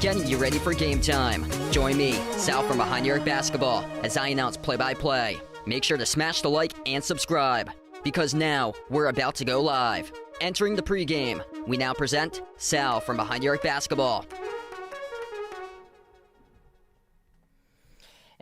Getting you ready for game time. Join me, Sal from Behind the Arc Basketball, as I announce play-by-play. Make sure to smash the like and subscribe, because now we're about to go live. Entering the pregame, we now present Sal from Behind the Arc Basketball.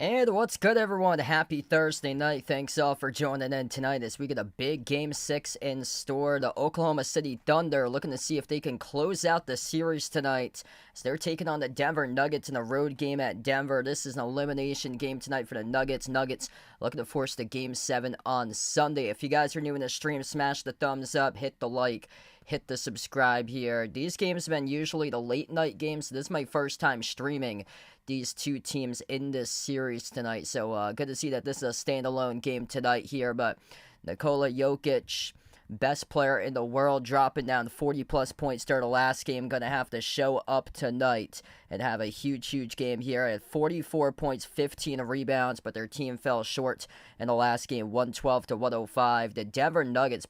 And what's good, everyone? Happy Thursday night. Thanks all for joining in tonight as we get a big Game 6 in store. The Oklahoma City Thunder looking to see if they can close out the series tonight as they're taking on the Denver Nuggets in a road game at Denver. This is an elimination game tonight for the Nuggets. Nuggets looking to force the Game 7 on Sunday. If you guys are new in the stream, smash the thumbs up, hit the like, hit the subscribe here. These games have been usually the late night games, so this is my first time streaming these two teams in this series tonight. So good to see that this is a standalone game tonight here. But Nikola Jokic, best player in the world, dropping down 40-plus points during the last game. Going to have to show up tonight and have a huge game here. At 44 points, 15 rebounds, but their team fell short in the last game, 112-105. The Denver Nuggets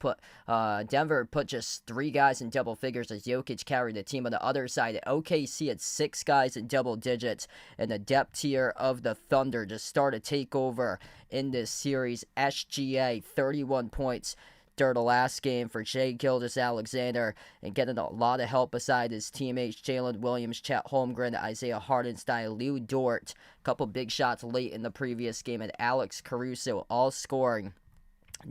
Denver put just 3 guys in double figures as Jokic carried the team. On the other side, OKC had 6 guys in double digits, and the depth tier of the Thunder just started to take over in this series. SGA, 31 points during the last game for Shai Gilgeous-Alexander, and getting a lot of help beside his teammates Jalen Williams, Chet Holmgren, Isaiah Hartenstein, Lou Dort. A couple big shots late in the previous game, and Alex Caruso all scoring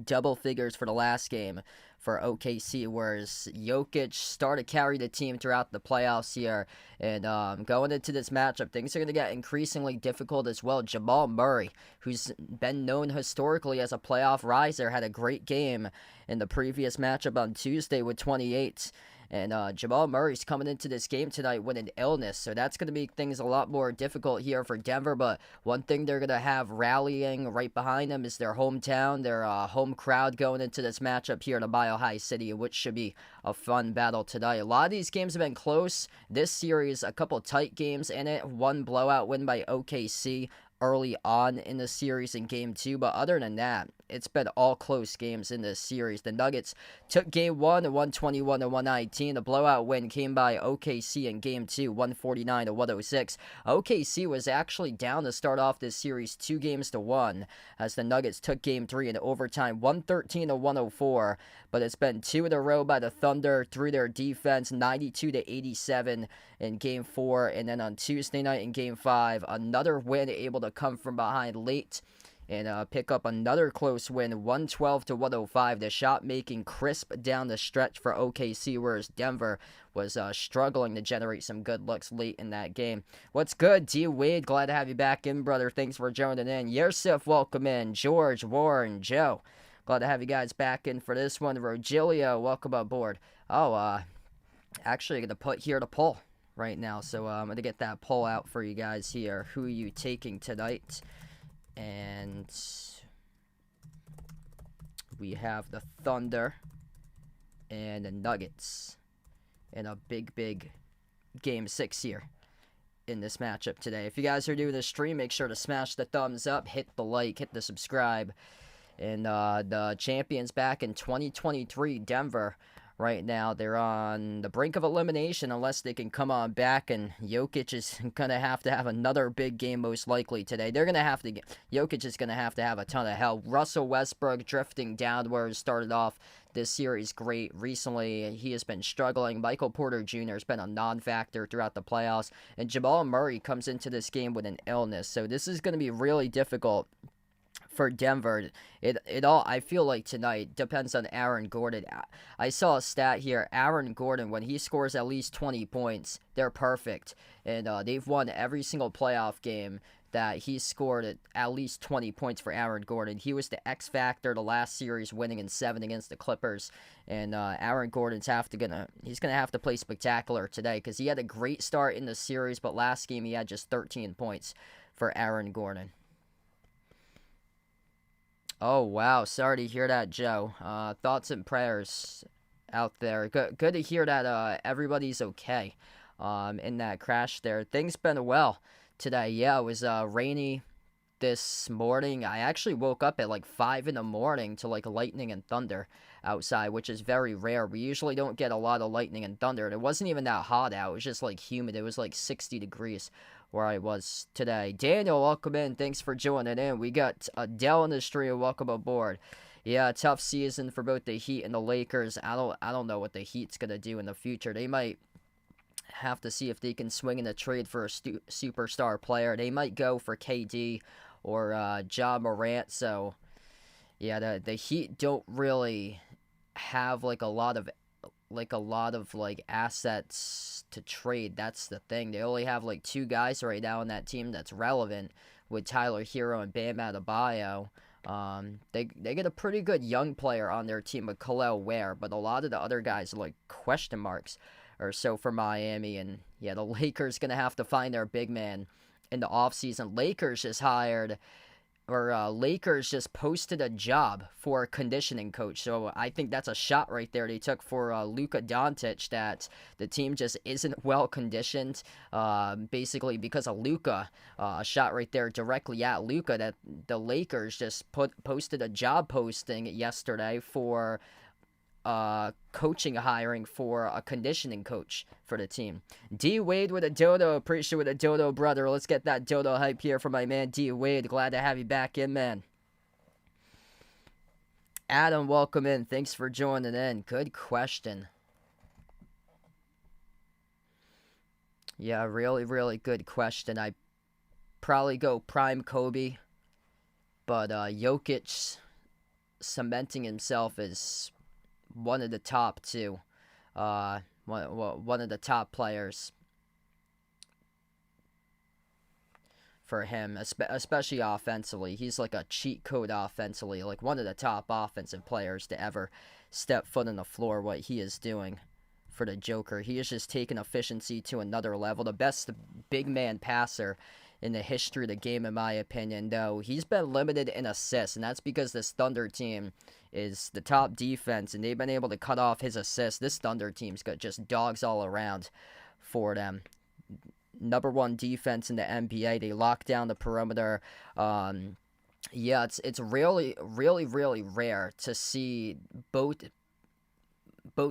double figures for the last game for OKC, whereas Jokic started to carry the team throughout the playoffs here. And going into this matchup, things are going to get increasingly difficult as well. Jamal Murray, who's been known historically as a playoff riser, had a great game in the previous matchup on Tuesday with 28. And Jamal Murray's coming into this game tonight with an illness, so that's going to make things a lot more difficult here for Denver. But one thing they're going to have rallying right behind them is their hometown, their home crowd going into this matchup here in Mile High City, which should be a fun battle tonight. A lot of these games have been close. This series, a couple tight games in it. One blowout win by OKC early on in the series in Game 2, but other than that, it's been all close games in this series. The Nuggets took Game 1 at 121-119. The blowout win came by OKC in Game 2, 149-106. OKC was actually down to start off this series 2-1, as the Nuggets took Game 3 in overtime, 113-104, but it's been 2 in a row by the Thunder through their defense, 92-87 in Game 4, and then on Tuesday night in Game 5, another win able to come from behind late and pick up another close win, 112 to 105. The shot making crisp down the stretch for OKC, whereas Denver was struggling to generate some good looks late in that game. What's good, D. Wade? Glad to have you back in, brother. Thanks for joining in. Yusuf, welcome in. George, Warren, Joe. Glad to have you guys back in for this one. Rogelio, welcome aboard. Oh, actually, going to put here the poll right now. So I'm going to get that poll out for you guys here. Who are you taking tonight? And we have the Thunder and the Nuggets in a big game 6 here in this matchup today. If you guys are new to the stream, make sure to smash the thumbs up, hit the like, hit the subscribe. And the champions back in 2023, Denver, right now, they're on the brink of elimination unless they can come on back, and Jokic is going to have another big game most likely today. Jokic is going to have a ton of help. Russell Westbrook drifting downwards, started off this series great. Recently, he has been struggling. Michael Porter Jr. has been a non-factor throughout the playoffs, and Jamal Murray comes into this game with an illness. So this is going to be really difficult for Denver. It all, I feel like tonight, depends on Aaron Gordon. I saw a stat here. Aaron Gordon, when he scores at least 20 points, they're perfect. And they've won every single playoff game that he scored at least 20 points for Aaron Gordon. He was the X factor the last series, winning in 7 against the Clippers. And Aaron Gordon's he's gonna have to play spectacular today, because he had a great start in the series, but last game he had just 13 points for Aaron Gordon. Oh, wow. Sorry to hear that, Joe. Thoughts and prayers out there. Good to hear that everybody's okay in that crash there. Things been well today. Yeah, it was rainy this morning. I actually woke up at like 5 in the morning to like lightning and thunder outside, which is very rare. We usually don't get a lot of lightning and thunder. And it wasn't even that hot out. It was just like humid. It was like 60 degrees where I was today. Daniel, welcome in. Thanks for joining in. We got Adele in the stream. Welcome aboard. Yeah, tough season for both the Heat and the Lakers. I don't know what the Heat's gonna do in the future. They might have to see if they can swing in a trade for a superstar player. They might go for KD or Ja Morant. So yeah, the Heat don't really have like a lot of assets to trade. That's the thing. They only have like 2 guys right now on that team that's relevant, with Tyler Hero and Bam Adebayo. They get a pretty good young player on their team with Khalil Ware, but a lot of the other guys are like question marks or so for Miami. And yeah, the Lakers gonna have to find their big man in the offseason. Lakers just posted a job for a conditioning coach. So I think that's a shot right there they took for Luka Doncic, that the team just isn't well conditioned, basically because of Luka. A shot right there directly at Luka, that the Lakers just posted a job posting yesterday for coaching hiring for a conditioning coach for the team. D Wade with a dodo. Appreciate with a dodo, brother. Let's get that dodo hype here for my man D Wade. Glad to have you back in, man. Adam, welcome in. Thanks for joining in. Good question. Yeah, really good question. I probably go prime Kobe, but Jokic cementing himself as one of the top 2, one of the top players for him, especially offensively. He's like a cheat code offensively, like one of the top offensive players to ever step foot on the floor. What he is doing for the Joker, he is just taking efficiency to another level. The best big man passer in the history of the game, in my opinion, though. He's been limited in assists, and that's because this Thunder team is the top defense, and they've been able to cut off his assists. This Thunder team's got just dogs all around for them. Number 1 defense in the NBA. They lock down the perimeter. Yeah, it's really rare to see both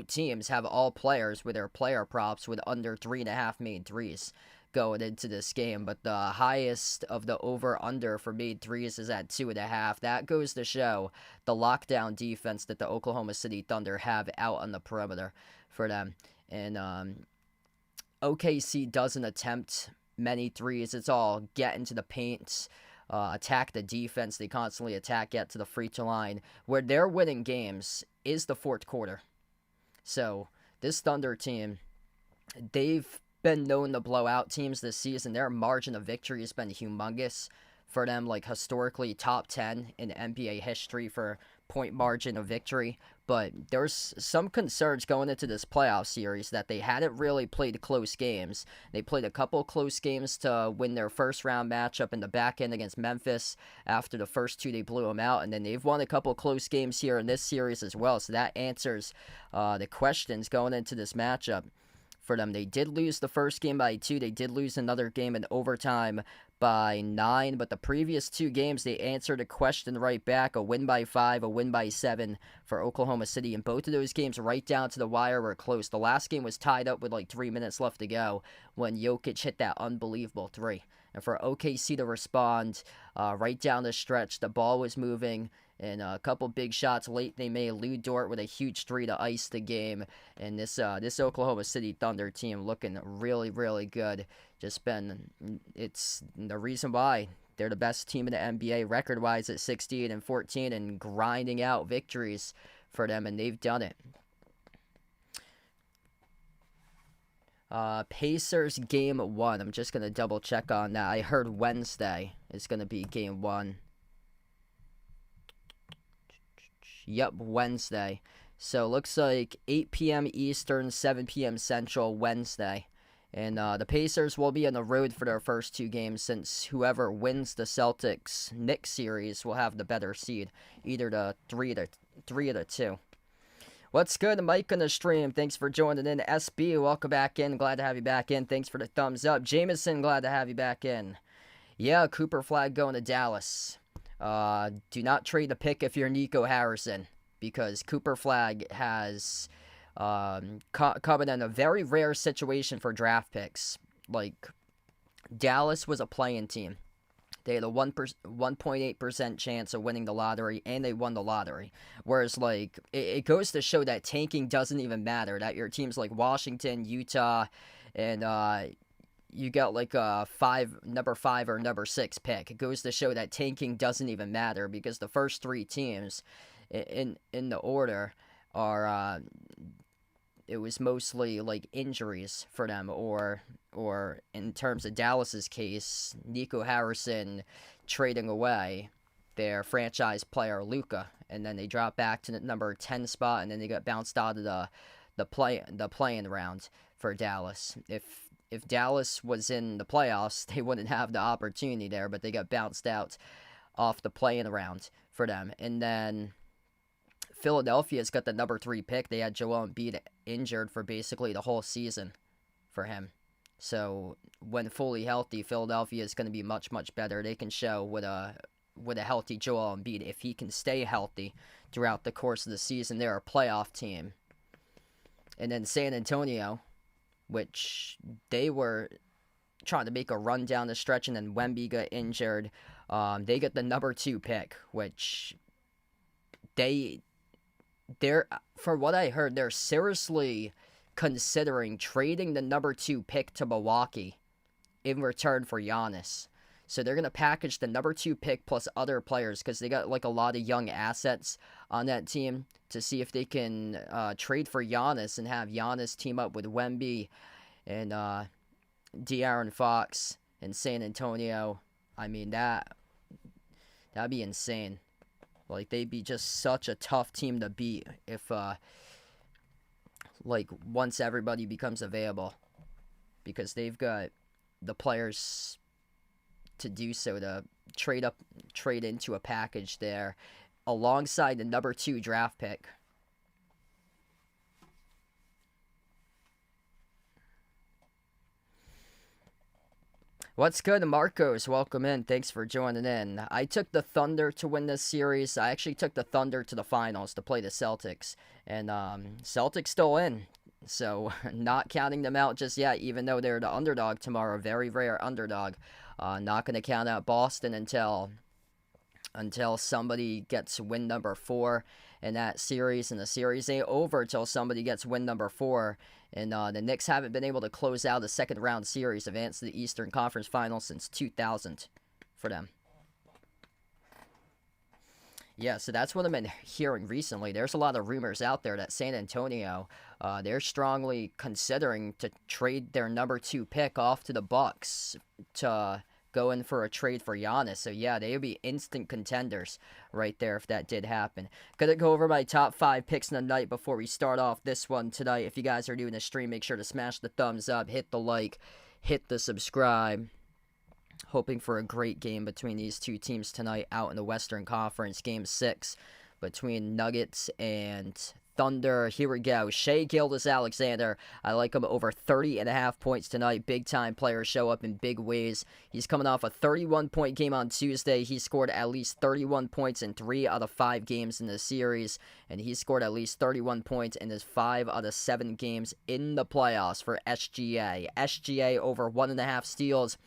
teams have all players with their player props with under 3.5 made threes going into this game, but the highest of the over-under for made threes is at 2.5. That goes to show the lockdown defense that the Oklahoma City Thunder have out on the perimeter for them. And OKC doesn't attempt many threes. It's all get into the paint, attack the defense. They constantly attack, get to the free throw line. Where they're winning games is the fourth quarter. So this Thunder team, they've been known to blow out teams this season. Their margin of victory has been humongous for them, like historically top 10 in NBA history for point margin of victory. But there's some concerns going into this playoff series that they hadn't really played close games. They played a couple close games to win their first round matchup in the back end against Memphis. After the first two, they blew them out, and then they've won a couple close games here in this series as well. So that answers the questions going into this matchup for them. They did lose the first game by 2. They did lose another game in overtime by 9, but the previous 2 games they answered a question right back. A win by 5, a win by 7 for Oklahoma City, and both of those games right down to the wire were close. The last game was tied up with like 3 minutes left to go when Jokic hit that unbelievable 3. And for OKC to respond right down the stretch, the ball was moving, and a couple big shots late they made. Lou Dort with a huge 3 to ice the game. And this Oklahoma City Thunder team looking really, really good. It's the reason why they're the best team in the NBA record-wise at 68-14 and grinding out victories for them, and they've done it. Pacers game 1. I'm just going to double check on that. I heard Wednesday is going to be game 1. Yep, Wednesday. So looks like 8 p.m. Eastern, 7 p.m. Central Wednesday. And the Pacers will be on the road for their first 2 games, since whoever wins the Celtics-Knicks series will have the better seed, either the 3 or the 2. What's good, Mike on the stream? Thanks for joining in. SB, welcome back in. Glad to have you back in. Thanks for the thumbs up. Jameson, glad to have you back in. Yeah, Cooper Flag going to Dallas. Do not trade the pick if you're Nico Harrison, because Cooper Flag has come in a very rare situation for draft picks. Like, Dallas was a play-in team. They had a 1.8% chance of winning the lottery, and they won the lottery. Whereas, like, it goes to show that tanking doesn't even matter. That your teams like Washington, Utah, and you got like a number 5 or number 6 pick. It goes to show that tanking doesn't even matter, because the first 3 teams in the order are it was mostly like injuries for them, or in terms of Dallas's case, Nico Harrison trading away their franchise player Luka, and then they dropped back to the number 10 spot, and then they got bounced out of the play-in round for Dallas. If Dallas was in the playoffs, they wouldn't have the opportunity there, but they got bounced out off the play-in round for them. And then Philadelphia's got the number 3 pick. They had Joel Embiid injured for basically the whole season for him. So when fully healthy, Philadelphia is going to be much, much better. They can show with a healthy Joel Embiid, if he can stay healthy throughout the course of the season, they're a playoff team. And then San Antonio, which they were trying to make a run down the stretch, and then Wemby got injured. They get the number 2 pick, which they're, for what I heard, they're seriously considering trading the number 2 pick to Milwaukee in return for Giannis. So they're going to package the number 2 pick plus other players, because they got like a lot of young assets on that team, to see if they can trade for Giannis and have Giannis team up with Wemby and De'Aaron Fox in San Antonio. I mean, that'd be insane. Like, they'd be just such a tough team to beat if like once everybody becomes available, because they've got the players to do so, to trade into a package there alongside the number 2 draft pick. What's good, Marcos? Welcome in. Thanks for joining in. I took the Thunder to win this series. I actually took the Thunder to the finals to play the Celtics. And Celtics still in. So not counting them out just yet, even though they're the underdog tomorrow. Very rare underdog. Not going to count out Boston until somebody gets win number 4 in that series. And the series ain't over until somebody gets win number 4. And the Knicks haven't been able to close out a second round series, advance to the Eastern Conference Finals since 2000 for them. Yeah, so that's what I've been hearing recently. There's a lot of rumors out there that San Antonio, they're strongly considering to trade their number 2 pick off to the Bucks to go in for a trade for Giannis. So yeah, they would be instant contenders right there if that did happen. Gonna go over my top 5 picks in the night before we start off this one tonight. If you guys are doing the stream, make sure to smash the thumbs up, hit the like, hit the subscribe. Hoping for a great game between these two teams tonight out in the Western Conference. Game 6 between Nuggets and Thunder. Here we go. Shai Gilgeous-Alexander. I like him over 30.5 points tonight. Big-time players show up in big ways. He's coming off a 31-point game on Tuesday. He scored at least 31 points in 3 out of 5 games in the series. And he scored at least 31 points in his 5 out of 7 games in the playoffs for SGA. SGA over 1.5 steals.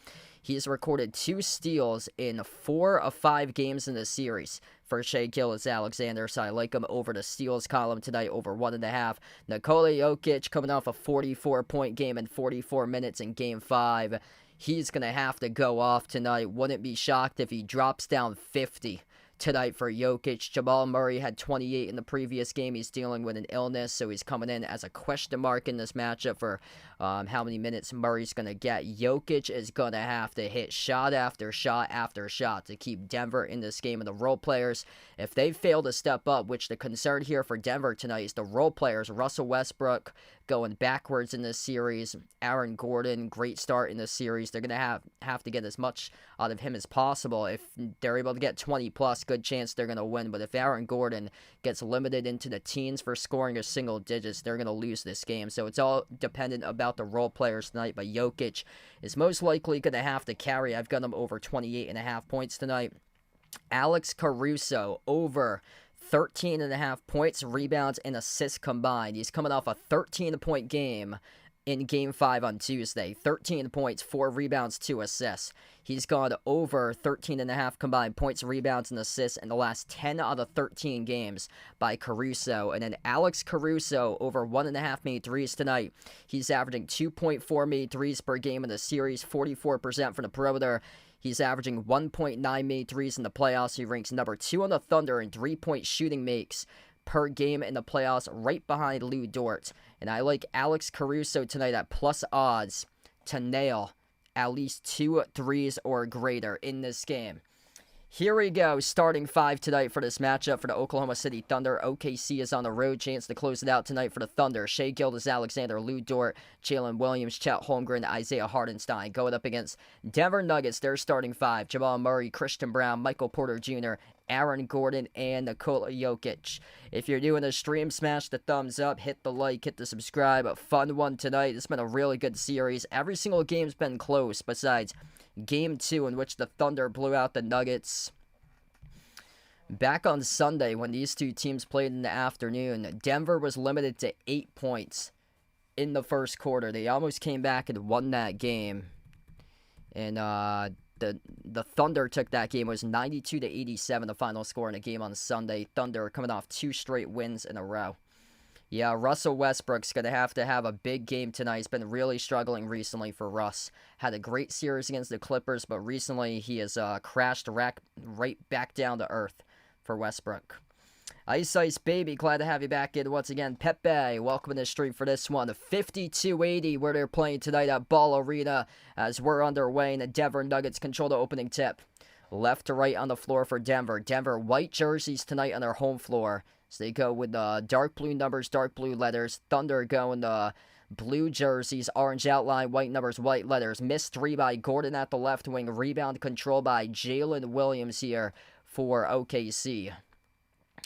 He's recorded 2 steals in 4 of 5 games in the series for Shai Gilgeous-Alexander, so I like him over the steals column tonight, over 1.5. Nikola Jokic coming off a 44-point game in 44 minutes in Game 5. He's going to have to go off tonight. Wouldn't be shocked if he drops down 50 tonight for Jokic. Jamal Murray had 28 in the previous game. He's dealing with an illness, so he's coming in as a question mark in this matchup for how many minutes Murray's going to get. Jokic is going to have to hit shot after shot after shot to keep Denver in this game. And the role players, if they fail to step up, which the concern here for Denver tonight is the role players, Russell Westbrook going backwards in this series. Aaron Gordon, great start in this series. They're going to have to get as much out of him as possible. If they're able to get 20 plus, good chance they're going to win. But if Aaron Gordon gets limited into the teens for scoring a single digits, they're going to lose this game. So it's all dependent about the role players tonight. But Jokic is most likely going to have to carry. I've got him over 28.5 points tonight. Alex Caruso over 13.5 points, rebounds, and assists combined. He's coming off a 13-point game in Game 5 on Tuesday. 13 points, 4 rebounds, 2 assists. He's gone over 13.5 combined points, rebounds, and assists in the last 10 out of 13 games by Caruso. And then Alex Caruso over 1.5 made threes tonight. He's averaging 2.4 made threes per game in the series, 44% from the perimeter. He's averaging 1.9 made threes in the playoffs. He ranks number 2 on the Thunder in 3-point shooting makes per game in the playoffs, right behind Lou Dort. And I like Alex Caruso tonight at plus odds to nail at least 2 threes or greater in this game. Here we go, starting 5 tonight for this matchup for the Oklahoma City Thunder. OKC is on the road, chance to close it out tonight for the Thunder. Shai Gilgeous-Alexander, Lou Dort, Jalen Williams, Chet Holmgren, Isaiah Hartenstein. Going up against Denver Nuggets, they're starting 5. Jamal Murray, Christian Brown, Michael Porter Jr., Aaron Gordon, and Nikola Jokic. If you're doing a stream, smash the thumbs up, hit the like, hit the subscribe. A fun one tonight. It's been a really good series. Every single game's been close besides Game 2, in which the Thunder blew out the Nuggets. Back on Sunday, when these two teams played in the afternoon, Denver was limited to 8 points in the first quarter. They almost came back and won that game. And the Thunder took that game. It was 92-87, the final score in a game on Sunday. Thunder coming off 2 straight wins in a row. Yeah, Russell Westbrook's going to have a big game tonight. He's been really struggling recently for Russ. Had a great series against the Clippers, but recently he has crashed right back down to earth for Westbrook. Ice Ice Baby, glad to have you back in once again. Pepe, welcome to the stream for this one. 52-80 where they're playing tonight at Ball Arena as we're underway, and the Denver Nuggets control the opening tip. Left to right on the floor for Denver. Denver white jerseys tonight on their home floor. So they go with dark blue numbers, dark blue letters. Thunder going blue jerseys, orange outline, white numbers, white letters. Missed 3 by Gordon at the left wing. Rebound control by Jalen Williams here for OKC.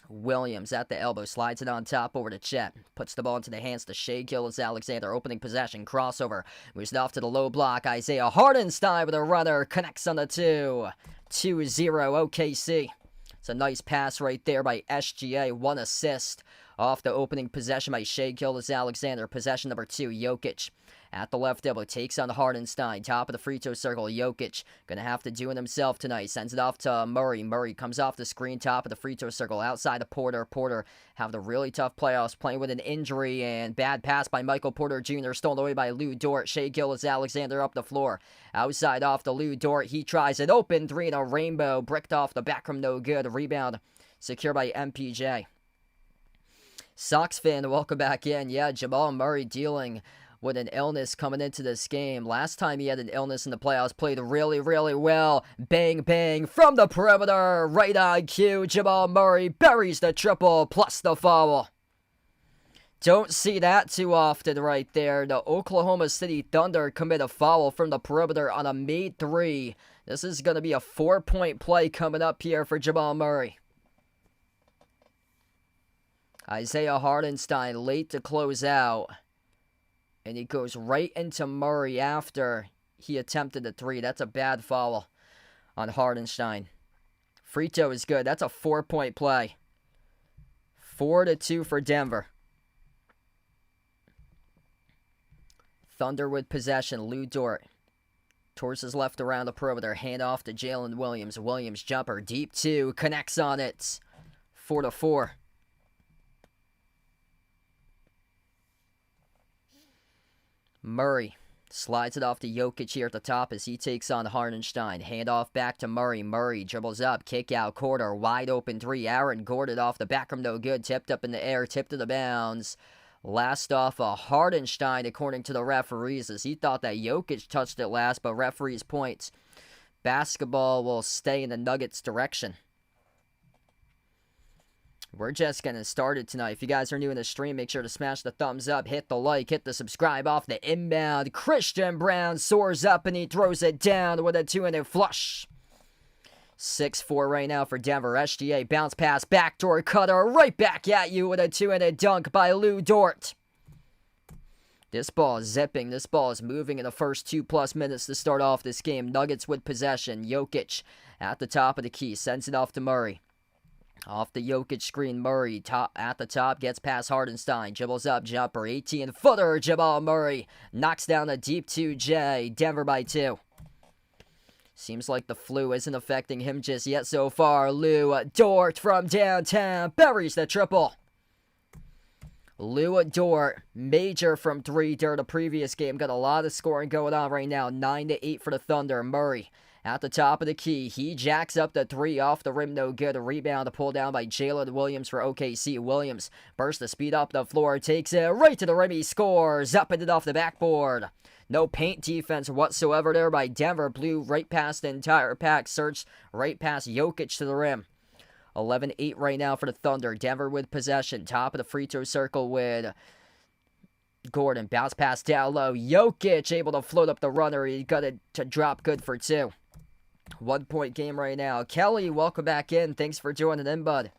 Williams at the elbow, slides it on top over to Chet. Puts the ball into the hands to Shai Gilgeous-Alexander. Opening possession, crossover. Moves it off to the low block. Isaiah Hartenstein with a runner. Connects on the 2. 2-0 OKC. It's a nice pass right there by SGA. 1 assist off the opening possession by Shai Gilgeous-Alexander. Possession number 2, Jokic. At the left elbow, takes on Hartenstein. Top of the free throw circle, Jokic. Gonna have to do it himself tonight. Sends it off to Murray. Murray comes off the screen, top of the free throw circle. Outside to Porter. Porter having a really tough playoffs, playing with an injury, and bad pass by Michael Porter Jr. Stolen away by Lou Dort. Shai Gilgeous-Alexander up the floor. Outside off to Lou Dort. He tries an open 3 and a rainbow. Bricked off the back rim, no good. Rebound secured by MPJ. Sox fan, welcome back in. Yeah, Jamal Murray dealing with an illness coming into this game. Last time he had an illness in the playoffs, played really, really well. Bang, bang, from the perimeter, right on cue. Jamal Murray buries the triple, plus the foul. Don't see that too often right there. The Oklahoma City Thunder commit a foul from the perimeter on a made three. This is going to be a 4-point play coming up here for Jamal Murray. Isaiah Hartenstein late to close out. And he goes right into Murray after he attempted the three. That's a bad foul on Hartenstein. Free throw is good. That's a 4-point play. 4-2 for Denver. Thunder with possession. Lou Dort. Towards his left around the perimeter. Hand off to Jalen Williams. Williams jumper. Deep two. Connects on it. 4-4. Murray slides it off to Jokic here at the top as he takes on Hartenstein. Hand off back to Murray. Murray dribbles up. Kick out quarter. Wide open three. Aaron Gordon off the back rim. No good. Tipped up in the air. Tipped to the bounds. Last off a Hartenstein according to the referees as he thought that Jokic touched it last, but referees points. Basketball will stay in the Nuggets direction. We're just getting started tonight. If you guys are new in the stream, make sure to smash the thumbs up, hit the like, hit the subscribe off the inbound. Christian Brown soars up and he throws it down with a two-handed flush. 6-4 right now for Denver. SGA bounce pass, backdoor cutter, right back at you with a two-handed dunk by Lou Dort. This ball is zipping. This ball is moving in the first 2+ minutes to start off this game. Nuggets with possession. Jokic at the top of the key. Sends it off to Murray. Off the Jokic screen, Murray at the top, gets past Hartenstein, dribbles up, jumper, 18-footer, Jamal Murray knocks down a deep 2J, Denver by 2. Seems like the flu isn't affecting him just yet so far. Lou Dort from downtown buries the triple. Lou Dort, major from three during the previous game, got a lot of scoring going on right now, 9-8 for the Thunder. Murray at the top of the key, he jacks up the three off the rim, no good. A rebound to pull down by Jalen Williams for OKC. Williams bursts the speed up the floor, takes it right to the rim, he scores, up and it off the backboard. No paint defense whatsoever there by Denver. Blew right past the entire pack, surged right past Jokic to the rim. 11-8 right now for the Thunder. Denver with possession, top of the free throw circle with Gordon. Bounce pass down low. Jokic able to float up the runner. He got it to drop good for 2. 1-point game right now. Kelly, welcome back in. Thanks for joining in, bud.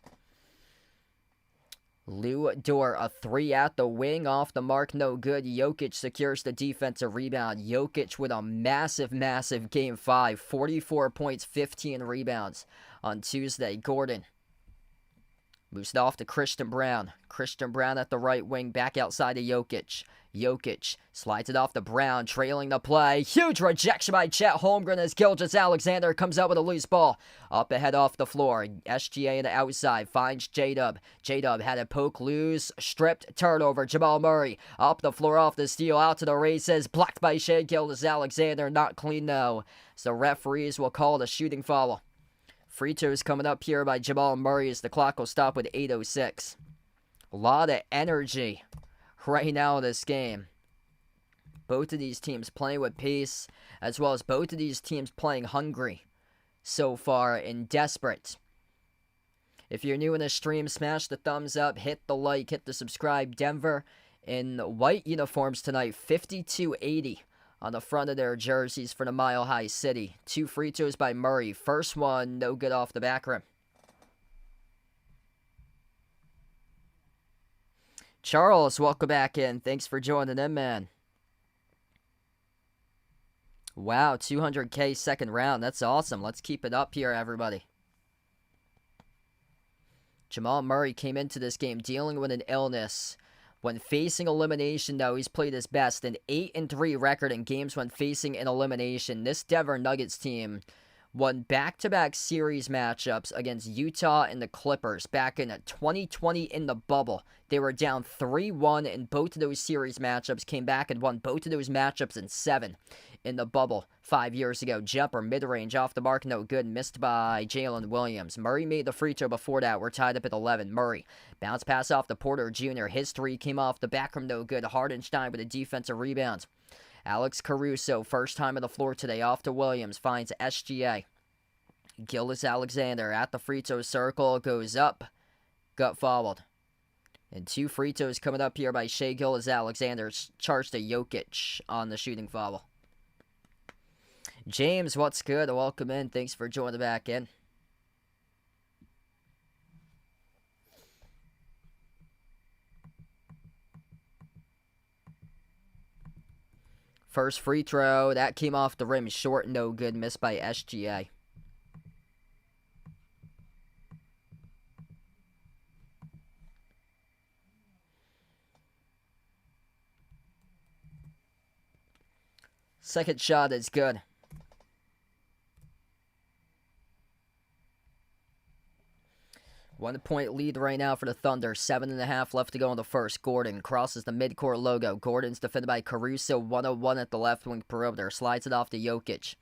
Lou Dort, a three at the wing, off the mark, no good. Jokic secures the defensive rebound. Jokic with a massive, massive game 5. 44 points, 15 rebounds on Tuesday. Gordon moves it off to Christian Brown. Christian Brown at the right wing, back outside to Jokic. Jokic slides it off to Brown, trailing the play. Huge rejection by Chet Holmgren as Gilgeous-Alexander comes out with a loose ball. Up ahead off the floor. SGA on the outside finds J-Dub. J-Dub had a poke loose, stripped, turnover. Jamal Murray up the floor off the steal, out to the races. Blocked by Shai Gilgeous-Alexander. Not clean though. So referees will call it a shooting foul. Free throws coming up here by Jamal Murray as the clock will stop with 8:06. A lot of energy right now in this game. Both of these teams playing with pace, as well as both of these teams playing hungry so far and desperate. If you're new in the stream, smash the thumbs up, hit the like, hit the subscribe. Denver in white uniforms tonight, 52-80 on the front of their jerseys for the Mile High City. 2 free throws by Murray. First one, no good off the back rim. Charles, welcome back in. Thanks for joining in, man. Wow, 200K second round. That's awesome. Let's keep it up here, everybody. Jamal Murray came into this game dealing with an illness. When facing elimination, though, he's played his best. An 8-3 record in games when facing an elimination. This Denver Nuggets team won back-to-back series matchups against Utah and the Clippers back in 2020 in the bubble. They were down 3-1 in both of those series matchups, came back and won both of those matchups in 7 in the bubble 5 years ago. Jumper, mid-range, off the mark, no good, missed by Jalen Williams. Murray made the free throw before that. We're tied up at 11. Murray, bounce pass off to Porter Jr. His 3 came off the back from no good. Hardenstein with a defensive rebound. Alex Caruso, first time on the floor today, off to Williams, finds SGA. Gilgeous-Alexander at the free throw circle, goes up, got fouled. And 2 free throws coming up here by Shai Gilgeous-Alexander, charged to Jokic on the shooting foul. James, what's good? Welcome in. Thanks for joining back in. First free throw, that came off the rim short, no good, missed by SGA. Second shot is good. One-point lead right now for the Thunder. 7.5 left to go in the first. Gordon crosses the midcourt logo. Gordon's defended by Caruso. 101 at the left wing perimeter. Slides it off to Jokic.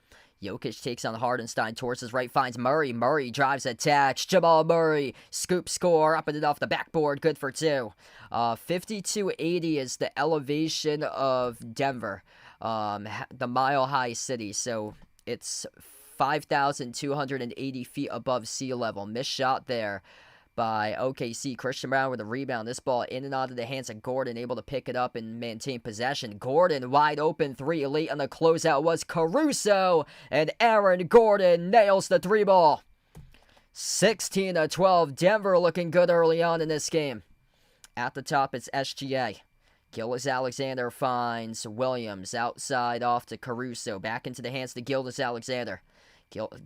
Jokic takes on Hardenstein towards his right. Finds Murray. Murray drives attached. Jamal Murray. Scoop score. Up and it off the backboard. Good for 2. 52-80 is the elevation of Denver. The Mile High City. So it's 5,280 feet above sea level. Missed shot there by OKC. Christian Brown with a rebound. This ball in and out of the hands of Gordon, able to pick it up and maintain possession. Gordon wide open 3. Late on the closeout was Caruso, and Aaron Gordon nails the 3 ball. 16-12. Denver looking good early on in this game. At the top, it's SGA. Gilgeous-Alexander finds Williams outside off to Caruso. Back into the hands to Gilgeous-Alexander.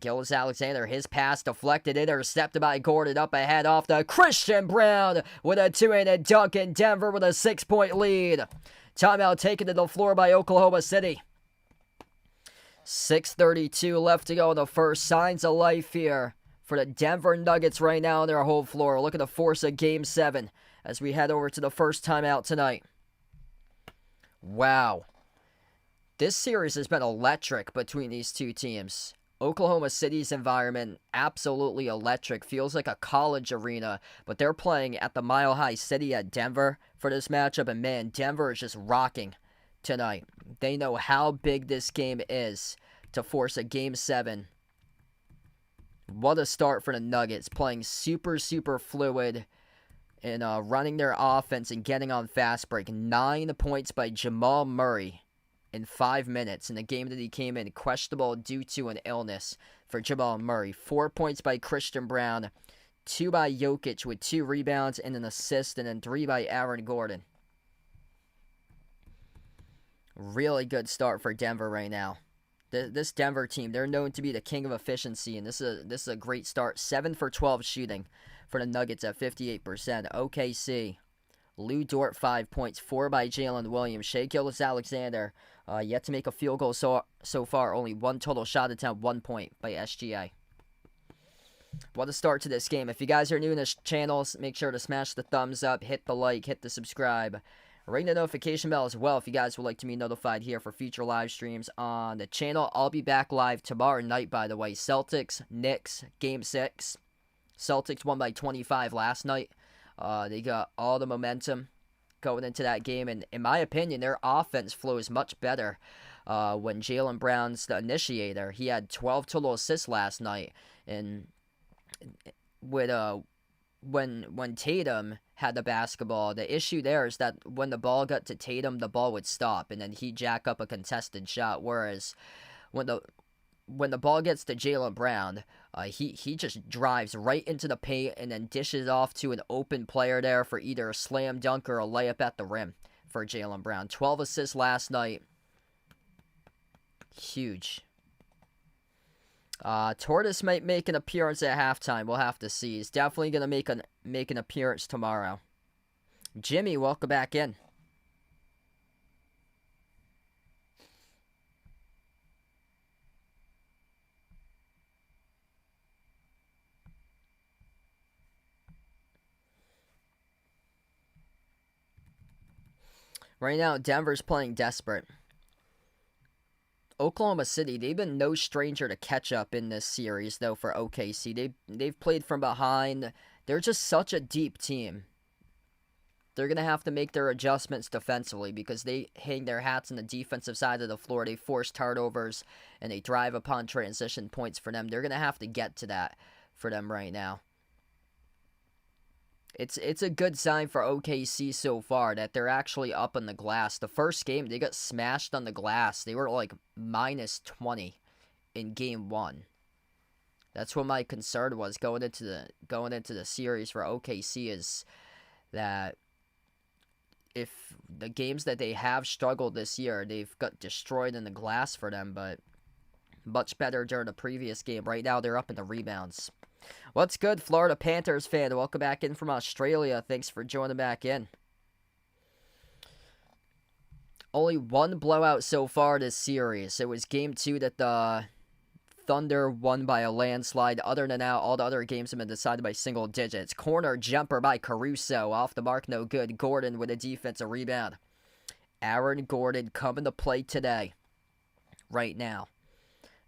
Gilgeous-Alexander, his pass deflected, intercepted by Gordon, up ahead off the Christian Brown with a 2-handed dunk, in Denver with a 6-point lead. Timeout taken to the floor by Oklahoma City. 6:32 left to go in the first. Signs of life here for the Denver Nuggets right now on their home floor. Looking to force a Game 7 as we head over to the first timeout tonight. Wow. This series has been electric between these two teams. Oklahoma City's environment, absolutely electric. Feels like a college arena, but they're playing at the Mile High City at Denver for this matchup, and man, Denver is just rocking tonight. They know how big this game is to force a Game 7. What a start for the Nuggets, playing super, super fluid and running their offense and getting on fast break. 9 points by Jamal Murray in 5 minutes in the game that he came in questionable due to an illness for Jamal Murray. 4 points by Christian Brown, 2 by Jokic with 2 rebounds and an assist, and then 3 by Aaron Gordon. Really good start for Denver right now. This Denver team, they're known to be the king of efficiency, and this is a great start. 7 for 12 shooting for the Nuggets at 58%. OKC, Lou Dort 5 points, 4 by Jalen Williams. Shai Gilgeous-Alexander yet to make a field goal so far. Only 1 total shot attempt, 1 point by SGA. What a start to this game. If you guys are new to this channel, make sure to smash the thumbs up, hit the like, hit the subscribe. Ring the notification bell as well if you guys would like to be notified here for future live streams on the channel. I'll be back live tomorrow night, by the way. Celtics, Knicks, Game 6. Celtics won by 25 last night. They got all the momentum going into that game, and in my opinion, their offense flows much better when Jaylen Brown's the initiator. He had 12 total assists last night, and with when Tatum had the basketball, the issue there is that when the ball got to Tatum, the ball would stop, and then he'd jack up a contested shot, whereas when the ball gets to Jaylen Brown, he just drives right into the paint and then dishes off to an open player there for either a slam dunk or a layup at the rim for Jaylen Brown. 12 assists last night. Huge. Tortoise might make an appearance at halftime. We'll have to see. He's definitely going to make an appearance tomorrow. Jimmy, welcome back in. Right now, Denver's playing desperate. Oklahoma City, they've been no stranger to catch up in this series, though, for OKC. They've played from behind. They're just such a deep team. They're going to have to make their adjustments defensively because they hang their hats on the defensive side of the floor. They force turnovers, and they drive upon transition points for them. They're going to have to get to that for them right now. It's a good sign for OKC so far that they're actually up on the glass. The first game, they got smashed on the glass. They were like minus 20 in game 1. That's what my concern was going into the series for OKC, is that if the games that they have struggled this year, they've got destroyed in the glass for them, but much better during the previous game. Right now, they're up in the rebounds. What's good, Florida Panthers fan? Welcome back in from Australia. Thanks for joining back in. Only one blowout so far this series. It was game 2 that the Thunder won by a landslide. Other than that, all the other games have been decided by single digits. Corner jumper by Caruso. Off the mark, no good. Gordon with a defensive rebound. Aaron Gordon coming to play today. Right now.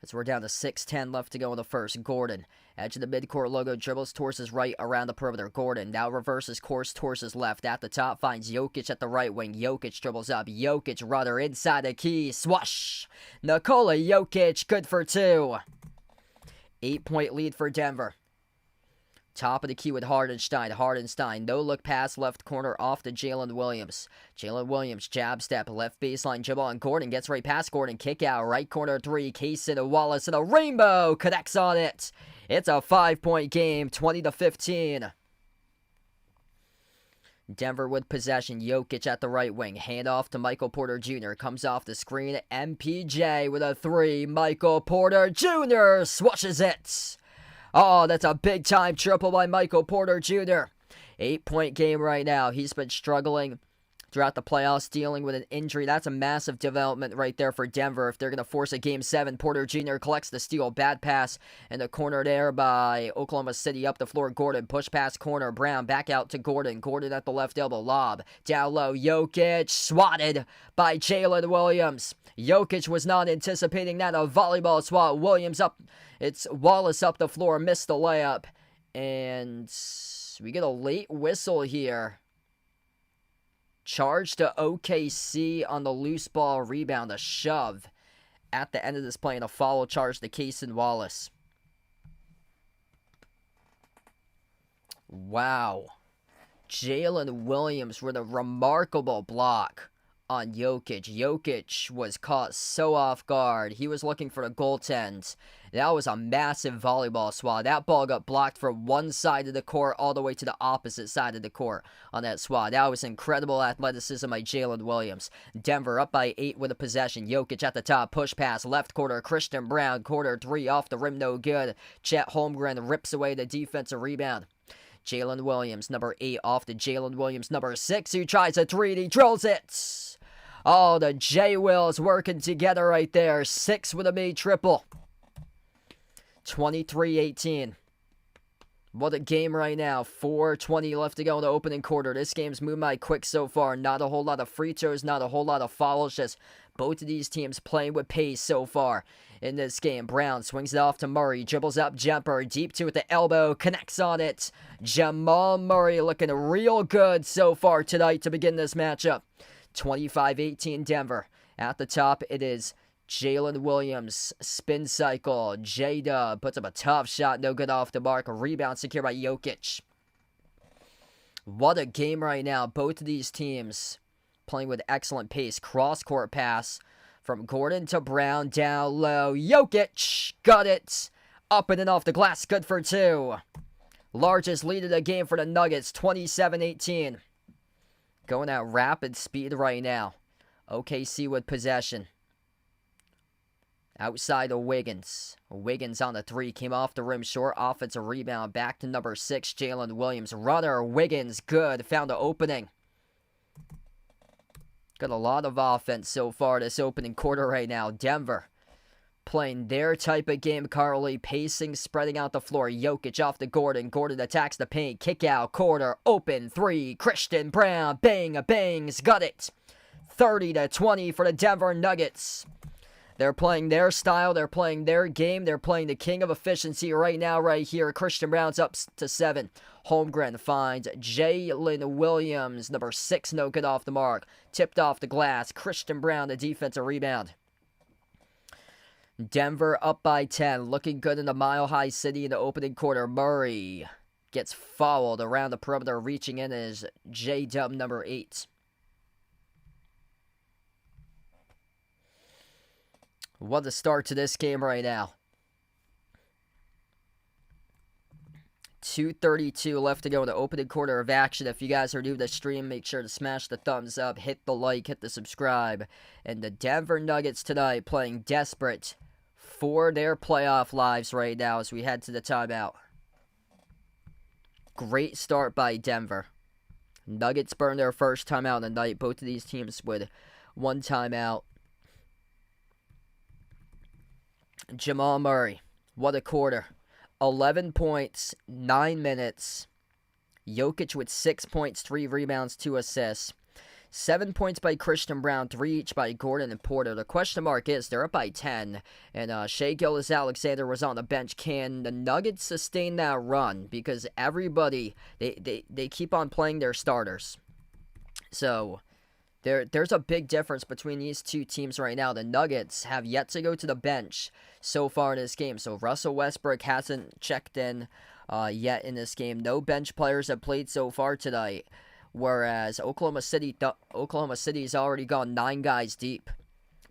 As we're down to 6:10 left to go in the first. Gordon, edge of the midcourt logo, dribbles towards his right around the perimeter. Gordon now reverses course towards his left. At the top, finds Jokic at the right wing. Jokic dribbles up. Jokic rudder inside the key. Swash! Nikola Jokic, good for 2. 8-point lead for Denver. Top of the key with Hardenstein. Hardenstein, no-look pass left corner off to Jalen Williams. Jalen Williams, jab step, left baseline dribble on Gordon. Gets right past Gordon. Kick out, right corner 3. Kaysen to Wallace, and a rainbow connects on it. It's a 5-point game, 20-15. Denver with possession. Jokic at the right wing. Hand off to Michael Porter Jr. Comes off the screen. MPJ with a 3. Michael Porter Jr. swashes it. Oh, that's a big-time triple by Michael Porter Jr. 8-point game right now. He's been struggling throughout the playoffs, dealing with an injury. That's a massive development right there for Denver if they're going to force a Game 7. Porter Jr. collects the steal. Bad pass in the corner there by Oklahoma City. Up the floor, Gordon. Push pass corner. Brown back out to Gordon. Gordon at the left elbow. Lob. Down low. Jokic swatted by Jalen Williams. Jokic was not anticipating that. A volleyball swat. Williams up. It's Wallace up the floor. Missed the layup. And we get a late whistle here. Charge to OKC on the loose ball rebound. A shove at the end of this play, and a foul charge to Kaysen Wallace. Wow. Jalen Williams with a remarkable block on Jokic. Jokic was caught so off guard. He was looking for the goaltend. That was a massive volleyball swat. That ball got blocked from one side of the court all the way to the opposite side of the court on that swat. That was incredible athleticism by Jalen Williams. Denver up by 8 with a possession. Jokic at the top. Push pass. Left corner. Christian Brown. Corner 3 off the rim. No good. Chet Holmgren rips away the defensive rebound. Jalen Williams, number 8, off to Jalen Williams, number 6, who tries a 3 and he drills it. Oh, the J-Wills working together right there. 6 with a made triple. 23-18. What a game right now. 4:20 left to go in the opening quarter. This game's moved by quick so far. Not a whole lot of free throws, not a whole lot of fouls. Just both of these teams playing with pace so far in this game. Brown swings it off to Murray. Dribbles up jumper. Deep 2 with the elbow. Connects on it. Jamal Murray looking real good so far tonight to begin this matchup. 25-18 Denver. At the top, it is Jalen Williams. Spin cycle. J-Dub puts up a tough shot. No good off the mark. A rebound secured by Jokic. What a game right now. Both of these teams playing with excellent pace. Cross-court pass from Gordon to Brown. Down low. Jokic got it. Up and off the glass. Good for 2. Largest lead of the game for the Nuggets. 27-18. Going at rapid speed right now. OKC with possession. Outside of Wiggins. Wiggins on the 3. Came off the rim short. Offensive rebound. Back to number 6. Jalen Williams. Runner. Wiggins. Good. Found the opening. Got a lot of offense so far this opening quarter right now. Denver playing their type of game, Carly. Pacing, spreading out the floor. Jokic off to Gordon. Gordon attacks the paint. Kick out. Corner. Open. 3. Christian Brown. Bang. Bangs. Got it. 30-20 for the Denver Nuggets. They're playing their style. They're playing their game. They're playing the king of efficiency right now, right here. Christian Brown's up to 7. Holmgren finds Jalen Williams, number 6, no good off the mark. Tipped off the glass. Christian Brown, the defensive rebound. Denver up by 10. Looking good in the Mile High City in the opening quarter. Murray gets fouled around the perimeter. Reaching in is J-Dub, number 8. What a start to this game right now. 2:32 left to go in the opening quarter of action. If you guys are new to the stream, make sure to smash the thumbs up, hit the like, hit the subscribe. And the Denver Nuggets tonight playing desperate for their playoff lives right now as we head to the timeout. Great start by Denver. Nuggets burn their first timeout of the night. Both of these teams with one timeout. Jamal Murray, what a quarter. 11 points, 9 minutes. Jokic with 6 points, 3 rebounds, 2 assists. 7 points by Christian Brown, 3 each by Gordon and Porter. The question mark is they're up by 10, and Shai Gilgeous-Alexander was on the bench. Can the Nuggets sustain that run? Because everybody, they keep on playing their starters. So there's a big difference between these two teams right now. The Nuggets have yet to go to the bench so far in this game. So Russell Westbrook hasn't checked in yet in this game. No bench players have played so far tonight. Whereas Oklahoma City's already gone 9 guys deep.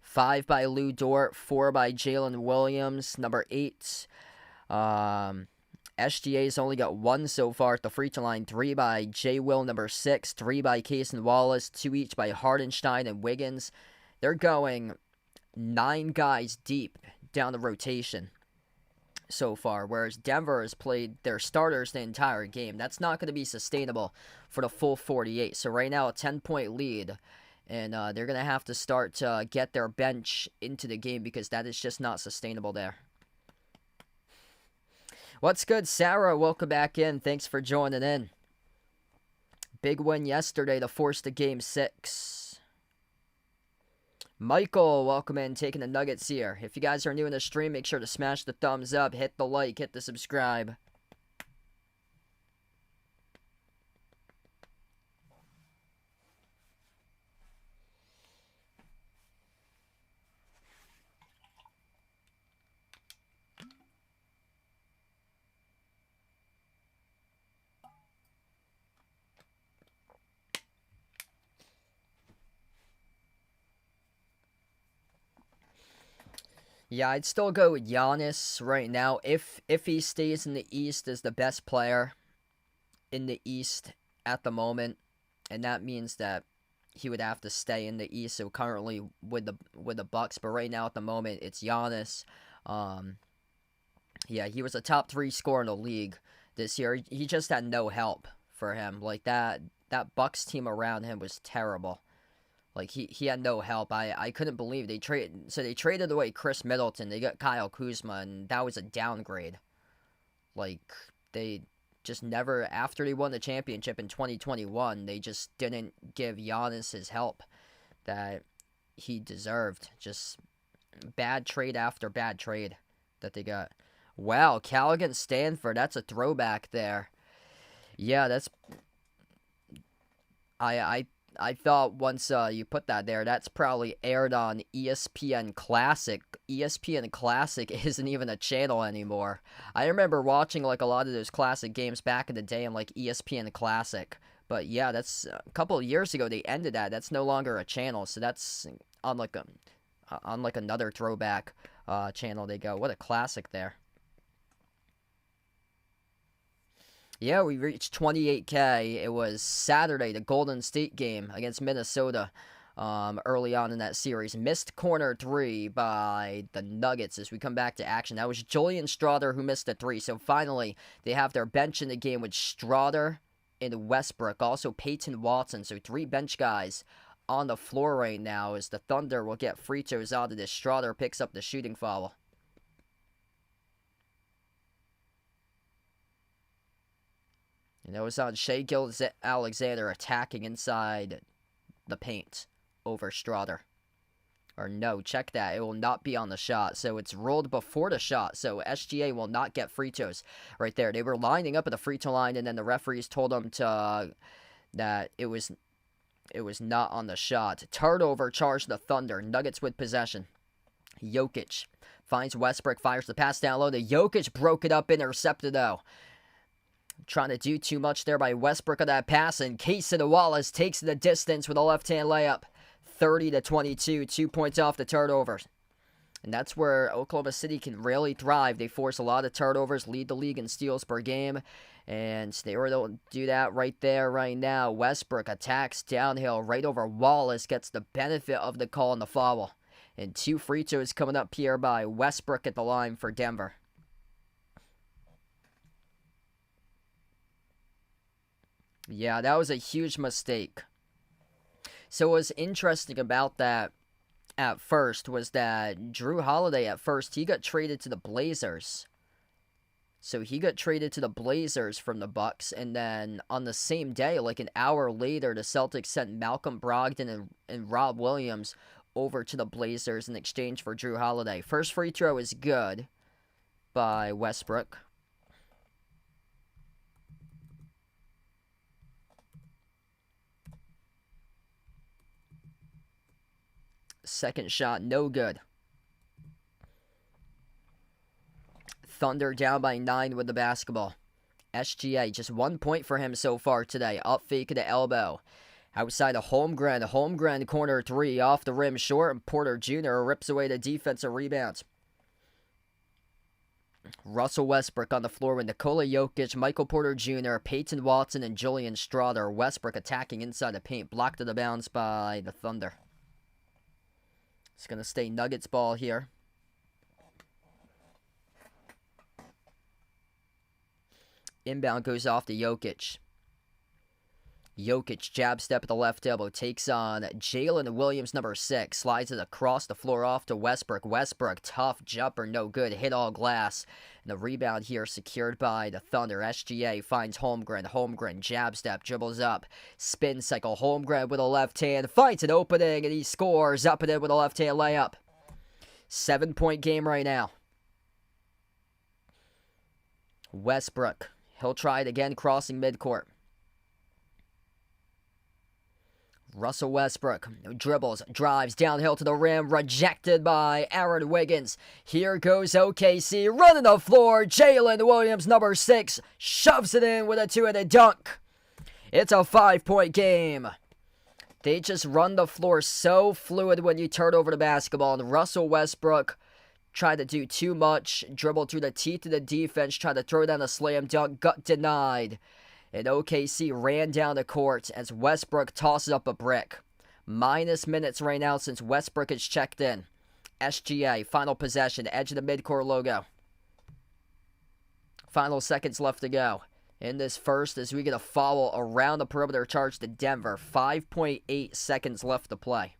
5 by Lou Dort, 4 by Jalen Williams, number 8. SGA's only got 1 so far at the free throw line. 3 by J. Will, number 6. 3 by Cason Wallace. 2 each by Hardenstein and Wiggins. They're going 9 guys deep down the rotation so far, whereas Denver has played their starters the entire game. That's not going to be sustainable for the full 48. So right now, a 10-point lead, and they're going to have to start to get their bench into the game because that is just not sustainable there. What's good, Sarah? Welcome back in. Thanks for joining in. Big win yesterday to force the game 6. Michael, welcome in, taking the Nuggets here. If you guys are new in the stream, make sure to smash the thumbs up, hit the like, hit the subscribe. Yeah, I'd still go with Giannis right now. If he stays in the East as the best player in the East at the moment, and that means that he would have to stay in the East. So currently with the Bucks, but right now at the moment it's Giannis. Yeah, he was a top 3 scorer in the league this year. He just had no help for him. Like that Bucks team around him was terrible. Like, he had no help. I couldn't believe they traded away Chris Middleton. They got Kyle Kuzma, and that was a downgrade. Like, they just never, after they won the championship in 2021, they just didn't give Giannis his help that he deserved. Just bad trade after bad trade that they got. Wow, Callaghan Stanford, that's a throwback there. Yeah, that's... I thought once you put that there, that's probably aired on ESPN Classic. ESPN Classic isn't even a channel anymore. I remember watching like a lot of those classic games back in the day on like ESPN Classic. But yeah, that's a couple of years ago they ended that. That's no longer a channel, so that's on like another throwback channel they go. What a classic there. Yeah, we reached 28K. It was Saturday, the Golden State game against Minnesota early on in that series. Missed corner 3 by the Nuggets as we come back to action. That was Julian Strawther who missed a 3. So finally, they have their bench in the game with Strawther and Westbrook. Also Peyton Watson. So 3 bench guys on the floor right now as the Thunder will get free throws out of this. Strawther picks up the shooting foul. And it was on Shai Gilgeous-Alexander attacking inside the paint over Strotter. Or no, check that. It will not be on the shot. So it's rolled before the shot. So SGA will not get free throws right there. They were lining up at the free throw line, and then the referees told them that it was not on the shot. Turnover charged the Thunder. Nuggets with possession. Jokic finds Westbrook, fires the pass down low. The Jokic broke it up, intercepted though. Trying to do too much there by Westbrook on that pass, and Casey Wallace takes the distance with a left-hand layup. 30-22, 2 points off the turnovers. And that's where Oklahoma City can really thrive. They force a lot of turnovers, lead the league in steals per game, and they were able to do that right there, right now. Westbrook attacks downhill right over Wallace, gets the benefit of the call and the foul. And 2 free throws coming up here by Westbrook at the line for Denver. Yeah, that was a huge mistake. So what was interesting about that at first was that Drew Holiday at first, he got traded to the Blazers. So he got traded to the Blazers from the Bucks, and then on the same day, like an hour later, the Celtics sent Malcolm Brogdon and Rob Williams over to the Blazers in exchange for Drew Holiday. First free throw is good by Westbrook. Second shot, no good. Thunder down by 9 with the basketball. SGA, just 1 point for him so far today. Up fake at the elbow. Outside of Holmgren corner 3, off the rim short, and Porter Jr. rips away the defensive rebound. Russell Westbrook on the floor with Nikola Jokic, Michael Porter Jr., Peyton Watson, and Julian Strawther. Westbrook attacking inside the paint, blocked to the bounce by the Thunder. It's going to stay Nuggets ball here. Inbound goes off to Jokic. Jokic, jab step at the left elbow, takes on Jalen Williams, number 6. Slides it across the floor off to Westbrook. Westbrook, tough jumper, no good. Hit all glass. And the rebound here secured by the Thunder. SGA finds Holmgren. Holmgren, jab step, dribbles up. Spin cycle. Holmgren with a left hand. Finds an opening, and he scores. Up and in with a left hand layup. 7-point game right now. Westbrook. He'll try it again, crossing midcourt. Russell Westbrook dribbles, drives downhill to the rim, rejected by Aaron Wiggins. Here goes OKC, running the floor. Jalen Williams, number 6, shoves it in with a 2-handed dunk. It's a 5-point game. They just run the floor so fluid when you turn over the basketball, and Russell Westbrook tried to do too much, dribbled through the teeth of the defense, tried to throw down a slam dunk, got denied. And OKC ran down the court as Westbrook tosses up a brick. Minus minutes right now since Westbrook has checked in. SGA, final possession, edge of the midcourt logo. Final seconds left to go. In this first, as we get a foul around the perimeter charge to Denver. 5.8 seconds left to play.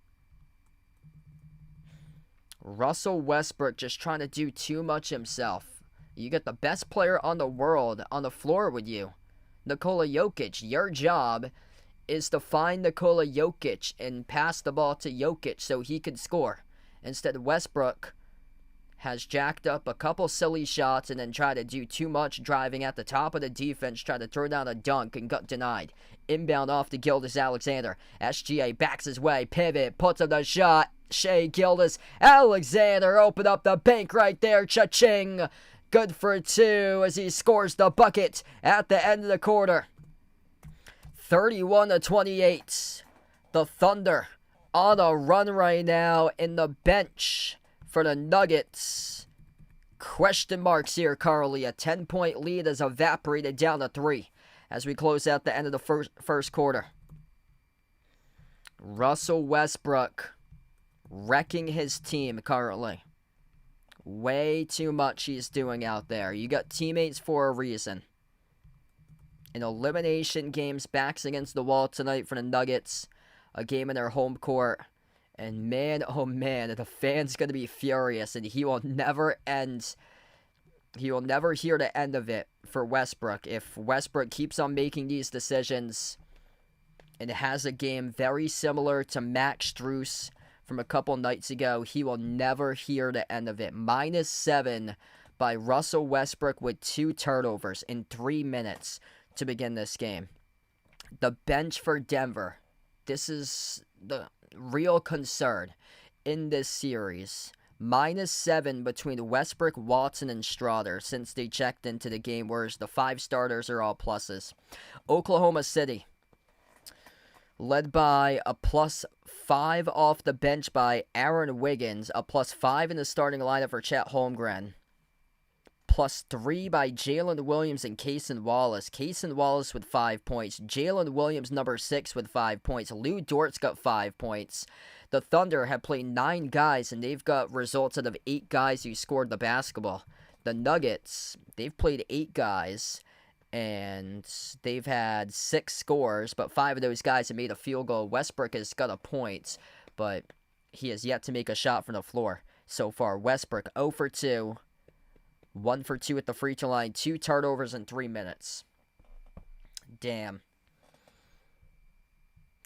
Russell Westbrook just trying to do too much himself. You got the best player on the world on the floor with you. Nikola Jokic, your job is to find Nikola Jokic and pass the ball to Jokic so he can score. Instead, Westbrook has jacked up a couple silly shots and then tried to do too much driving at the top of the defense, tried to throw down a dunk and got denied. Inbound off to Gilgeous-Alexander. SGA backs his way, pivot, puts up the shot. Shai Gilgeous-Alexander open up the bank right there, cha-ching. Good for 2 as he scores the bucket at the end of the quarter. 31-28. The Thunder on a run right now in the bench for the Nuggets. Question marks here, Carly. A 10-point lead has evaporated down to 3 as we close out the end of the first quarter. Russell Westbrook wrecking his team currently. Way too much he's doing out there. You got teammates for a reason. An elimination game's backs against the wall tonight for the Nuggets. A game in their home court. And man, oh man, the fan's going to be furious. And he will never end. He will never hear the end of it for Westbrook. If Westbrook keeps on making these decisions, and has a game very similar to Max Strus from a couple nights ago. He will never hear the end of it. -7 by Russell Westbrook with 2 turnovers in 3 minutes to begin this game. The bench for Denver. This is the real concern in this series. -7 between Westbrook, Watson, and Strawder since they checked into the game, whereas the 5 starters are all pluses. Oklahoma City, led by a +5 off the bench by Aaron Wiggins, a +5 in the starting lineup for Chet Holmgren, +3 by Jalen Williams and Cason Wallace. Cason Wallace with 5 points. Jalen Williams, number 6, with 5 points. Lou Dort's got 5 points. The Thunder have played 9 guys, and they've got results out of 8 guys who scored the basketball. The Nuggets, they've played 8 guys, and they've had 6 scores, but 5 of those guys have made a field goal. Westbrook has got a point, but he has yet to make a shot from the floor so far. Westbrook 0 for 2. 1 for 2 at the free throw line. 2 turnovers in 3 minutes. Damn.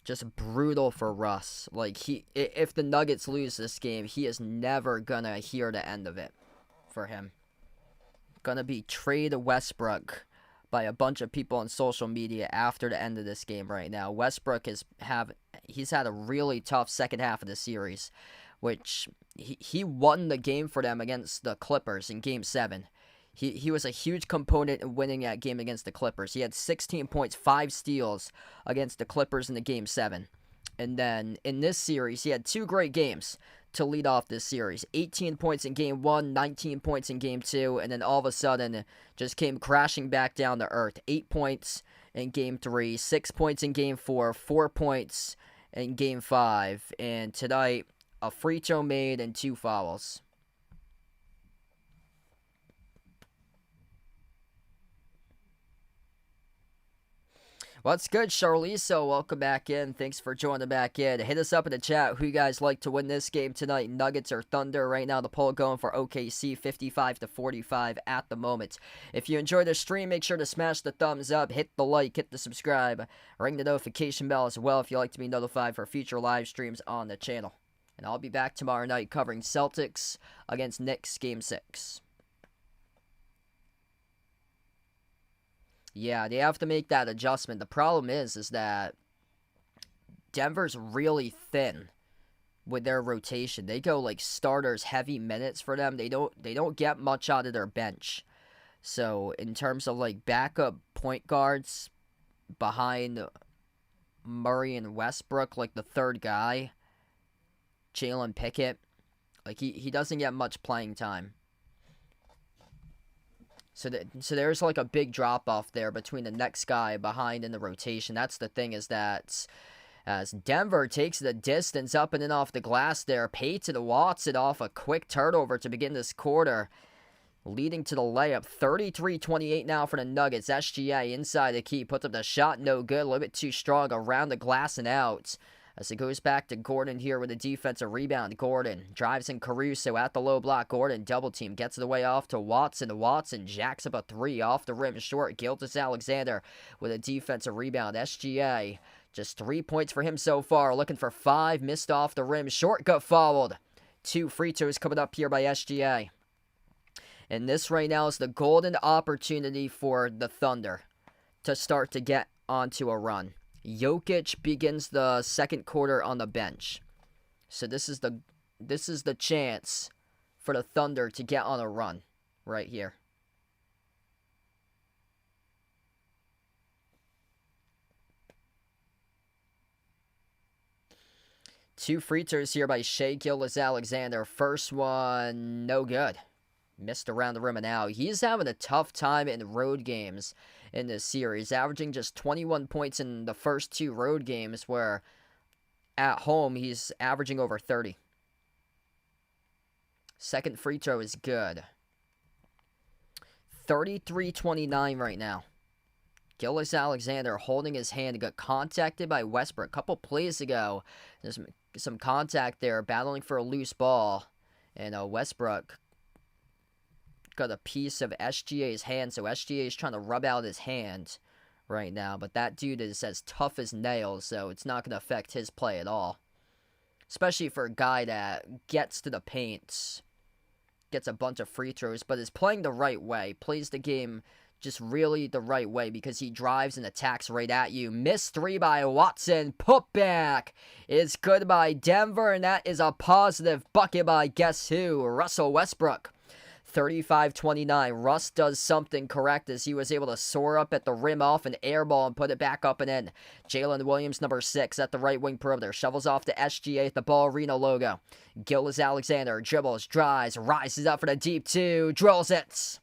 Just brutal for Russ. Like, if the Nuggets lose this game, he is never gonna hear the end of it for him. Gonna be trade Westbrook by a bunch of people on social media after the end of this game right now. Westbrook he's had a really tough second half of the series, which he won the game for them against the Clippers in Game 7. He was a huge component in winning that game against the Clippers. He had 16 points, 5 steals against the Clippers in the Game 7. And then in this series, he had 2 great games to lead off this series. 18 points in Game 1, 19 points in Game 2, and then all of a sudden just came crashing back down to earth. 8 points in Game 3, 6 points in Game 4, 4 points in Game 5, and tonight, a free throw made and 2 fouls. What's good, Charlize? Welcome back in. Thanks for joining back in. Hit us up in the chat who you guys like to win this game tonight, Nuggets or Thunder. Right now, the poll going for OKC, 55-45 at the moment. If you enjoyed the stream, make sure to smash the thumbs up, hit the like, hit the subscribe, ring the notification bell as well if you like to be notified for future live streams on the channel. And I'll be back tomorrow night covering Celtics against Knicks Game 6. Yeah, they have to make that adjustment. The problem is that Denver's really thin with their rotation. They go like starters heavy minutes for them. They don't get much out of their bench. So in terms of like backup point guards behind Murray and Westbrook, like the third guy, Jalen Pickett, like he doesn't get much playing time. So there's like a big drop-off there between the next guy behind in the rotation. That's the thing, is that as Denver takes the distance up and in off the glass there, Peyton Watson off a quick turnover to begin this quarter, leading to the layup. 33-28 now for the Nuggets. SGA inside the key, puts up the shot, no good, a little bit too strong, around the glass and out. As it goes back to Gordon here with a defensive rebound. Gordon drives in Caruso at the low block. Gordon double team, gets the way off to Watson. Watson jacks up a 3 off the rim short. Gilgeous-Alexander with a defensive rebound. SGA, just 3 points for him so far. Looking for 5, missed off the rim. Short got fouled. 2 free throws coming up here by SGA. And this right now is the golden opportunity for the Thunder to start to get onto a run. Jokic begins the second quarter on the bench. So this is the chance for the Thunder to get on a run right here. Two free throws here by Shai Gilgeous-Alexander. First one, no good. Missed around the rim and out. He's having a tough time in road games in this series, averaging just 21 points in the first 2 road games, where at home he's averaging over 30. Second free throw is good. 33-29 right now. Gilgeous-Alexander holding his hand, got contacted by Westbrook a couple plays ago. There's some contact there, battling for a loose ball, and Westbrook got a piece of SGA's hand, so SGA is trying to rub out his hand right now. But that dude is as tough as nails, so it's not going to affect his play at all. Especially for a guy that gets to the paint, gets a bunch of free throws, but is playing the right way. Plays the game just really the right way because he drives and attacks right at you. Missed three by Watson. Putback is good by Denver, and that is a positive bucket by guess who? Russell Westbrook. 35-29. Russ does something correct as he was able to soar up at the rim off an air ball and put it back up and in. Jalen Williams, number 6, at the right wing perimeter. Shovels off to SGA at the Ball Arena logo. Gilgeous-Alexander dribbles, drives, rises up for the deep 2, drills it.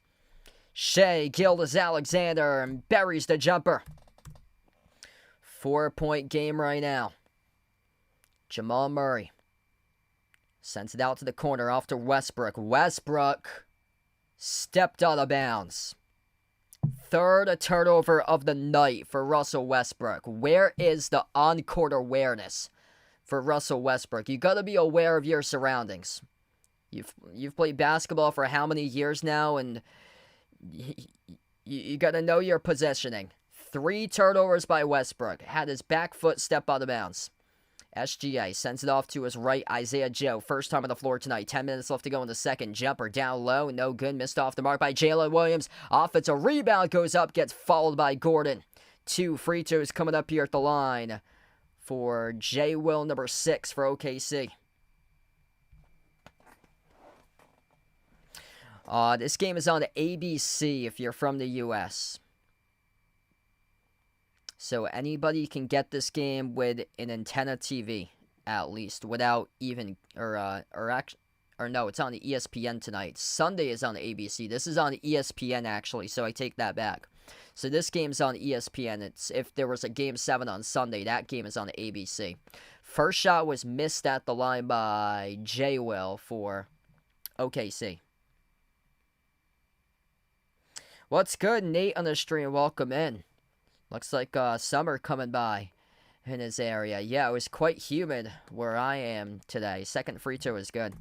Shea Gilgeous-Alexander and buries the jumper. 4-point game right now. Jamal Murray sends it out to the corner off to Westbrook. Westbrook stepped out of bounds. Third turnover of the night for Russell Westbrook. Where is the on-court awareness for Russell Westbrook? You got to be aware of your surroundings. You've played basketball for how many years now, and you got to know your positioning. 3 turnovers by Westbrook. Had his back foot step out of bounds. SGA sends it off to his right, Isaiah Joe. First time on the floor tonight. 10 minutes left to go in the second. Jumper down low. No good. Missed off the mark by Jalen Williams. Offensive rebound goes up. Gets fouled by Gordon. 2 free throws coming up here at the line for J. Will, number 6 for OKC. This game is on ABC if you're from the U.S. So anybody can get this game with an antenna TV, at least, without even, no, it's on the ESPN tonight. Sunday is on the ABC. This is on ESPN, actually, so I take that back. So this game's on ESPN. It's if there was a Game 7 on Sunday, that game is on the ABC. First shot was missed at the line by J. Will for OKC. What's good, Nate on the stream? Welcome in. Looks like summer coming by in his area. Yeah, it was quite humid where I am today. Second free throw is good.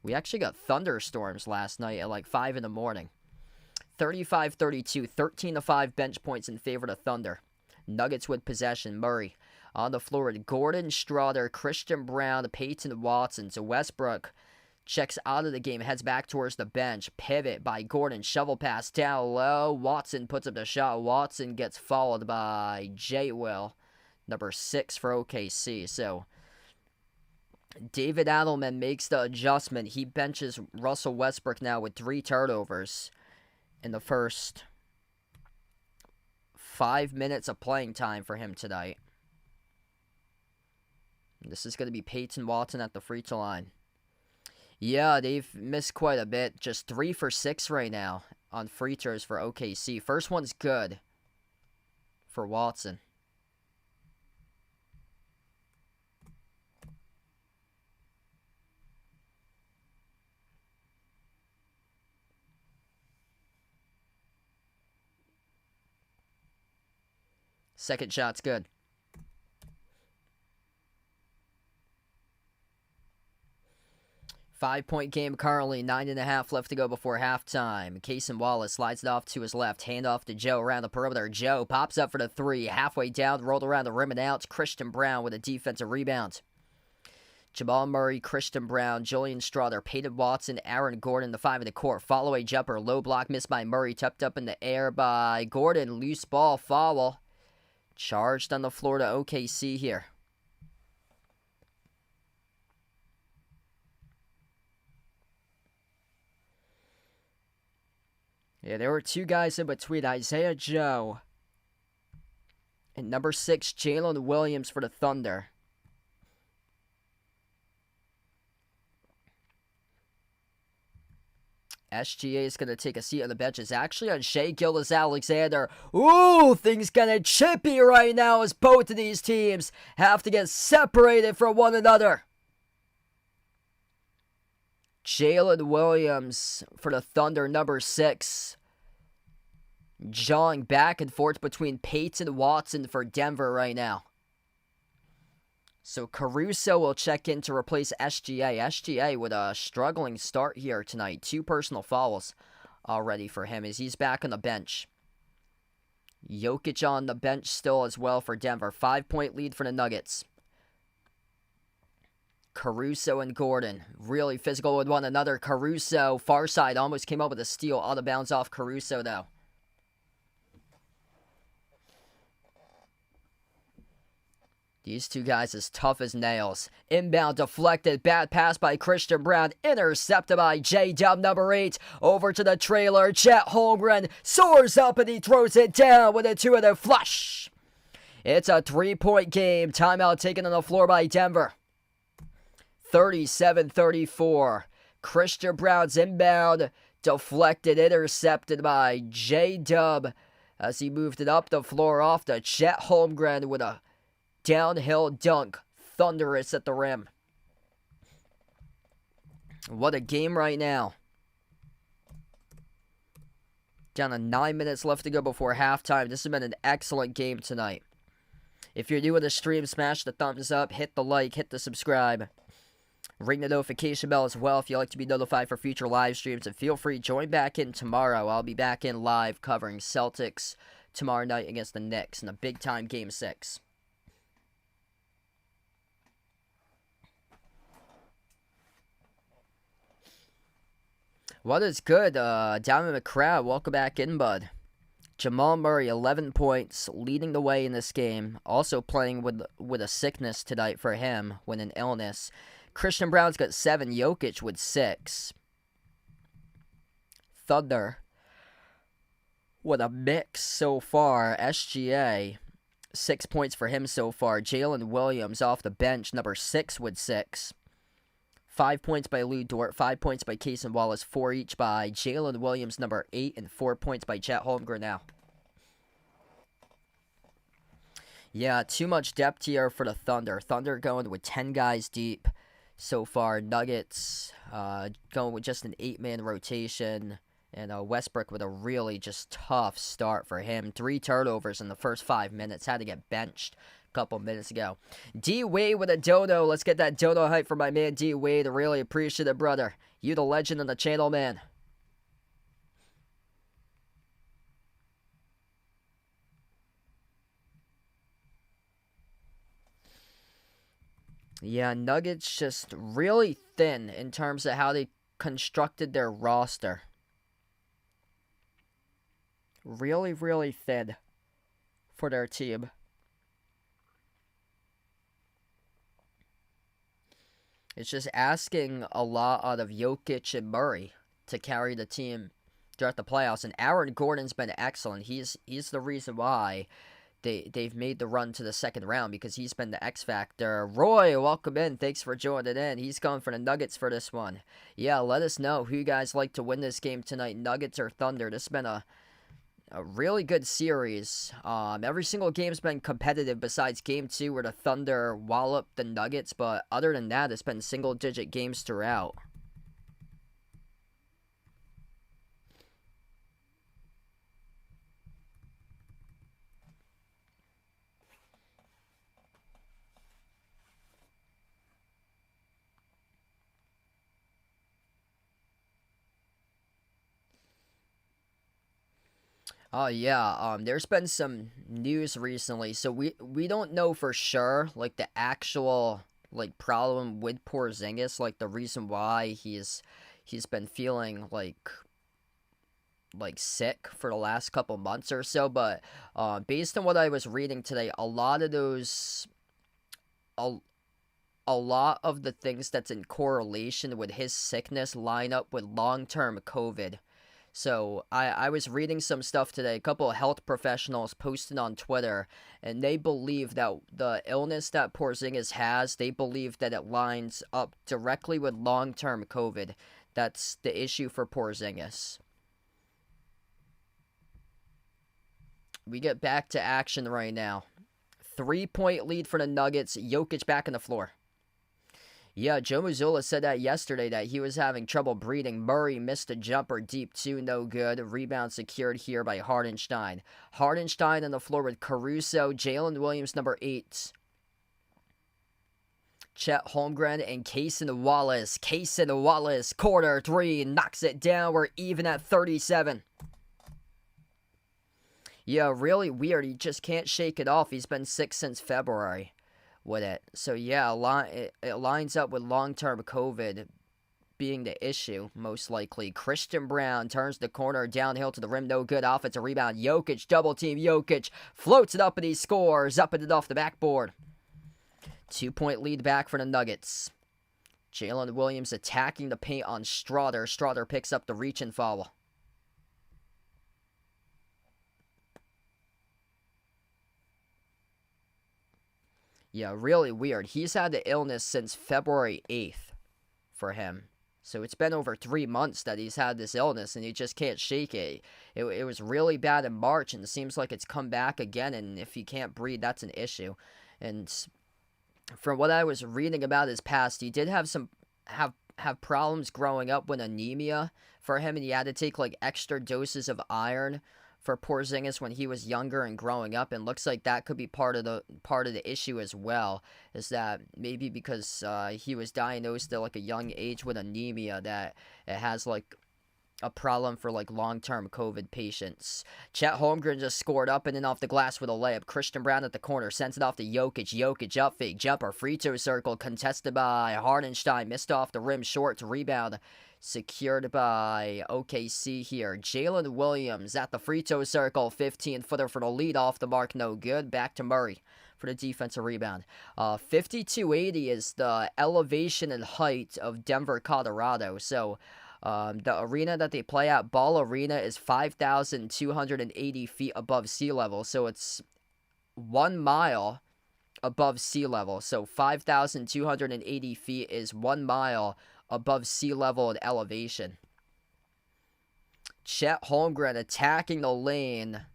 We actually got thunderstorms last night at like 5 in the morning. 35-32, 13-5 bench points in favor of Thunder. Nuggets with possession. Murray on the floor with Gordon, Strother, Christian Brown, Peyton Watson. So Westbrook checks out of the game, heads back towards the bench. Pivot by Gordon. Shovel pass down low. Watson puts up the shot. Watson gets followed by J. Will, number 6 for OKC. So David Adelman makes the adjustment. He benches Russell Westbrook now with 3 turnovers in the first 5 minutes of playing time for him tonight. This is going to be Peyton Watson at the free throw line. Yeah, they've missed quite a bit. Just 3 for 6 right now on free throws for OKC. First one's good for Watson. Second shot's good. Five-point game currently, 9.5 left to go before halftime. Cason Wallace slides it off to his left, hand off to Joe around the perimeter. Joe pops up for the 3, halfway down, rolled around the rim and out. Christian Brown with a defensive rebound. Jamal Murray, Christian Brown, Julian Strother, Peyton Watson, Aaron Gordon, the 5 in the court. Follow-away jumper, low block missed by Murray, tucked up in the air by Gordon. Loose ball, foul. Charged on the floor to OKC here. Yeah, there were 2 guys in between, Isaiah Joe and number 6, Jalen Williams for the Thunder. SGA is going to take a seat on the bench. It's actually on Shea Gilgeous-Alexander. Ooh, things getting chippy right now as both of these teams have to get separated from one another. Jalen Williams for the Thunder, number 6. Jawing back and forth between Peyton Watson for Denver right now. So Caruso will check in to replace SGA. SGA with a struggling start here tonight. 2 personal fouls already for him as he's back on the bench. Jokic on the bench still as well for Denver. 5-point lead for the Nuggets. Caruso and Gordon really physical with one another. Caruso, far side, almost came up with a steal. Out of bounds off Caruso, though. These two guys as tough as nails. Inbound deflected. Bad pass by Christian Braun. Intercepted by J-Dub number 8. Over to the trailer. Chet Holmgren soars up and he throws it down with a two-handed flush. It's a 3-point game. Timeout taken on the floor by Denver. 37-34. Christian Braun's inbound deflected. Intercepted by J-Dub as he moved it up the floor off to Chet Holmgren with a downhill dunk, thunderous at the rim. What a game right now. Down to 9 minutes left to go before halftime. This has been an excellent game tonight. If you're new to the stream, smash the thumbs up, hit the like, hit the subscribe. Ring the notification bell as well if you'd like to be notified for future live streams. And feel free, join back in tomorrow. I'll be back in live covering Celtics tomorrow night against the Knicks in a big-time Game 6. What is good? Down in the crowd. Welcome back in, bud. Jamal Murray, 11 points, leading the way in this game. Also playing with a sickness tonight for him, with an illness. Christian Braun's got 7. Jokic with 6. Thunder. What a mix so far. SGA, 6 points for him so far. Jalen Williams off the bench, number 6 with 6. 5 points by Lou Dort, 5 points by Cason Wallace, 4 each by Jalen Williams, number 8, and 4 points by Chet Holmgren now. Yeah, too much depth here for the Thunder. Thunder going with 10 guys deep so far. Nuggets going with just an 8-man rotation. And Westbrook with a really just tough start for him. 3 turnovers in the first 5 minutes. Had to get benched couple minutes ago. D Wade with a dono. Let's get that dono hype for my man D Wade. Really appreciate it, brother. You the legend on the channel, man. Yeah, Nuggets just really thin in terms of how they constructed their roster. Really, really thin for their team. It's just asking a lot out of Jokic and Murray to carry the team throughout the playoffs. And Aaron Gordon's been excellent. He's the reason why they've made the run to the second round, because he's been the X factor. Roy, welcome in. Thanks for joining in. He's going for the Nuggets for this one. Yeah, let us know who you guys like to win this game tonight, Nuggets or Thunder. This has been a really good series. Every single game's been competitive besides Game 2 where the Thunder walloped the Nuggets, but other than that, it's been single-digit games throughout. Oh yeah, there's been some news recently, so we don't know for sure, like, the actual, like, problem with Porzingis, like, the reason why he's been feeling like sick for the last couple months or so, but based on what I was reading today, a lot of the things that's in correlation with his sickness line up with long-term COVID. So I was reading some stuff today, a couple of health professionals posted on Twitter, and they believe that the illness that Porzingis has, they believe that it lines up directly with long-term COVID. That's the issue for Porzingis. We get back to action right now. 3-point lead for the Nuggets. Jokic back on the floor. Yeah, Joe Mazzulla said that yesterday, that he was having trouble breathing. Murray missed a jumper deep too, no good. Rebound secured here by Hardenstein. Hardenstein on the floor with Caruso. Jalen Williams, number 8. Chet Holmgren and Cason Wallace. Cason Wallace, corner 3, knocks it down. We're even at 37. Yeah, really weird. He just can't shake it off. He's been sick since February with it. So yeah, it lines up with long-term COVID being the issue, most likely. Christian Braun turns the corner, downhill to the rim, no good. Offensive rebound. Jokic, double team. Jokic floats it up and he scores. Up and it off the backboard. 2-point lead back for the Nuggets. Jalen Williams attacking the paint on Strawder. Strawder picks up the reach and foul. Yeah, really weird. He's had the illness since February 8th for him. So it's been over 3 months that he's had this illness, and he just can't shake it. It was really bad in March, and it seems like it's come back again, and if he can't breathe, that's an issue. And from what I was reading about his past, he did have have problems growing up with anemia for him, and he had to take like extra doses of iron for Porzingis when he was younger and growing up, and looks like that could be part of the issue as well, is that maybe because he was diagnosed at like a young age with anemia, that it has like a problem for like long-term COVID patients. Chet Holmgren just scored up and in off the glass with a layup. Christian Braun at the corner sends it off to Jokic. Jokic up fake jumper, free throw circle contested by Hardenstein, missed off the rim, short to rebound. Secured by OKC here. Jalen Williams at the free throw circle. 15-footer for the lead, off the mark, no good. Back to Murray for the defensive rebound. 5280 is the elevation and height of Denver, Colorado. So the arena that they play at, Ball Arena, is 5,280 feet above sea level. So it's 1 mile above sea level. So 5,280 feet is 1 mile above sea level and elevation. Chet Holmgren attacking the lane.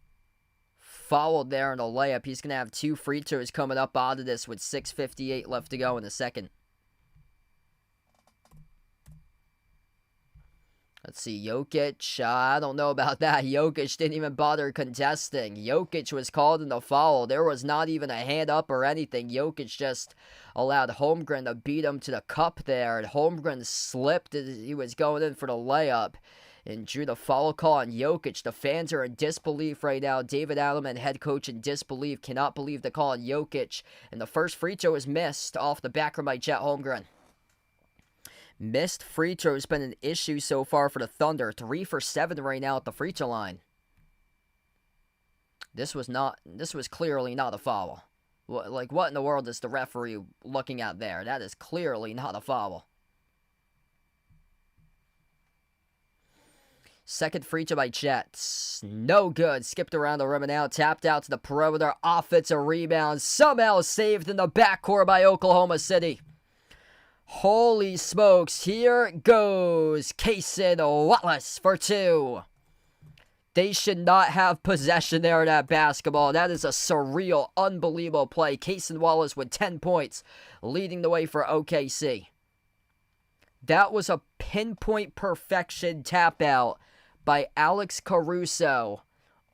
Fouled there in the layup. He's going to have 2 free throws coming up out of this with 6:58 left to go in the second. Let's see, Jokic, I don't know about that. Jokic didn't even bother contesting. Jokic was called in the foul. There was not even a hand up or anything. Jokic just allowed Holmgren to beat him to the cup there. And Holmgren slipped as he was going in for the layup and drew the foul call on Jokic. The fans are in disbelief right now. David Alleman, head coach, in disbelief. Cannot believe the call on Jokic. And the first free throw is missed off the back rim by Chet Holmgren. Missed free throw has been an issue so far for the Thunder. 3 for 7 right now at the free throw line. This was clearly not a foul. Like, what in the world is the referee looking at there? That is clearly not a foul. Second free throw by Jets. No good. Skipped around the rim and out. Tapped out to the perimeter. Offensive rebound. Somehow saved in the backcourt by Oklahoma City. Holy smokes, here goes Cason Wallace for 2. They should not have possession there in that basketball. That is a surreal, unbelievable play. Cason Wallace with 10 points, leading the way for OKC. That was a pinpoint perfection tap out by Alex Caruso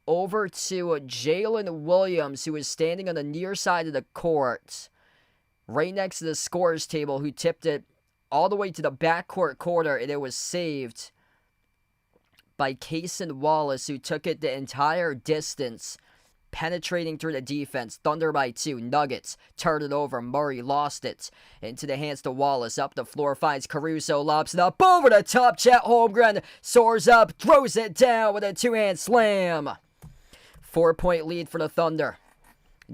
over to Jalen Williams, who was standing on the near side of the court, right next to the scorer's table, who tipped it all the way to the backcourt corner, and it was saved by Cason Wallace, who took it the entire distance, penetrating through the defense. Thunder by 2. Nuggets turned it over. Murray lost it into the hands to Wallace. Up the floor, finds Caruso, lobs it up over the top. Chet Holmgren soars up, throws it down with a 2-hand slam. 4-point lead for the Thunder.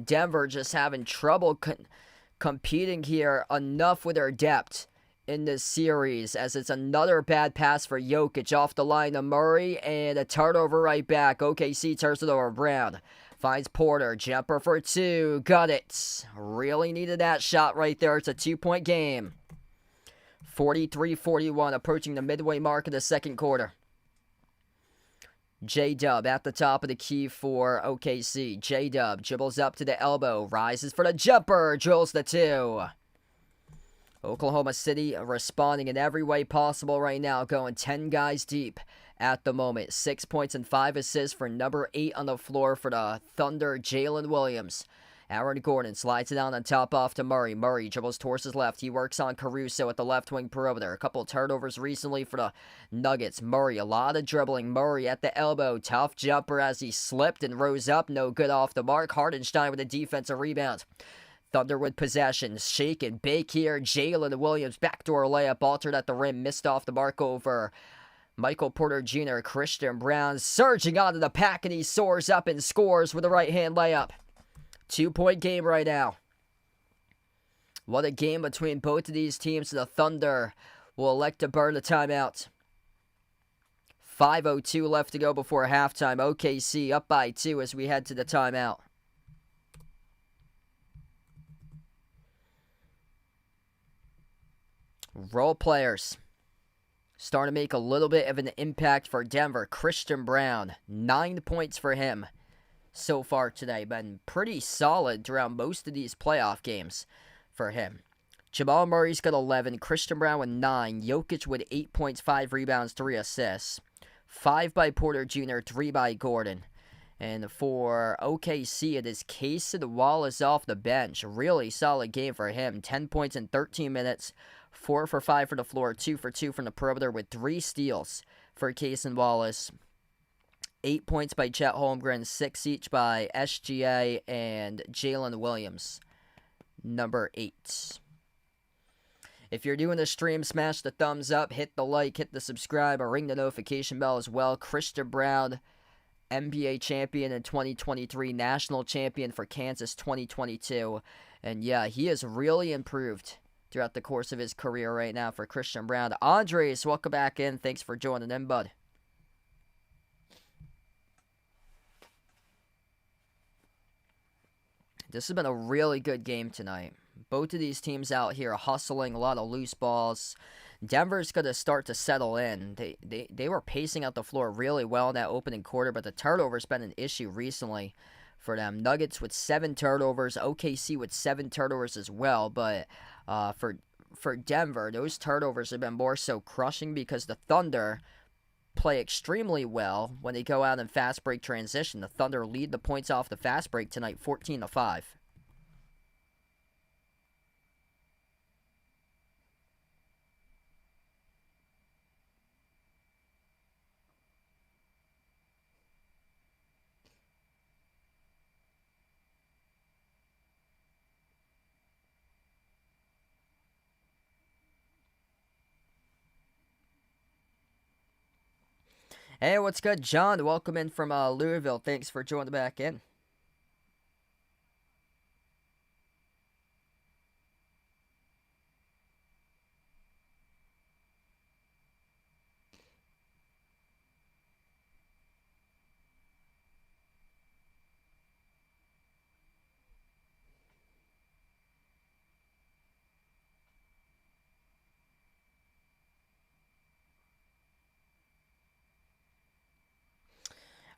Denver just having trouble competing here enough with their depth in this series, as it's another bad pass for Jokic off the line to Murray, and a turnover right back. OKC turns it over. Brown finds Porter, jumper for 2, got it. Really needed that shot right there. It's a 2-point game. 43-41, approaching the midway mark of the second quarter. J-Dub at the top of the key for OKC. J-Dub dribbles up to the elbow, rises for the jumper, drills the 2. Oklahoma City responding in every way possible right now, going 10 guys deep at the moment. 6 points and 5 assists for number 8 on the floor for the Thunder, Jalen Williams. Aaron Gordon slides it down on top off to Murray. Murray dribbles towards his left. He works on Caruso at the left wing perimeter. A couple of turnovers recently for the Nuggets. Murray, a lot of dribbling. Murray at the elbow. Tough jumper as he slipped and rose up. No good off the mark. Hardenstein with a defensive rebound. Thunder with possession. Shake and bake here. Jalen Williams, backdoor layup. Altered at the rim. Missed off the mark over Michael Porter Jr. Christian Brown surging onto the pack, and he soars up and scores with a right-hand layup. 2-point game right now. What a game between both of these teams. The Thunder will elect to burn the timeout. 5:02 left to go before halftime. OKC up by 2 as we head to the timeout. Role players starting to make a little bit of an impact for Denver. Christian Brown, 9 points for him so far today. Been pretty solid throughout most of these playoff games for him. Jamal Murray's got 11. Christian Brown with 9. Jokic with 8 points, 5 rebounds, 3 assists. 5 by Porter Jr., 3 by Gordon. And for OKC, it is Casey Wallace off the bench. Really solid game for him. 10 points in 13 minutes. 4 for 5 for the floor. 2 for 2 from the perimeter with 3 steals for Casey Wallace. 8 points by Chet Holmgren. 6 each by SGA and Jalen Williams. Number 8. If you're doing the stream, smash the thumbs up, hit the like, hit the subscribe, or ring the notification bell as well. Christian Brown, NBA champion in 2023, national champion for Kansas 2022. And yeah, he has really improved throughout the course of his career right now for Christian Brown. Andres, welcome back in. Thanks for joining in, bud. This has been a really good game tonight. Both of these teams out here hustling, a lot of loose balls. Denver's going to start to settle in. They were pacing out the floor really well in that opening quarter, but the turnover's been an issue recently for them. Nuggets with 7 turnovers, OKC with 7 turnovers as well, but for Denver, those turnovers have been more so crushing because the Thunder play extremely well when they go out in fast break transition. The Thunder lead the points off the fast break tonight, 14-5. Hey, what's good, John? Welcome in from Louisville. Thanks for joining back in.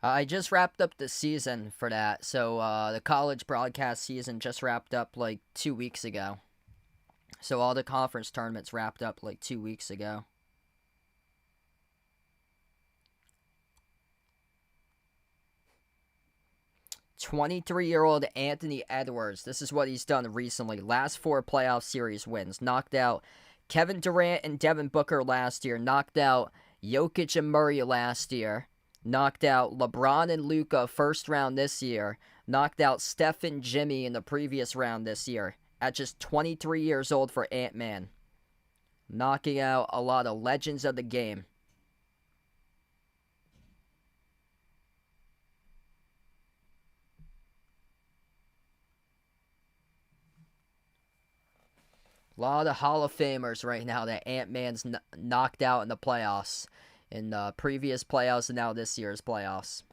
I just wrapped up the season for that. So the college broadcast season just wrapped up like 2 weeks ago. So all the conference tournaments wrapped up like 2 weeks ago. "23-year-old Anthony Edwards." This is what he's done recently. Last 4 playoff series wins. Knocked out Kevin Durant and Devin Booker last year. Knocked out Jokic and Murray last year. Knocked out LeBron and Luka first round this year. Knocked out Steph and Jimmy in the previous round this year. At just 23 years old for Ant-Man. Knocking out a lot of legends of the game. A lot of Hall of Famers right now that Ant-Man's knocked out in the playoffs. In the previous playoffs and now this year's playoffs.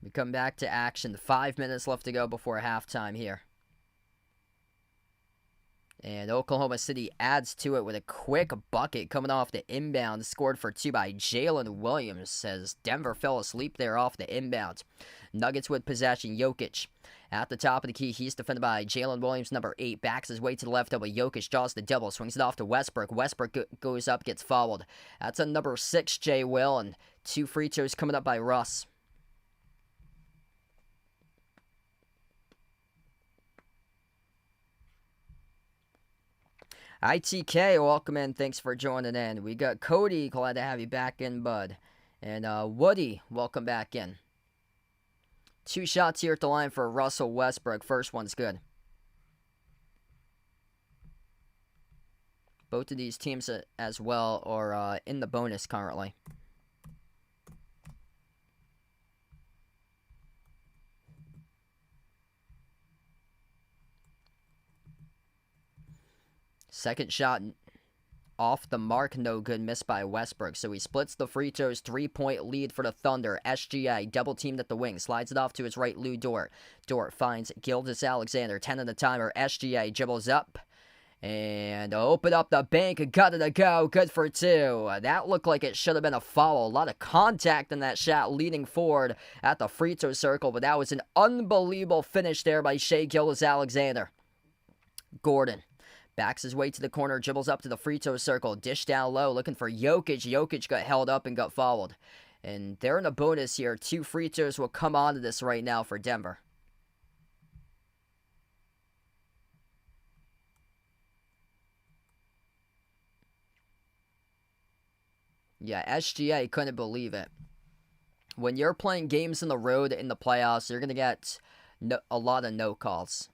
We come back to action. 5 minutes left to go before halftime here. And Oklahoma City adds to it with a quick bucket coming off the inbound. Scored for 2 by Jalen Williams as Denver fell asleep there off the inbound. Nuggets with possession. Jokic at the top of the key. He's defended by Jalen Williams, number 8. Backs his way to the left double. Jokic draws the double. Swings it off to Westbrook. Westbrook goes up, gets fouled. That's a number 6, Jay Will. And 2 free throws coming up by Russ. ITK, welcome in. Thanks for joining in. We got Cody, glad to have you back in, bud. And Woody, welcome back in. 2 shots here at the line for Russell Westbrook. First one's good. Both of these teams as well are in the bonus currently. Second shot off the mark, no good, missed by Westbrook. So he splits the free throws, 3-point lead for the Thunder. SGA double teamed at the wing, slides it off to his right, Lou Dort. Dort finds Gilgeous-Alexander, 10 on the timer. SGA dribbles up and open up the bank, got it to go, good for 2. That looked like it should have been a foul. A lot of contact in that shot leading forward at the free throw circle, but that was an unbelievable finish there by Shai Gilgeous-Alexander. Gordon backs his way to the corner, dribbles up to the free throw circle, dish down low, looking for Jokic. Jokic got held up and got fouled. And they're in a bonus here. 2 free throws will come onto this right now for Denver. Yeah, SGA couldn't believe it. When you're playing games on the road in the playoffs, you're going to get a lot of no calls.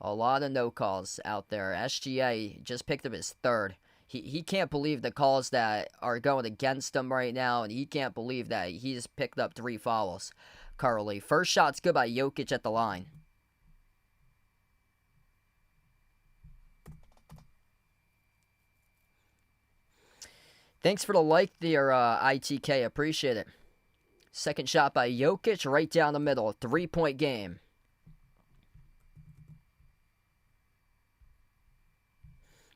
A lot of no calls out there. SGA just picked up his 3rd. He can't believe the calls that are going against him right now, and he can't believe that he's picked up 3 fouls currently. First shot's good by Jokic at the line. Thanks for the like there, ITK. Appreciate it. Second shot by Jokic right down the middle. 3-point game.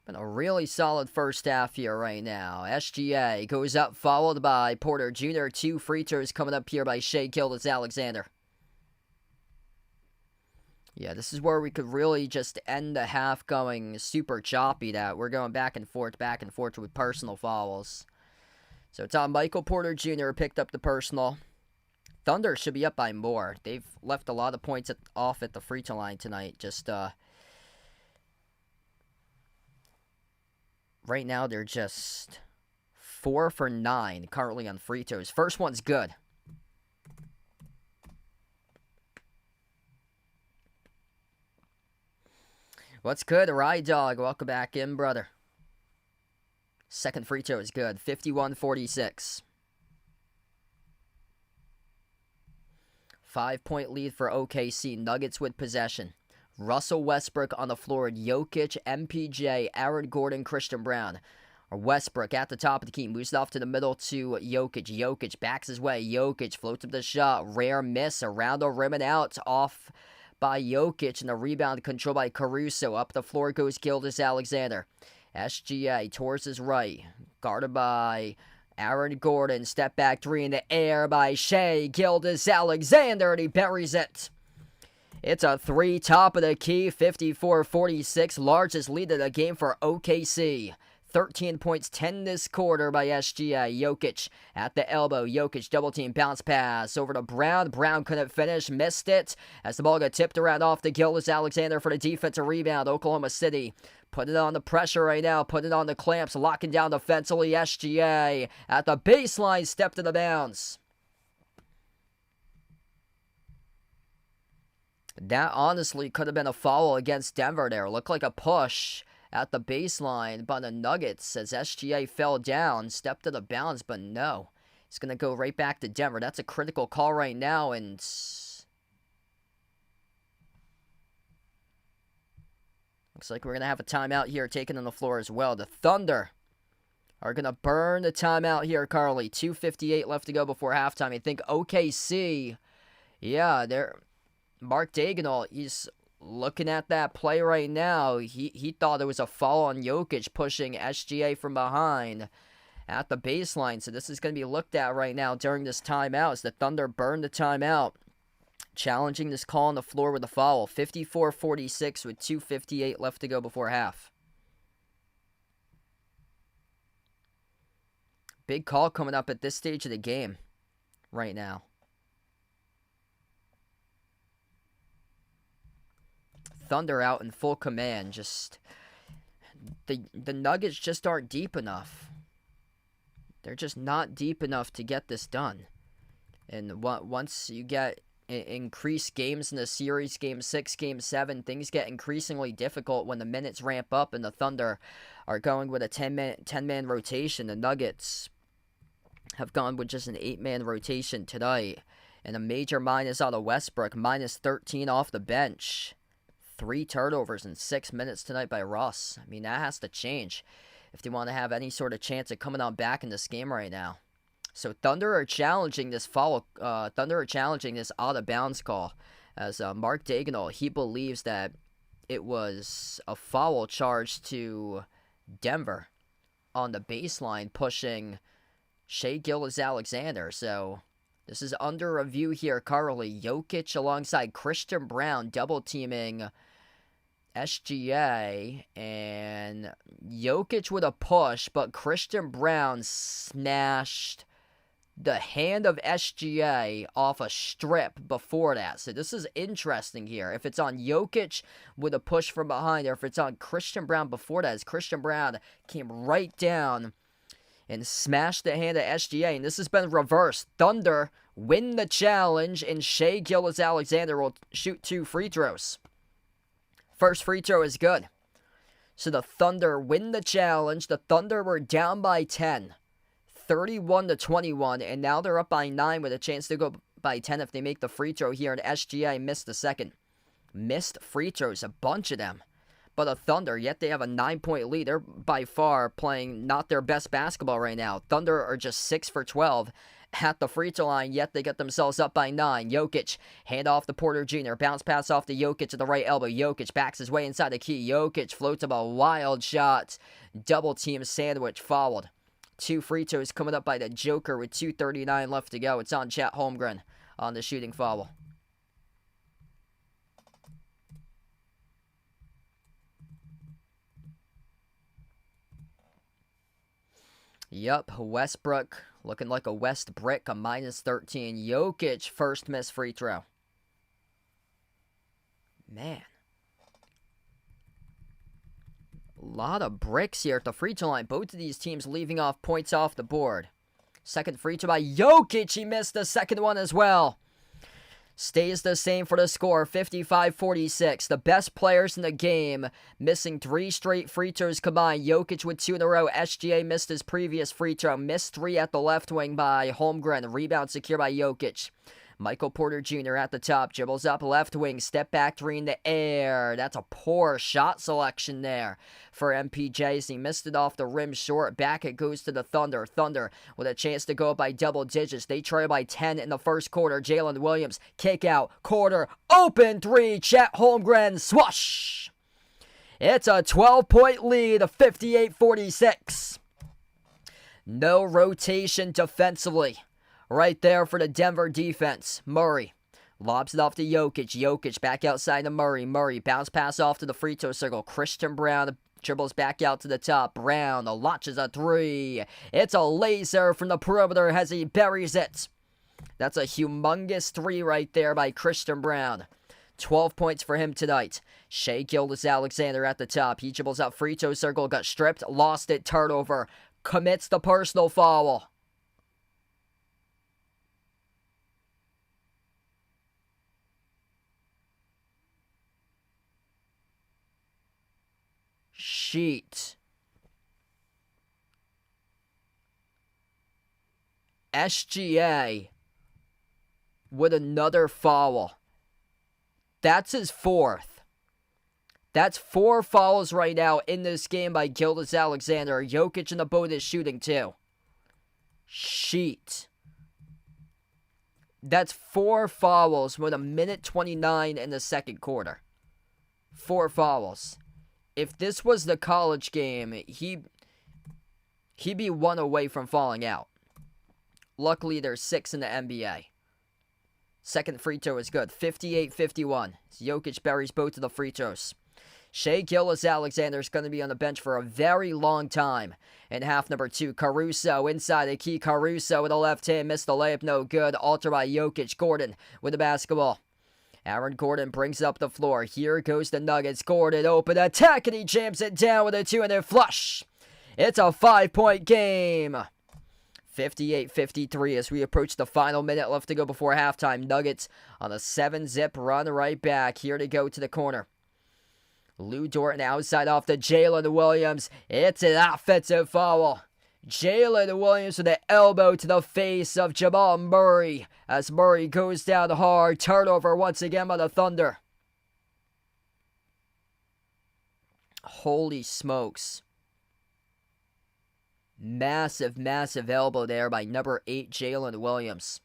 Been a really solid first half here right now. SGA goes up, followed by Porter Jr. 2 free throws coming up here by Shai Gilgeous-Alexander. Yeah, this is where we could really just end the half going super choppy, that we're going back and forth with personal fouls. So it's on Michael Porter Jr. picked up the personal. Thunder should be up by more. They've left a lot of points off at the free throw line tonight. Just, right now, they're just 4 for 9 currently on free throws. First one's good. What's good, Ride Dog? Welcome back in, brother. Second free throw is good. 51-46. 5-point lead for OKC. Nuggets with possession. Russell Westbrook on the floor. Jokic, MPJ, Aaron Gordon, Christian Brown. Westbrook at the top of the key. Moves it off to the middle to Jokic. Jokic backs his way. Jokic floats up the shot. Rare miss. Around the rim and out. Off by Jokic. And the rebound controlled by Caruso. Up the floor goes Gilgeous-Alexander. SGA towards his right. Guarded by Aaron Gordon. Step back 3 in the air by Shai Gilgeous-Alexander. And he buries it. It's a 3, top of the key, 54-46, largest lead of the game for OKC. 13 points, 10 this quarter by SGA. Jokic at the elbow. Jokic double team, bounce pass over to Brown. Brown couldn't finish, missed it as the ball got tipped around off to Gilgeous-Alexander for the defensive rebound. Oklahoma City put it on the pressure right now, put it on the clamps, locking down defensively. SGA at the baseline, stepped to the bounds. That honestly could have been a foul against Denver there. Looked like a push at the baseline by the Nuggets as SGA fell down, stepped to the bounds, but no. It's going to go right back to Denver. That's a critical call right now, and looks like we're going to have a timeout here taken on the floor as well. The Thunder are going to burn the timeout here, Carly. 2:58 left to go before halftime. I think OKC, yeah, they're... Mark Daigneault, he's looking at that play right now. He thought it was a foul on Jokic pushing SGA from behind at the baseline. So this is going to be looked at right now during this timeout as the Thunder burn the timeout, challenging this call on the floor with a foul. 54-46 with 2:58 left to go before half. Big call coming up at this stage of the game right now. Thunder out in full command, just the Nuggets just aren't deep enough. They're just not deep enough to get this done. And once you get increased games in the series, Game 6, Game 7, things get increasingly difficult when the minutes ramp up and the Thunder are going with a 10-man rotation. The Nuggets have gone with just an 8-man rotation tonight. And a major minus out of Westbrook, minus 13 off the bench. 3 turnovers in 6 minutes tonight by Russ. I mean, that has to change if they want to have any sort of chance of coming on back in this game right now. So Thunder are challenging this out of bounds call, as Mark Daigneault, he believes that it was a foul charge to Denver on the baseline, pushing Shai Gilgeous-Alexander. So this is under review here currently. Jokic alongside Christian Brown double teaming SGA, and Jokic with a push, but Christian Brown smashed the hand of SGA off a strip before that. So this is interesting here. If it's on Jokic with a push from behind, or if it's on Christian Brown before that, as Christian Brown came right down and smashed the hand of SGA. And this has been reversed. Thunder win the challenge, and Shai Gilgeous-Alexander will shoot 2 free throws. First free throw is good. So the Thunder win the challenge. The Thunder were down by 10. 31-21, and now they're up by 9 with a chance to go by 10 if they make the free throw here, and SGA missed the second. Missed free throws, a bunch of them. But the Thunder, yet they have a 9-point lead. They're by far playing not their best basketball right now. Thunder are just 6 for 12 at the free throw line, yet they get themselves up by 9. Jokic, hand off to Porter Jr., bounce pass off to Jokic at the right elbow. Jokic backs his way inside the key. Jokic floats up a wild shot. Double team sandwich followed. 2 free throws coming up by the Joker with 2:39 left to go. It's on Chet Holmgren on the shooting foul. Yup, Westbrook looking like a West brick, a minus 13. Jokic, first missed free throw. Man. A lot of bricks here at the free throw line. Both of these teams leaving off points off the board. Second free throw by Jokic. He missed the second one as well. Stays the same for the score, 55-46. The best players in the game missing 3 straight free throws combined. Jokic with 2 in a row. SGA missed his previous free throw. Missed 3 at the left wing by Holmgren. Rebound secure by Jokic. Michael Porter Jr. at the top, dribbles up left wing, step back 3 in the air. That's a poor shot selection there for MPJ. He missed it off the rim short. Back it goes to the Thunder. Thunder with a chance to go by double digits. They trail by 10 in the first quarter. Jalen Williams, kick out, quarter, open 3. Chet Holmgren, swoosh. It's a 12-point lead, 58-46. No rotation defensively. Right there for the Denver defense. Murray lobs it off to Jokic. Jokic back outside to Murray. Murray bounce pass off to the free throw circle. Christian Brown dribbles back out to the top. Brown launches a 3. It's a laser from the perimeter as he buries it. That's a humongous 3 right there by Christian Brown. 12 points for him tonight. Shai Gilgeous-Alexander at the top. He dribbles out free throw circle. Got stripped. Lost it. Turnover. Commits the personal foul. Sheet. SGA with another foul. That's his 4th. That's 4 fouls right now in this game by Gilgeous-Alexander. Jokic in the boat is shooting too. Sheet. That's 4 fouls with 1:29 in the second quarter. 4 fouls. If this was the college game, he'd be 1 away from falling out. Luckily, there's 6 in the NBA. Second free throw is good. 58-51. Jokic buries both of the free throws. Shai Gilgeous-Alexander is going to be on the bench for a very long time. In half number 2, Caruso inside the key. Caruso with a left hand. Missed the layup. No good. Altered by Jokic. Gordon with the basketball. Aaron Gordon brings up the floor. Here goes the Nuggets. Gordon open attack, and he jams it down with a two-handed flush. It's a 5-point game. 58-53 as we approach the final minute left to go before halftime. Nuggets on a 7-zip run right back. Here to go to the corner. Lou Dort outside off to Jalen Williams. It's an offensive foul. Jalen Williams with an elbow to the face of Jamal Murray as Murray goes down hard. Turnover once again by the Thunder. Holy smokes. Massive, massive elbow there by number 8, Jalen Williams.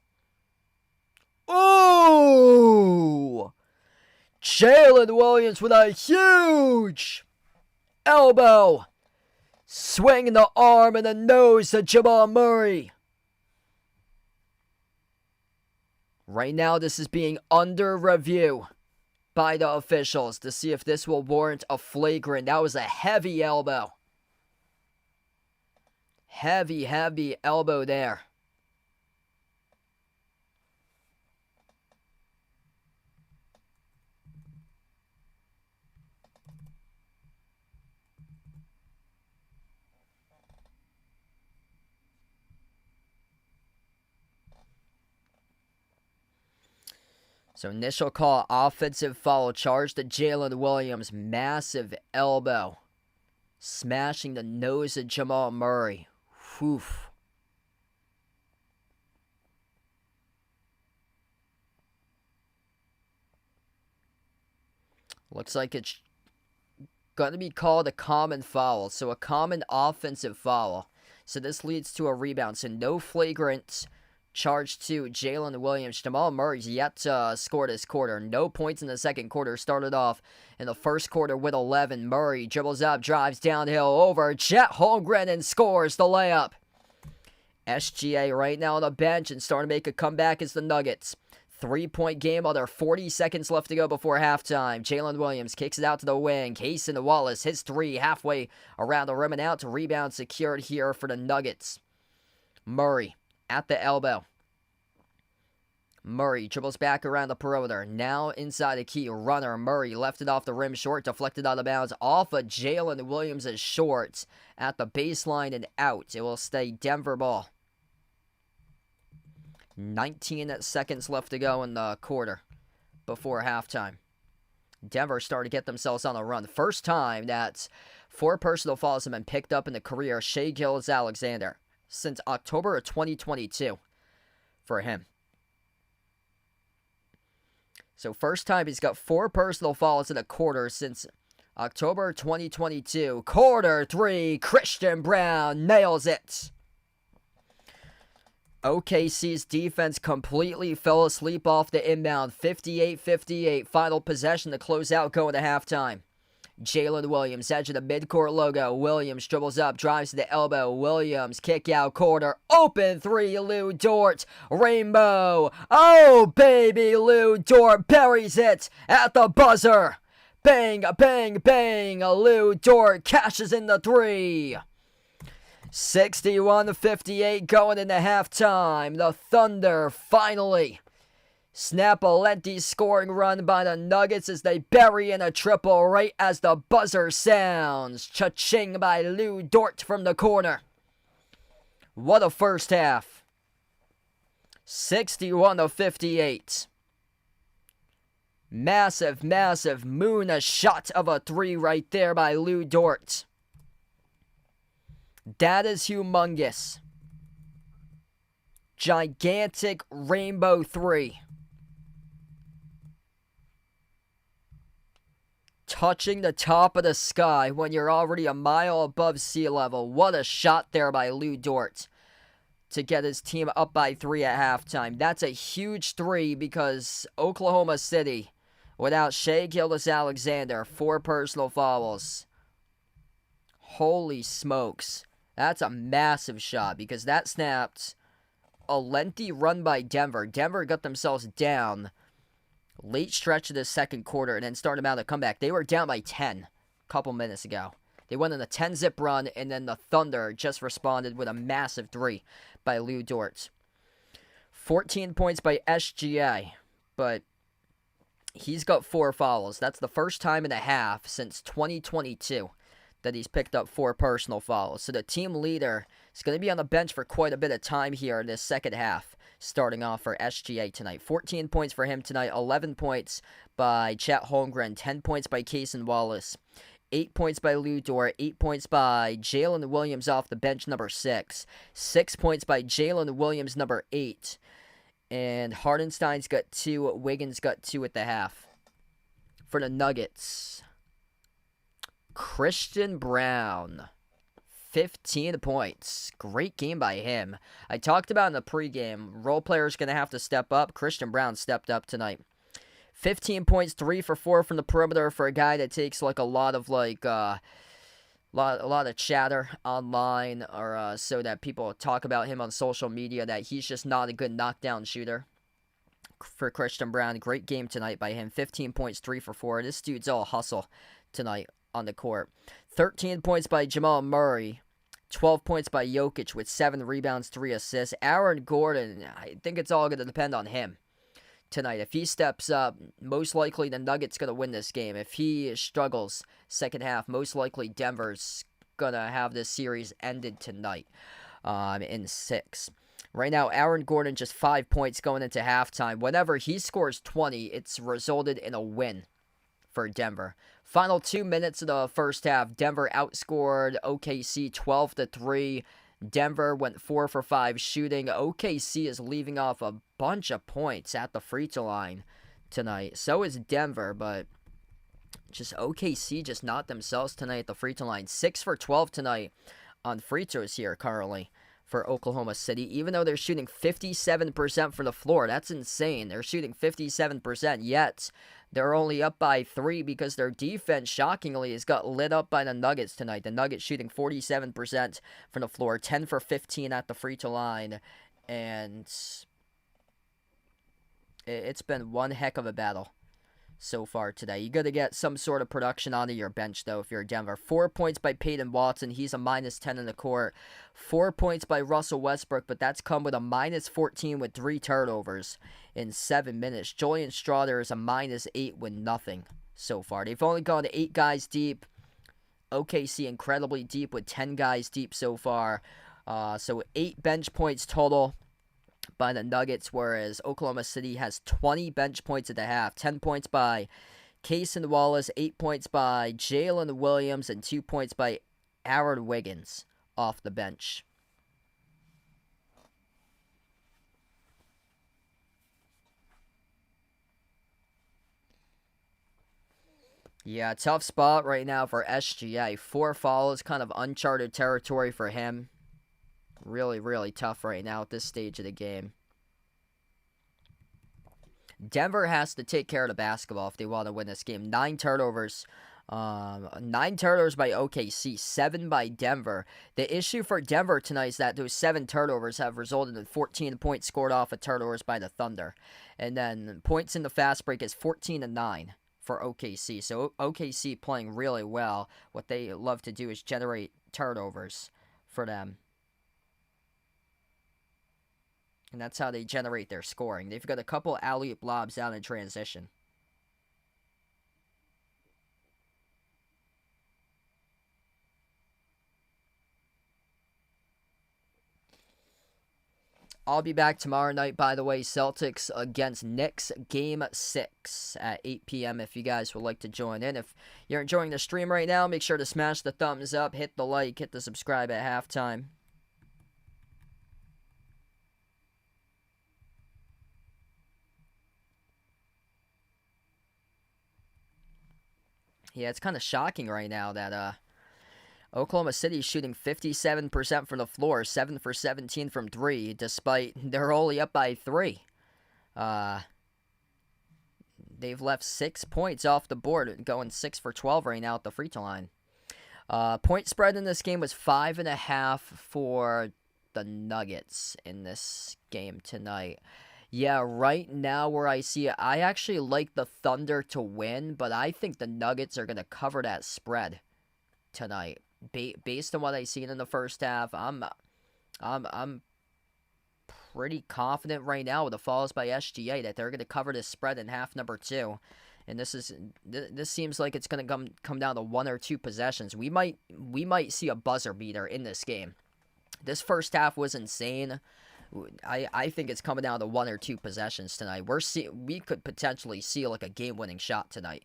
Ooh! Jalen Williams with a huge elbow. Swinging the arm and the nose to Jamal Murray. Right now, this is being under review by the officials to see if this will warrant a flagrant. That was a heavy elbow. Heavy, heavy elbow there. So initial call, offensive foul, charge to Jalen Williams. Massive elbow. Smashing the nose of Jamal Murray. Whew. Looks like it's going to be called a common foul. So a common offensive foul. So this leads to a rebound. So no flagrant charge to Jalen Williams. Jamal Murray's yet to score this quarter. No points in the second quarter. Started off in the first quarter with 11. Murray dribbles up, drives downhill over Chet Holmgren and scores the layup. SGA right now on the bench and starting to make a comeback is the Nuggets. 3-point game, under 40 seconds left to go before halftime. Jalen Williams kicks it out to the wing. Cason Wallace hits three halfway around the rim and out. Rebound secured here for the Nuggets. Murray at the elbow. Murray dribbles back around the perimeter. Now inside the key. Runner. Murray left it off the rim short. Deflected out of bounds off of Jalen Williams' shorts at the baseline and out. It will stay Denver ball. 19 seconds left to go in the quarter before halftime. Denver started to get themselves on a run. First time that 4 personal fouls have been picked up in the career of Shai Gilgeous-Alexander since October of 2022 for him. So first time he's got 4 personal fouls in a quarter since October 2022. Quarter 3, Christian Braun nails it. OKC's defense completely fell asleep off the inbound. 58-58, final possession to close out going to halftime. Jalen Williams, edge of the midcourt logo. Williams dribbles up, drives to the elbow. Williams, kick out corner. Open 3, Lou Dort. Rainbow. Oh, baby, Lou Dort buries it at the buzzer. Bang, bang, bang. Lou Dort cashes in the 3. 61-58 going into halftime. The Thunder finally snap a lengthy scoring run by the Nuggets as they bury in a triple right as the buzzer sounds. Cha-ching by Lou Dort from the corner. What a first half. 61-58. Massive, massive moon a shot of a 3 right there by Lou Dort. That is humongous. Gigantic rainbow 3. Touching the top of the sky when you're already a mile above sea level. What a shot there by Lou Dort to get his team up by 3 at halftime. That's a huge 3 because Oklahoma City, without Shai Gilgeous-Alexander, 4 personal fouls. Holy smokes. That's a massive shot because that snapped a lengthy run by Denver. Denver got themselves down late stretch of the second quarter and then started out a comeback. They were down by 10 a couple minutes ago. They went on a 10-zip run, and then the Thunder just responded with a massive 3 by Lou Dort. 14 points by SGA, but He's got 4 fouls. That's the first time in a half since 2022 that he's picked up 4 personal fouls. So the team leader is going to be on the bench for quite a bit of time here in this second half, starting off for SGA tonight. 14 points for him tonight, 11 points by Chet Holmgren, 10 points by Cason Wallace, 8 points by Lou Dort, 8 points by Jalen Williams off the bench, number 6, 6 points by Jalen Williams, number 8, and Hardenstein's got 2, Wiggins got 2 at the half. For the Nuggets, Christian Braun, 15 points. Great game by him. I talked about in the pregame, role players going to have to step up. Christian Braun stepped up tonight. 15 points, 3 for 4 from the perimeter for a guy that takes like a lot of lot of chatter online, or so that people talk about him on social media, that he's just not a good knockdown shooter. For Christian Braun, great game tonight by him. 15 points, 3 for 4. This dude's all hustle tonight on the court. 13 points by Jamal Murray. 12 points by Jokic with 7 rebounds, 3 assists. Aaron Gordon, I think it's all going to depend on him tonight. If he steps up, most likely the Nuggets going to win this game. If he struggles second half, most likely Denver's going to have this series ended tonight in 6. Right now, Aaron Gordon just 5 points going into halftime. Whenever he scores 20, it's resulted in a win for Denver. Final 2 minutes of the first half, Denver outscored OKC 12-3. Denver went 4 for 5 shooting. OKC is leaving off a bunch of points at the free throw line tonight. So is Denver, but just OKC just not themselves tonight at the free throw line. 6 for 12 tonight on free throws here currently for Oklahoma City, even though they're shooting 57% from the floor. That's insane. They're shooting 57%, yet they're only up by 3 because their defense, shockingly, has got lit up by the Nuggets tonight. The Nuggets shooting 47% from the floor, 10 for 15 at the free throw line, and it's been one heck of a battle so far today. You got to get some sort of production onto your bench, though, if you're Denver. 4 points by Peyton Watson. He's a -10 in the court. 4 points by Russell Westbrook, but that's come with a -14 with 3 turnovers in 7 minutes. Julian Strawther is a -8 with nothing so far. They've only gone 8 guys deep. OKC incredibly deep with 10 guys deep so far. So 8 bench points total by the Nuggets, whereas Oklahoma City has 20 bench points at the half. 10 points by Cason Wallace, 8 points by Jalen Williams, and 2 points by Aaron Wiggins off the bench. Yeah, tough spot right now for SGA. 4 fouls, kind of uncharted territory for him. Really, really tough right now at this stage of the game. Denver has to take care of the basketball if they want to win this game. 9 turnovers. 9 turnovers by OKC, 7 by Denver. The issue for Denver tonight is that those 7 turnovers have resulted in 14 points scored off of turnovers by the Thunder. And then points in the fast break is 14-9 for OKC. So OKC playing really well. What they love to do is generate turnovers for them. And that's how they generate their scoring. They've got a couple alley-oop lobs out in transition. I'll be back tomorrow night, by the way. Celtics against Knicks, Game 6 at 8 p.m. if you guys would like to join in. If you're enjoying the stream right now, make sure to smash the thumbs up, hit the like, hit the subscribe at halftime. Yeah, it's kind of shocking right now that Oklahoma City is shooting 57% from the floor, 7 for 17 from 3, despite they're only up by 3. They've left 6 points off the board, going 6 for 12 right now at the free throw line. Point spread in this game was 5.5 for the Nuggets in this game tonight. Yeah, right now where I see it, I actually like the Thunder to win, but I think the Nuggets are going to cover that spread tonight. Based on what I seen in the first half, I'm pretty confident right now with the falls by SGA that they're going to cover this spread in half number 2. And this seems like it's going to come down to 1 or 2 possessions. We might see a buzzer beater in this game. This first half was insane. I think it's coming down to 1 or 2 possessions tonight. We could potentially see like a game-winning shot tonight.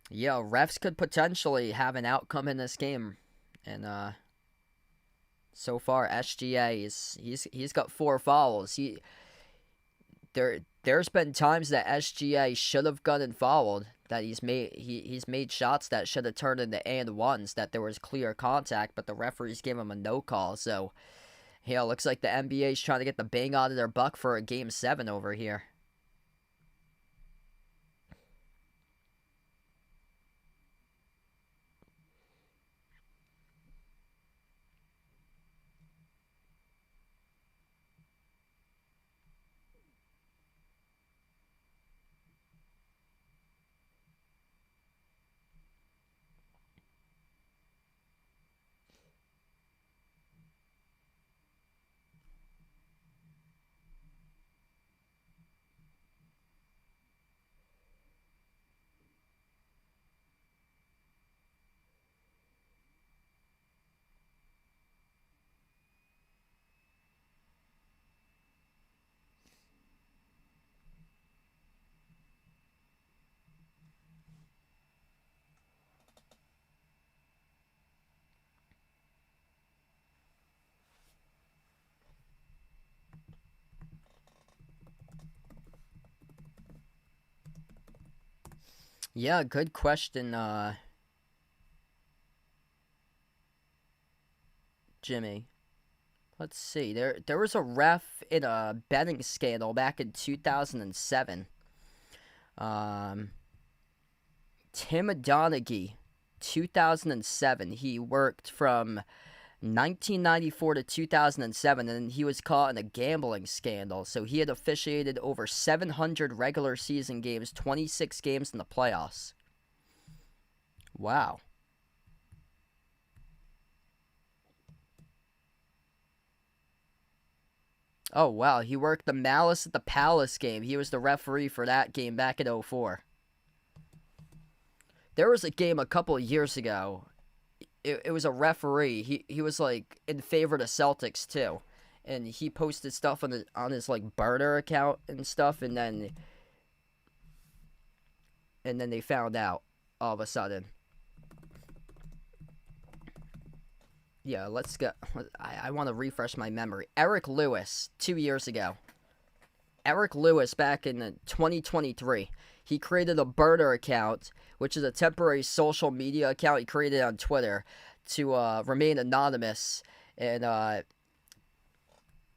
Yeah, refs could potentially have an outcome in this game, and so far SGA he's got 4 fouls. There's been times that SGA should have gotten fouled, that he's made shots that should have turned into and ones, that there was clear contact, but the referees gave him a no call. So yeah, looks like the NBA's trying to get the bang out of their buck for a game 7 over here. Yeah, good question, Jimmy. Let's see. There was a ref in a betting scandal back in 2007. Tim Donaghy, 2007. He worked from 1994 to 2007, and he was caught in a gambling scandal. So he had officiated over 700 regular season games, 26 games in the playoffs. Wow. Oh, wow. He worked the Malice at the Palace game. He was the referee for that game back in 04. There was a game a couple of years ago. It was a referee. He was like in favor of the Celtics too, and he posted stuff on his like burner account and stuff, and then they found out all of a sudden. Yeah, let's go. I want to refresh my memory. Eric Lewis, 2 years ago. Eric Lewis back in 2023. He created a burner account, which is a temporary social media account he created on Twitter to remain anonymous. And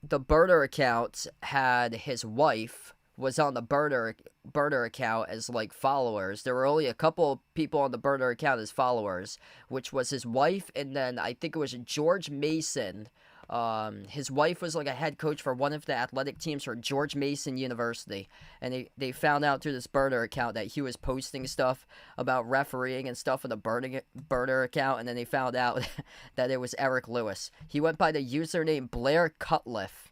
the burner account had his wife was on the burner account as like followers. There were only a couple people on the burner account as followers, which was his wife, and then I think it was George Mason. His wife was like a head coach for one of the athletic teams for George Mason University, and they found out through this burner account that he was posting stuff about refereeing and stuff in the burner account, and then they found out that it was Eric Lewis. He went by the username Blair Cutliff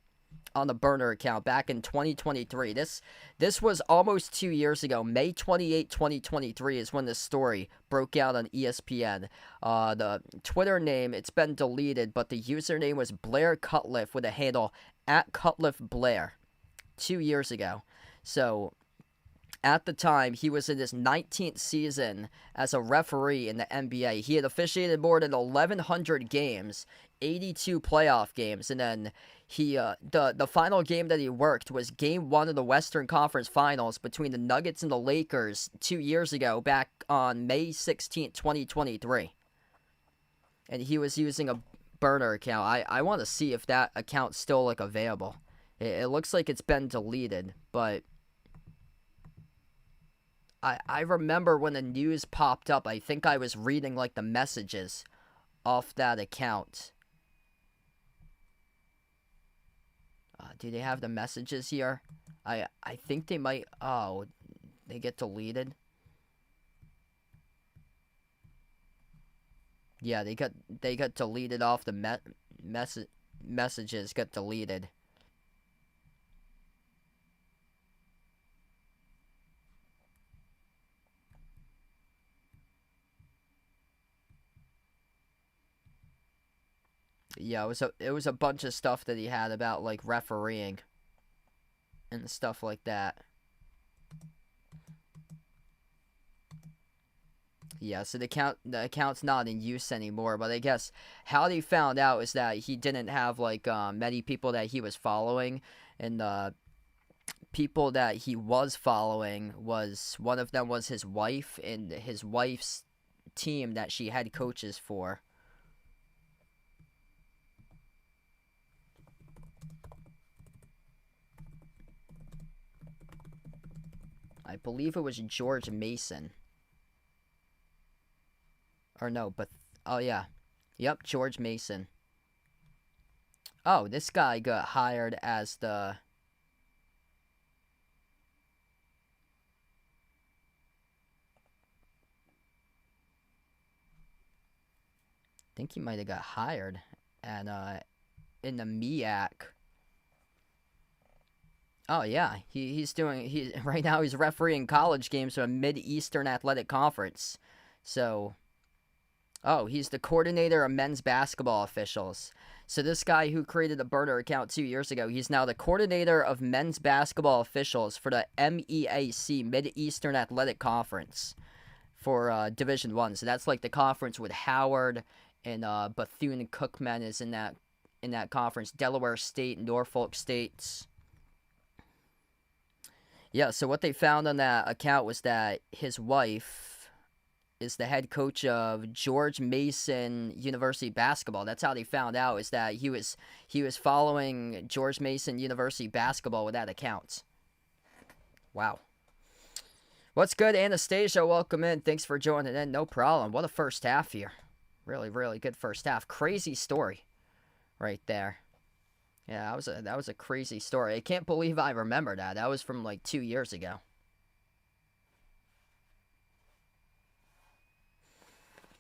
on the burner account back in 2023. This was almost 2 years ago. May 28, 2023 is when this story broke out on ESPN. The Twitter name, it's been deleted, but the username was Blair Cutliff with a handle @CutliffBlair 2 years ago. So at the time, he was in his 19th season as a referee in the NBA. He had officiated more than 1,100 games, 82 playoff games, and then the final game that he worked was Game 1 of the Western Conference Finals between the Nuggets and the Lakers 2 years ago, back on May 16th, 2023. And he was using a burner account. I want to see if that account's still like available. It looks like it's been deleted, but I remember when the news popped up, I think I was reading like the messages off that account. Do they have the messages here? I think they might. Oh, they get deleted. Yeah, they got deleted off the messages got deleted. Yeah, it was a bunch of stuff that he had about like refereeing and stuff like that. Yeah, so the account's not in use anymore, but I guess how they found out is that he didn't have like many people that he was following, and the people that he was following was one of them was his wife and his wife's team that she had coaches for. I believe it was George Mason. Or no, but oh yeah. Yep, George Mason. Oh, this guy got hired as the I think he might have got hired and in the MEAC. Oh yeah, he's doing he right now he's refereeing college games for a Mid-Eastern Athletic Conference. So oh, he's the coordinator of men's basketball officials. So this guy who created the burner account 2 years ago, he's now the coordinator of men's basketball officials for the MEAC, Mid-Eastern Athletic Conference, for Division One. So that's like the conference with Howard and Bethune-Cookman is in that conference. Delaware State, Norfolk State. Yeah, so what they found on that account was that his wife is the head coach of George Mason University basketball. That's how they found out, is that he was following George Mason University basketball with that account. Wow. What's good, Anastasia? Welcome in. Thanks for joining in. No problem. What a first half here. Really, really good first half. Crazy story right there. Yeah, that was a crazy story. I can't believe I remember that. That was from like 2 years ago.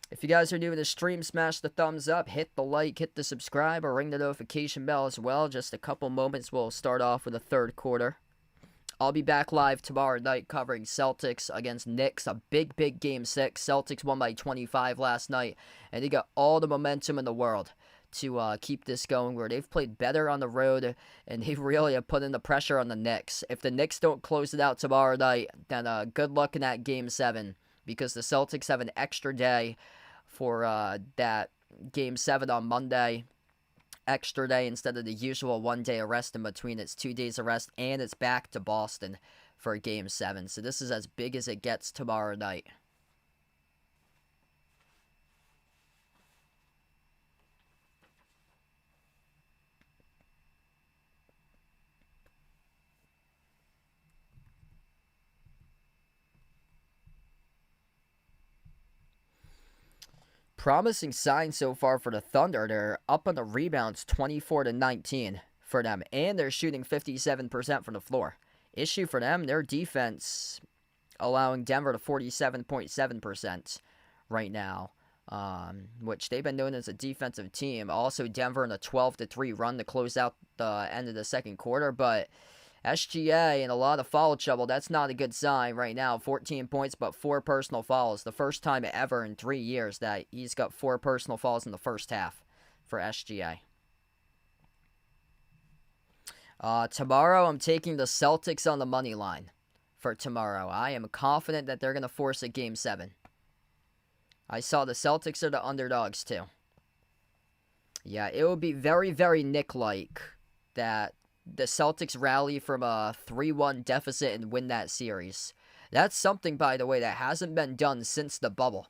If you guys are new to the stream, smash the thumbs up, hit the like, hit the subscribe, or ring the notification bell as well. Just a couple moments, we'll start off with the third quarter. I'll be back live tomorrow night covering Celtics against Knicks. A big, big game 6. Celtics won by 25 last night, and they got all the momentum in the world to keep this going, where they've played better on the road, and they really have put in the pressure on the Knicks. If the Knicks don't close it out tomorrow night, then good luck in that game 7, because the Celtics have an extra day for that game 7 on Monday. Extra day instead of the usual 1 day of rest in between. It's 2 days of rest, and it's back to Boston for game 7. So this is as big as it gets tomorrow night. Promising signs so far for the Thunder. They're up on the rebounds 24-19 for them, and they're shooting 57% from the floor. Issue for them, their defense allowing Denver to 47.7% right now, which they've been known as a defensive team. Also, Denver in a 12-3 run to close out the end of the second quarter, but SGA in a lot of foul trouble. That's not a good sign right now. 14 points, but 4 personal fouls. The first time ever in 3 years that he's got 4 personal fouls in the first half for SGA. Tomorrow, I'm taking the Celtics on the money line for tomorrow. I am confident that they're going to force a game 7. I saw the Celtics are the underdogs, too. Yeah, it would be very, very Knick-like that the Celtics rally from a 3-1 deficit and win that series. That's something, by the way, that hasn't been done since the bubble.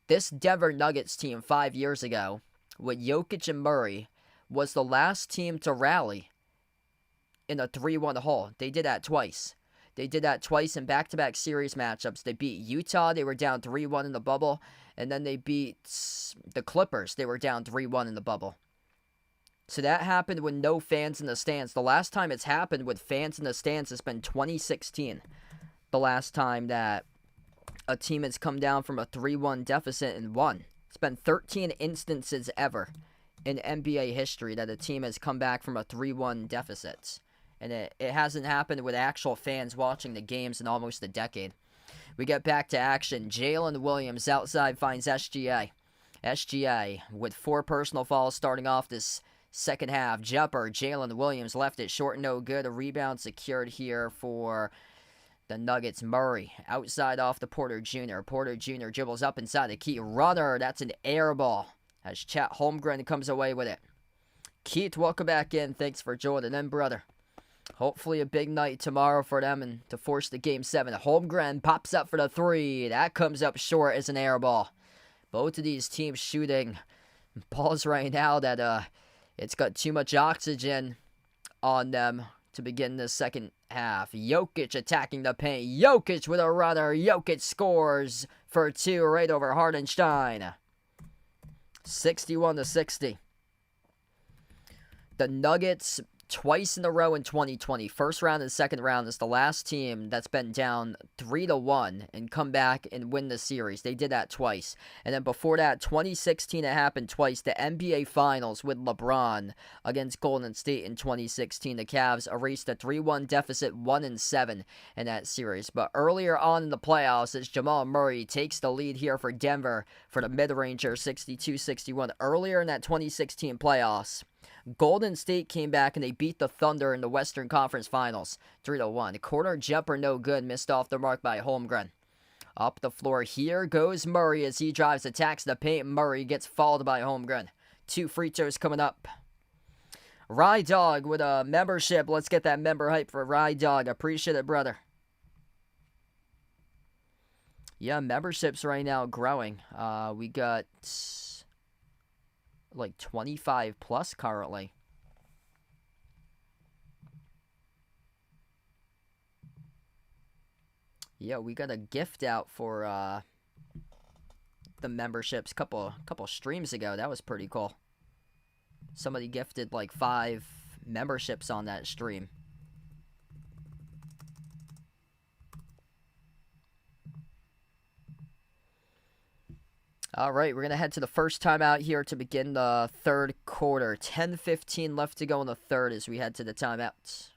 This Denver Nuggets team 5 years ago, with Jokic and Murray, was the last team to rally in a 3-1 hole. They did that twice. They did that twice in back-to-back series matchups. They beat Utah. They were down 3-1 in the bubble. And then they beat the Clippers. They were down 3-1 in the bubble. So that happened with no fans in the stands. The last time it's happened with fans in the stands has been 2016. The last time that a team has come down from a 3-1 deficit and won. It's been 13 instances ever in NBA history that a team has come back from a 3-1 deficit. And it hasn't happened with actual fans watching the games in almost a decade. We get back to action. Jalen Williams outside finds SGA. SGA with 4 personal fouls starting off this second half. Jumper, Jalen Williams left it short, no good. A rebound secured here for the Nuggets. Murray outside off the Porter Jr. Porter Jr. dribbles up inside the key. Runner, that's an air ball as Chet Holmgren comes away with it. Keith, welcome back in. Thanks for joining in, brother. Hopefully a big night tomorrow for them and to force the Game 7. Holmgren pops up for the 3. That comes up short as an air ball. Both of these teams shooting balls right now that it's got too much oxygen on them to begin the second half. Jokic attacking the paint. Jokic with a runner. Jokic scores for 2 right over Hardenstein. 61-60. The Nuggets twice in a row in 2020. First round and second round is the last team that's been down 3-1 and come back and win the series. They did that twice. And then before that, 2016, it happened twice. The NBA Finals with LeBron against Golden State in 2016. The Cavs erased a 3-1 deficit, 1-7 in that series. But earlier on in the playoffs, as Jamal Murray takes the lead here for Denver for the mid-ranger, 62-61. Earlier in that 2016 playoffs, Golden State came back and they beat the Thunder in the Western Conference Finals, 3-1. Corner jumper no good, missed off the mark by Holmgren. Up the floor, here goes Murray as he drives, attacks the paint. Murray gets fouled by Holmgren. 2 free throws coming up. Rye Dog with a membership. Let's get that member hype for Rye Dog. Appreciate it, brother. Yeah, memberships right now growing. We got like 25 plus currently. Yeah, we got a gift out for the memberships couple streams ago. That was pretty cool. Somebody gifted like 5 memberships on that stream. All right, we're going to head to the first timeout here to begin the third quarter. 10:15 left to go in the third as we head to the timeouts.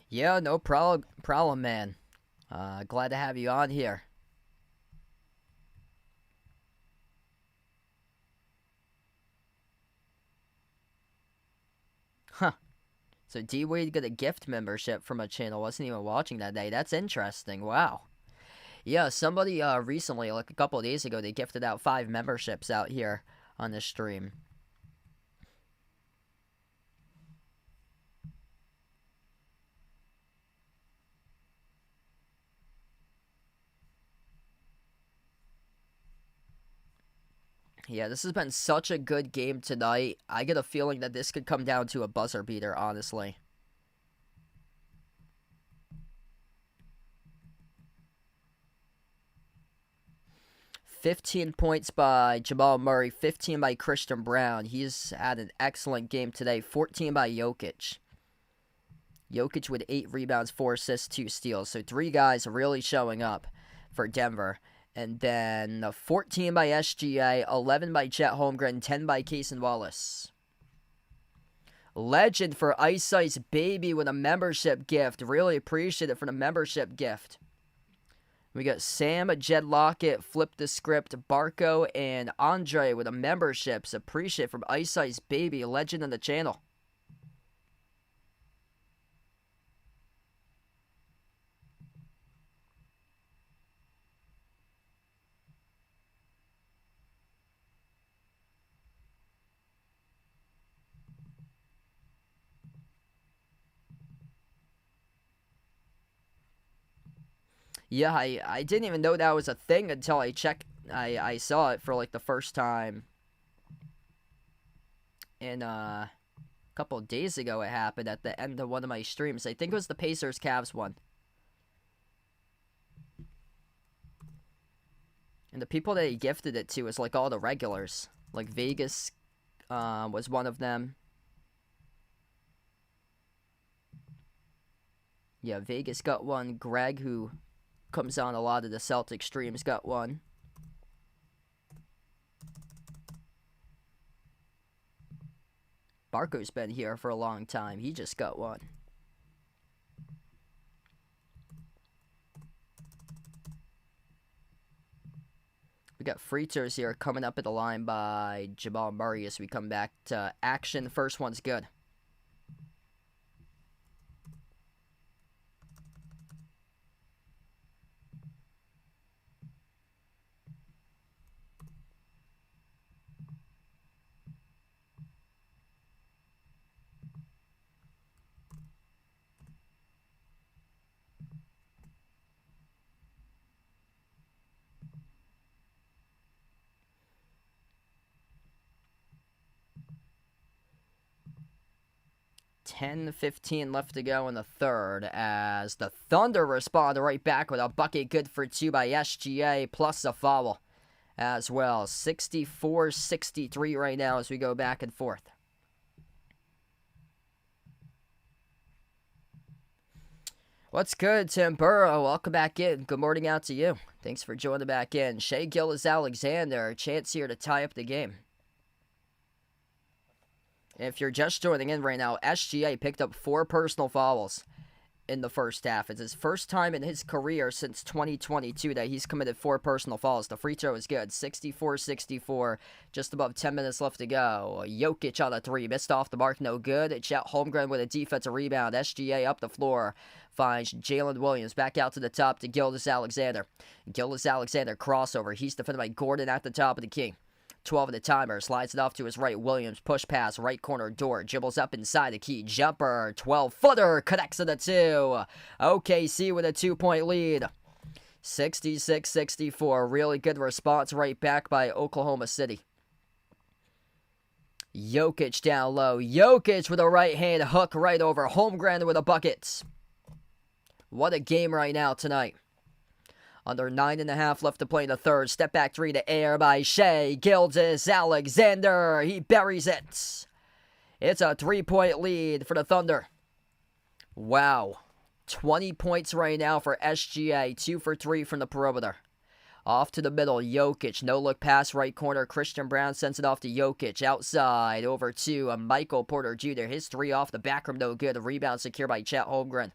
Yeah, no problem, man. Glad to have you on here. Huh. So D-Wade got a gift membership from a channel. Wasn't even watching that day. That's interesting. Wow. Yeah, somebody recently, like a couple of days ago, they gifted out 5 memberships out here on the stream. Yeah, this has been such a good game tonight. I get a feeling that this could come down to a buzzer beater, honestly. "15 points by Jamal Murray, 15 by Christian Brown. He's had an excellent game today. 14 by Jokic. Jokic with 8 rebounds, 4 assists, 2 steals. So 3 guys really showing up for Denver. And then 14 by SGA, 11 by Chet Holmgren, 10 by Cason Wallace. Legend for Ice Ice Baby with a membership gift. Really appreciate it for the membership gift. We got Sam, Jed Lockett, Flip the Script, Barco, and Andre with a memberships. Appreciate it from Ice Ice Baby, a legend on the channel. Yeah, I didn't even know that was a thing until I saw it for like the first time in a couple of days ago. It happened at the end of one of my streams. I think it was the Pacers Cavs one. And the people that he gifted it to was like all the regulars. Like Vegas was one of them. Yeah, Vegas got one. Greg, who comes on a lot of the Celtic streams, got one. Barco's been here for a long time. He just got one. We got free throws here coming up at the line by Jamal Murray as we come back to action. First one's good. $10:15 left to go in the third as the Thunder respond right back with a bucket good for two by SGA plus a foul as well. 64-63 right now as we go back and forth. What's good, Tim Burrow? Welcome back in. Good morning out to you. Thanks for joining back in. Shea Gilgeous-Alexander, chance here to tie up the game. If you're just joining in right now, SGA picked up 4 personal fouls in the first half. It's his first time in his career since 2022 that he's committed 4 personal fouls. The free throw is good. 64-64. Just above 10 minutes left to go. Jokic on a 3. Missed off the mark. No good. Chet Holmgren with a defensive rebound. SGA up the floor. Finds Jalen Williams back out to the top to Gilgeous-Alexander. Gilgeous-Alexander crossover. He's defended by Gordon at the top of the key. 12 of the timer, slides it off to his right. Williams, push pass, right corner door, dribbles up inside the key, jumper, 12-footer, connects to the 2. OKC with a 2-point lead. 66-64, really good response right back by Oklahoma City. Jokic down low, Jokic with a right-hand hook right over, Holmgren with a bucket. What a game right now tonight. Under 9.5 left to play in the third. Step back 3 to air by Shea Gilgeous-Alexander. He buries it. It's a 3-point lead for the Thunder. Wow. 20 points right now for SGA. 2 for 3 from the perimeter. Off to the middle. Jokic. No look pass right corner. Christian Brown sends it off to Jokic. Outside. Over to Michael Porter Jr. His 3 off the back rim. No good. A rebound secured by Chet Holmgren.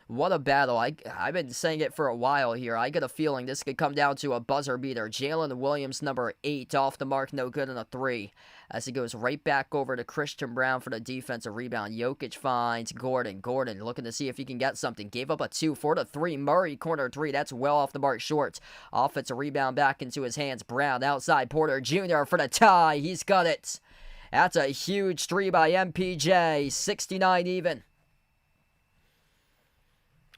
What a battle. I've been saying it for a while here. I get a feeling this could come down to a buzzer beater. Jalen Williams, number 8, off the mark, no good on a 3. As he goes right back over to Christian Brown for the defensive rebound. Jokic finds Gordon. Gordon looking to see if he can get something. Gave up a 2, 4-3. Murray, corner 3. That's well off the mark short. Offensive rebound back into his hands. Brown outside. Porter Jr. for the tie. He's got it. That's a huge 3 by MPJ. 69 even.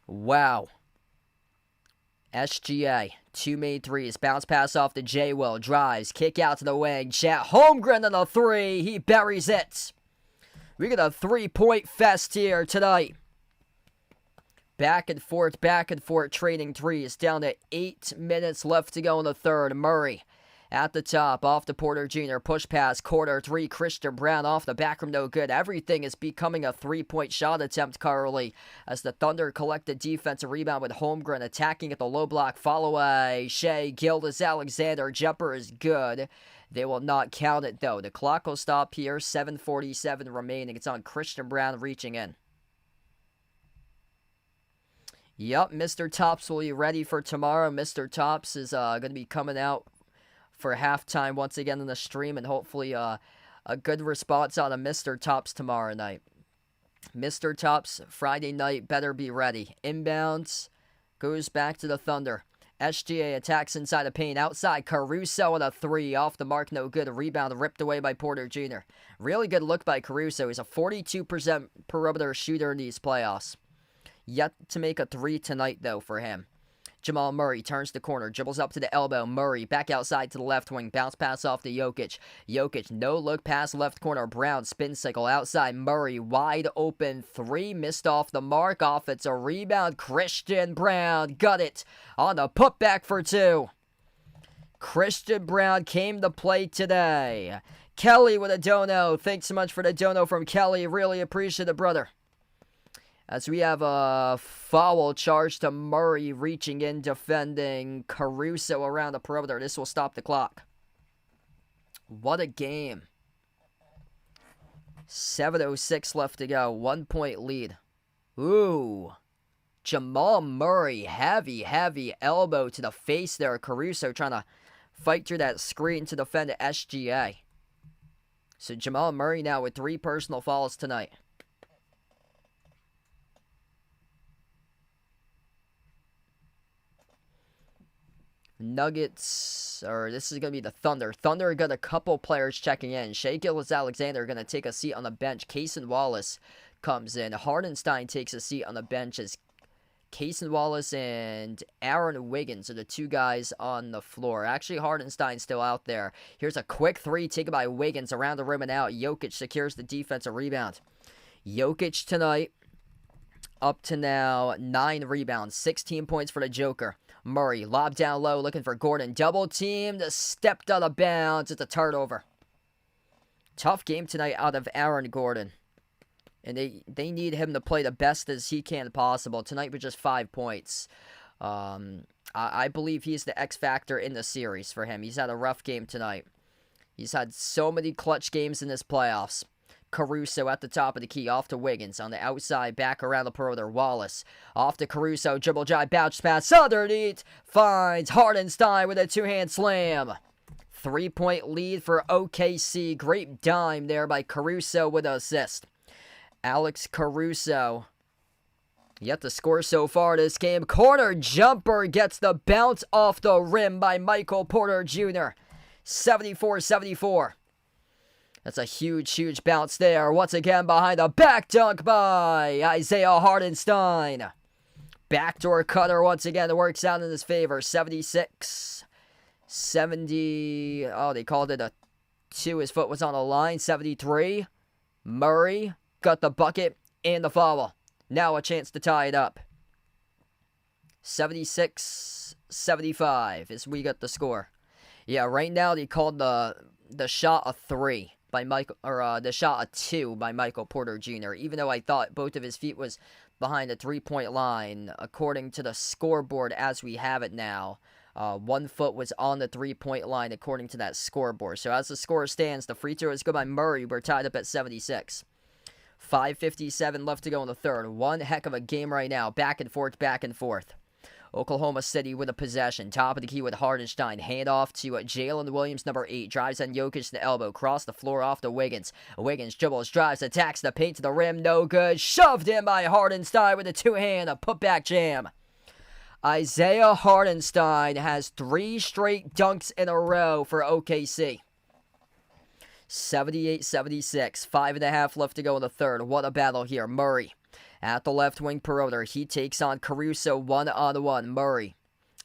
Wow. SGA, 2 made 3s. Bounce pass off to J. Will. Drives. Kick out to the wing. Chet Holmgren on the 3. He buries it. We got a 3-point fest here tonight. Back and forth, trading 3s. Down to 8 minutes left to go in the third. Murray at the top, off to Porter Jr. Push pass, corner 3. Christian Brown off the back rim, no good. Everything is becoming a 3-point shot attempt currently as the Thunder collect the defensive rebound with Holmgren attacking at the low block. Follow away. Shea Gilgeous-Alexander. Jumper is good. They will not count it though. The clock will stop here. 7:47 remaining. It's on Christian Brown reaching in. Yep, Mr. Tops will be ready for tomorrow. Mr. Tops is going to be coming out for halftime once again in the stream, and hopefully a good response out of Mr. Tops tomorrow night. Mr. Tops, Friday night, better be ready. Inbounds, goes back to the Thunder. SGA attacks inside the paint. Outside, Caruso on a 3. Off the mark, no good. A rebound ripped away by Porter Jr. Really good look by Caruso. He's a 42% perimeter shooter in these playoffs. Yet to make a 3 tonight, though, for him. Jamal Murray turns the corner, dribbles up to the elbow. Murray back outside to the left wing. Bounce pass off to Jokic. Jokic, no look pass left corner. Brown spin cycle outside. Murray wide open. 3 missed off the mark. Off it's a rebound. Christian Brown got it on the putback for 2. Christian Brown came to play today. Kelly with a dono. Thanks so much for the dono from Kelly. Really appreciate it, brother. As we have a foul charge to Murray reaching in, defending Caruso around the perimeter. This will stop the clock. What a game. 7:06 left to go. 1-point lead. Ooh. Jamal Murray, heavy elbow to the face there. Caruso trying to fight through that screen to defend the SGA. So Jamal Murray now with 3 personal fouls tonight. Nuggets, or this is going to be the Thunder. Thunder got a couple players checking in. Shai Gilgeous-Alexander going to take a seat on the bench. Cason Wallace comes in. Hardenstein takes a seat on the bench as Cason Wallace and Aaron Wiggins are the 2 guys on the floor. Actually, Hardenstein's still out there. Here's a quick 3 taken by Wiggins around the rim and out. Jokic secures the defensive rebound. Jokic tonight, up to now, 9 rebounds, 16 points for the Joker. Murray, lob down low, looking for Gordon. Double teamed, stepped out of bounds. It's a turnover. Tough game tonight out of Aaron Gordon. And they need him to play the best as he can possible. Tonight with just 5 points. I believe he's the X factor in the series for him. He's had a rough game tonight. He's had so many clutch games in this playoffs. Caruso at the top of the key, off to Wiggins. On the outside, back around the perimeter. Wallace off to Caruso. Dribble drive, bounce pass. Underneath. Finds Hardenstein with a 2-hand slam. 3-point lead for OKC. Great dime there by Caruso with an assist. Alex Caruso yet to score so far this game. Corner jumper gets the bounce off the rim by Michael Porter Jr. 74-74. That's a huge bounce there. Once again behind the back dunk by Isaiah Hardenstein. Backdoor cutter once again. It works out in his favor. 76. 70. Oh, they called it a 2. His foot was on the line. 73. Murray got the bucket and the foul. Now a chance to tie it up. 76-75 as we got the score. Yeah, right now they called the shot a 3 by Michael, or the shot a 2 by Michael Porter Jr. Even though I thought both of his feet was behind the 3-point line, according to the scoreboard as we have it now. 1 foot was on the 3-point line according to that scoreboard. So as the score stands, the free throw is good by Murray. We're tied up at 76. 5:57 left to go in the third. One heck of a game right now. Back and forth. Oklahoma City with a possession. Top of the key with Hardenstein. Hand off to Jalen Williams, number 8. Drives on Jokic to the elbow. Cross the floor off to Wiggins. Wiggins dribbles, drives, attacks the paint to the rim. No good. Shoved in by Hardenstein with a 2-hand. A putback jam. Isaiah Hardenstein has 3 straight dunks in a row for OKC. 78-76. 5.5 left to go in the third. What a battle here. Murray at the left wing perimeter. He takes on Caruso 1-on-1. Murray,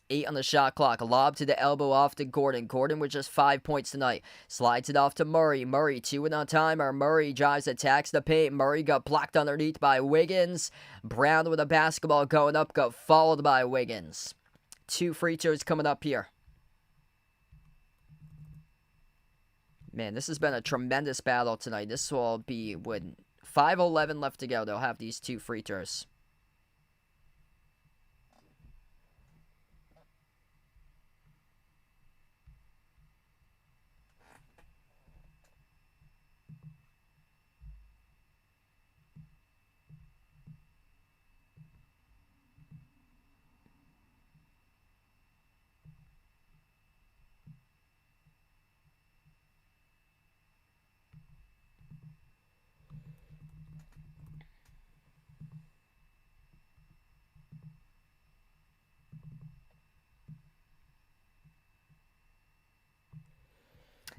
8 on the shot clock. Lob to the elbow off to Gordon. Gordon with just 5 points tonight. Slides it off to Murray. Murray 2-on-timer. Murray drives, attacks the paint. Murray got blocked underneath by Wiggins. Brown with a basketball going up. Got fouled by Wiggins. 2 free throws coming up here. Man, this has been a tremendous battle tonight. This will be when 5:11 left to go. They'll have these 2 free throws.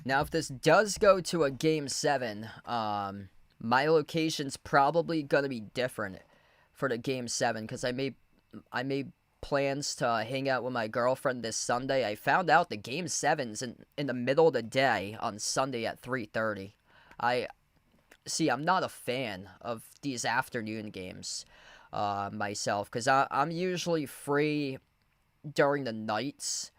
Now, if this does go to a Game 7, my location's probably going to be different for the Game 7 because I may plans to hang out with my girlfriend this Sunday. I found out the Game 7's in the middle of the day on Sunday at 3:30. I'm not a fan of these afternoon games myself, because I'm usually free during the nights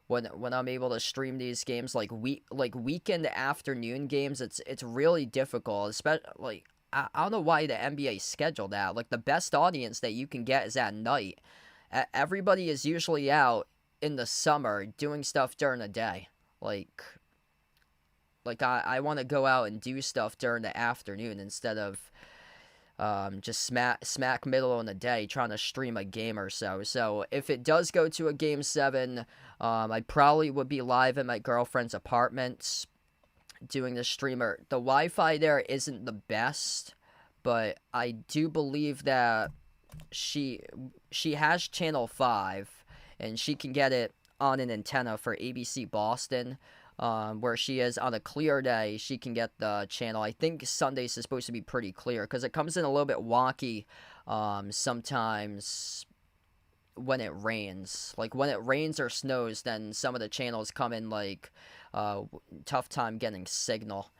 when I'm able to stream these games. Like weekend afternoon games, it's really difficult, especially I don't know why the NBA scheduled that. Like, the best audience that you can get is at night. Everybody is usually out in the summer doing stuff during the day. Like I want to go out and do stuff during the afternoon instead of just smack middle in the day trying to stream a game or so. So if it does go to a Game 7, I probably would be live at my girlfriend's apartment doing the streamer. The Wi-Fi there isn't the best, but I do believe that she has Channel 5, and she can get it on an antenna for ABC Boston. Where she is on a clear day, she can get the channel. I think Sundays is supposed to be pretty clear, because it comes in a little bit wonky sometimes when it rains. Like, when it rains or snows, then some of the channels come in like tough time getting signal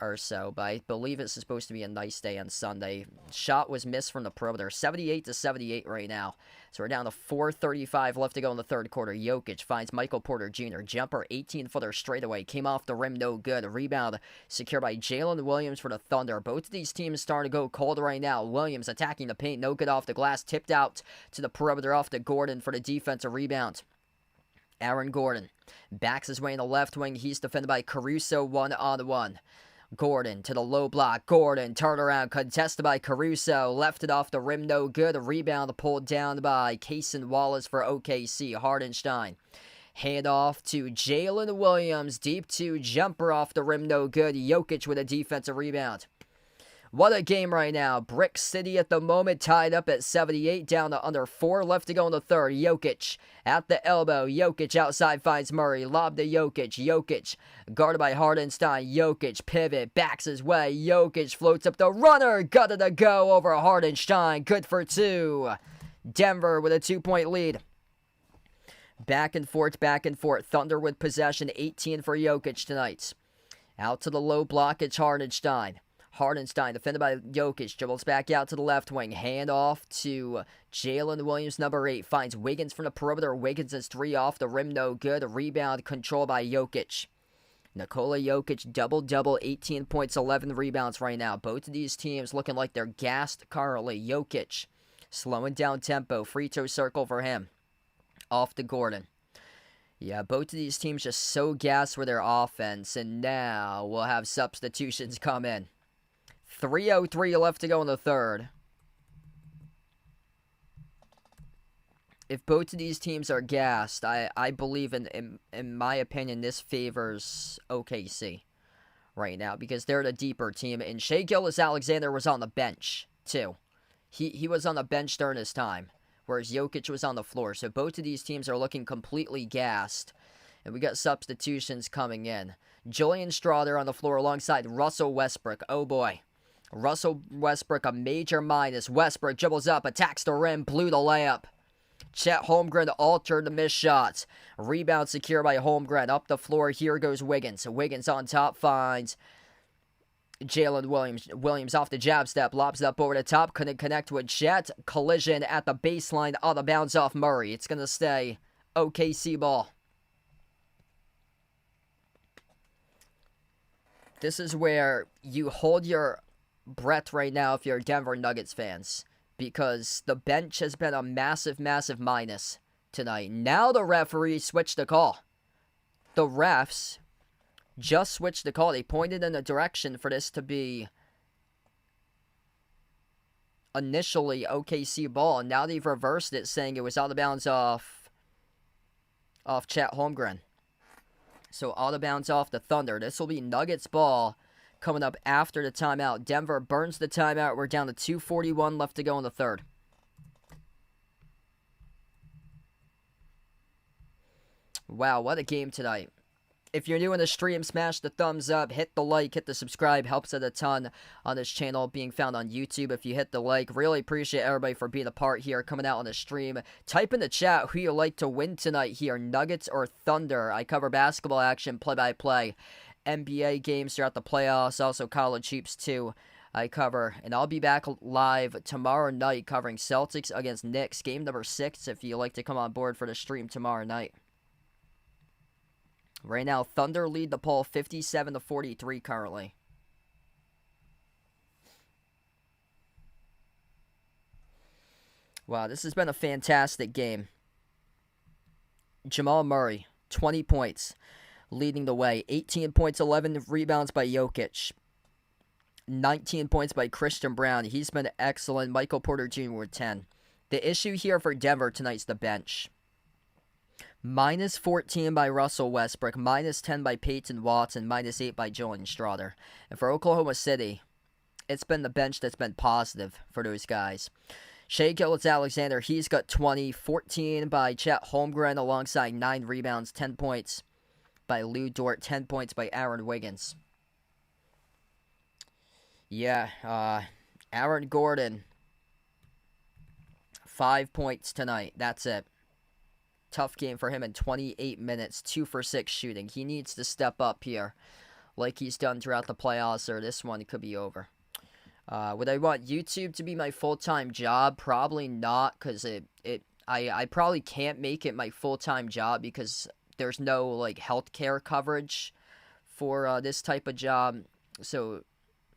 or so. But I believe it's supposed to be a nice day on Sunday. Shot was missed from the perimeter. 78-78 right now. So we're down to 4:35 left to go in the third quarter. Jokic finds Michael Porter Jr. Jumper, 18-footer straightaway. Came off the rim, no good. Rebound secured by Jalen Williams for the Thunder. Both of these teams starting to go cold right now. Williams attacking the paint, no good off the glass. Tipped out to the perimeter off to Gordon for the defensive rebound. Aaron Gordon backs his way in the left wing. He's defended by Caruso, 1-on-1. Gordon to the low block. Gordon, turnaround, contested by Caruso. Left it off the rim, no good. A rebound pulled down by Cason Wallace for OKC. Hardenstein. Hand off to Jalen Williams. Deep two, jumper off the rim, no good. Jokic with a defensive rebound. What a game right now. Brick City at the moment tied up at 78, down to under 4 left to go in the third. Jokic at the elbow. Jokic outside finds Murray. Lob to Jokic. Jokic guarded by Hardenstein. Jokic pivot, backs his way. Jokic floats up the runner. Got it to go over Hardenstein. Good for 2. Denver with a 2-point lead. Back and forth. Thunder with possession. 18 for Jokic tonight. Out to the low block, it's Hardenstein. Hardenstein, defended by Jokic, dribbles back out to the left wing. Hand off to Jalen Williams, number 8. Finds Wiggins from the perimeter. Wiggins is 3 off the rim, no good. Rebound controlled by Jokic. Nikola Jokic, double-double, 18 points, 11 rebounds right now. Both of these teams looking like they're gassed currently. Jokic slowing down tempo. Free throw circle for him. Off to Gordon. Yeah, both of these teams just so gassed with their offense, and now we'll have substitutions come in. 3:03 left to go in the third. If both of these teams are gassed, I believe, in my opinion, this favors OKC right now, because they're the deeper team. And Shai Gilgeous-Alexander was on the bench, too. He was on the bench during his time, whereas Jokic was on the floor. So both of these teams are looking completely gassed. And we got substitutions coming in. Julian Strawther on the floor alongside Russell Westbrook. Oh, boy. Russell Westbrook, a major minus. Westbrook dribbles up, attacks the rim, blew the layup. Chet Holmgren altered the missed shots. Rebound secured by Holmgren. Up the floor, here goes Wiggins. Wiggins on top finds Jalen Williams. Williams off the jab step, lobs it up over the top. Couldn't connect with Chet. Collision at the baseline, out of bounds off Murray. It's going to stay OKC ball. This is where you hold your breath right now if you're Denver Nuggets fans, because the bench has been a massive minus tonight. Now the referee switched the call. The refs just switched the call. They pointed in a direction for this to be initially OKC ball, and now they've reversed it, saying it was out of bounds off Chet Holmgren. So out of bounds off the Thunder. This will be Nuggets ball coming up after the timeout. Denver burns the timeout. We're down to 2:41 left to go in the third. Wow, what a game tonight. If you're new in the stream, smash the thumbs up, hit the like, hit the subscribe. Helps it a ton on this channel being found on YouTube. If you hit the like, really appreciate everybody for being a part here, coming out on the stream. Type in the chat who you like to win tonight here, Nuggets or Thunder. I cover basketball action, play-by-play, NBA games throughout the playoffs, also college hoops too. I cover, and I'll be back live tomorrow night covering Celtics against Knicks, game number 6, if you like to come on board for the stream tomorrow night. Right now, Thunder lead the poll 57-43 currently. Wow, this has been a fantastic game. Jamal Murray, 20 points, leading the way. 18 points, 11 rebounds by Jokic. 19 points by Christian Brown. He's been excellent. Michael Porter Jr. with 10. The issue here for Denver tonight's the bench. Minus 14 by Russell Westbrook, minus 10 by Peyton Watson, minus 8 by Julian Strawther. And for Oklahoma City, it's been the bench that's been positive for those guys. Shai Gilgeous-Alexander, he's got 20, 14 by Chet Holmgren alongside 9 rebounds, 10 points by Lou Dort, 10 points by Aaron Wiggins. Yeah, Aaron Gordon, 5 points tonight. That's it. Tough game for him in 28 minutes, 2 for 6 shooting. He needs to step up here like he's done throughout the playoffs, or this one could be over. Would I want YouTube to be my full-time job? Probably not, because I probably can't make it my full-time job because there's no like healthcare coverage for this type of job. So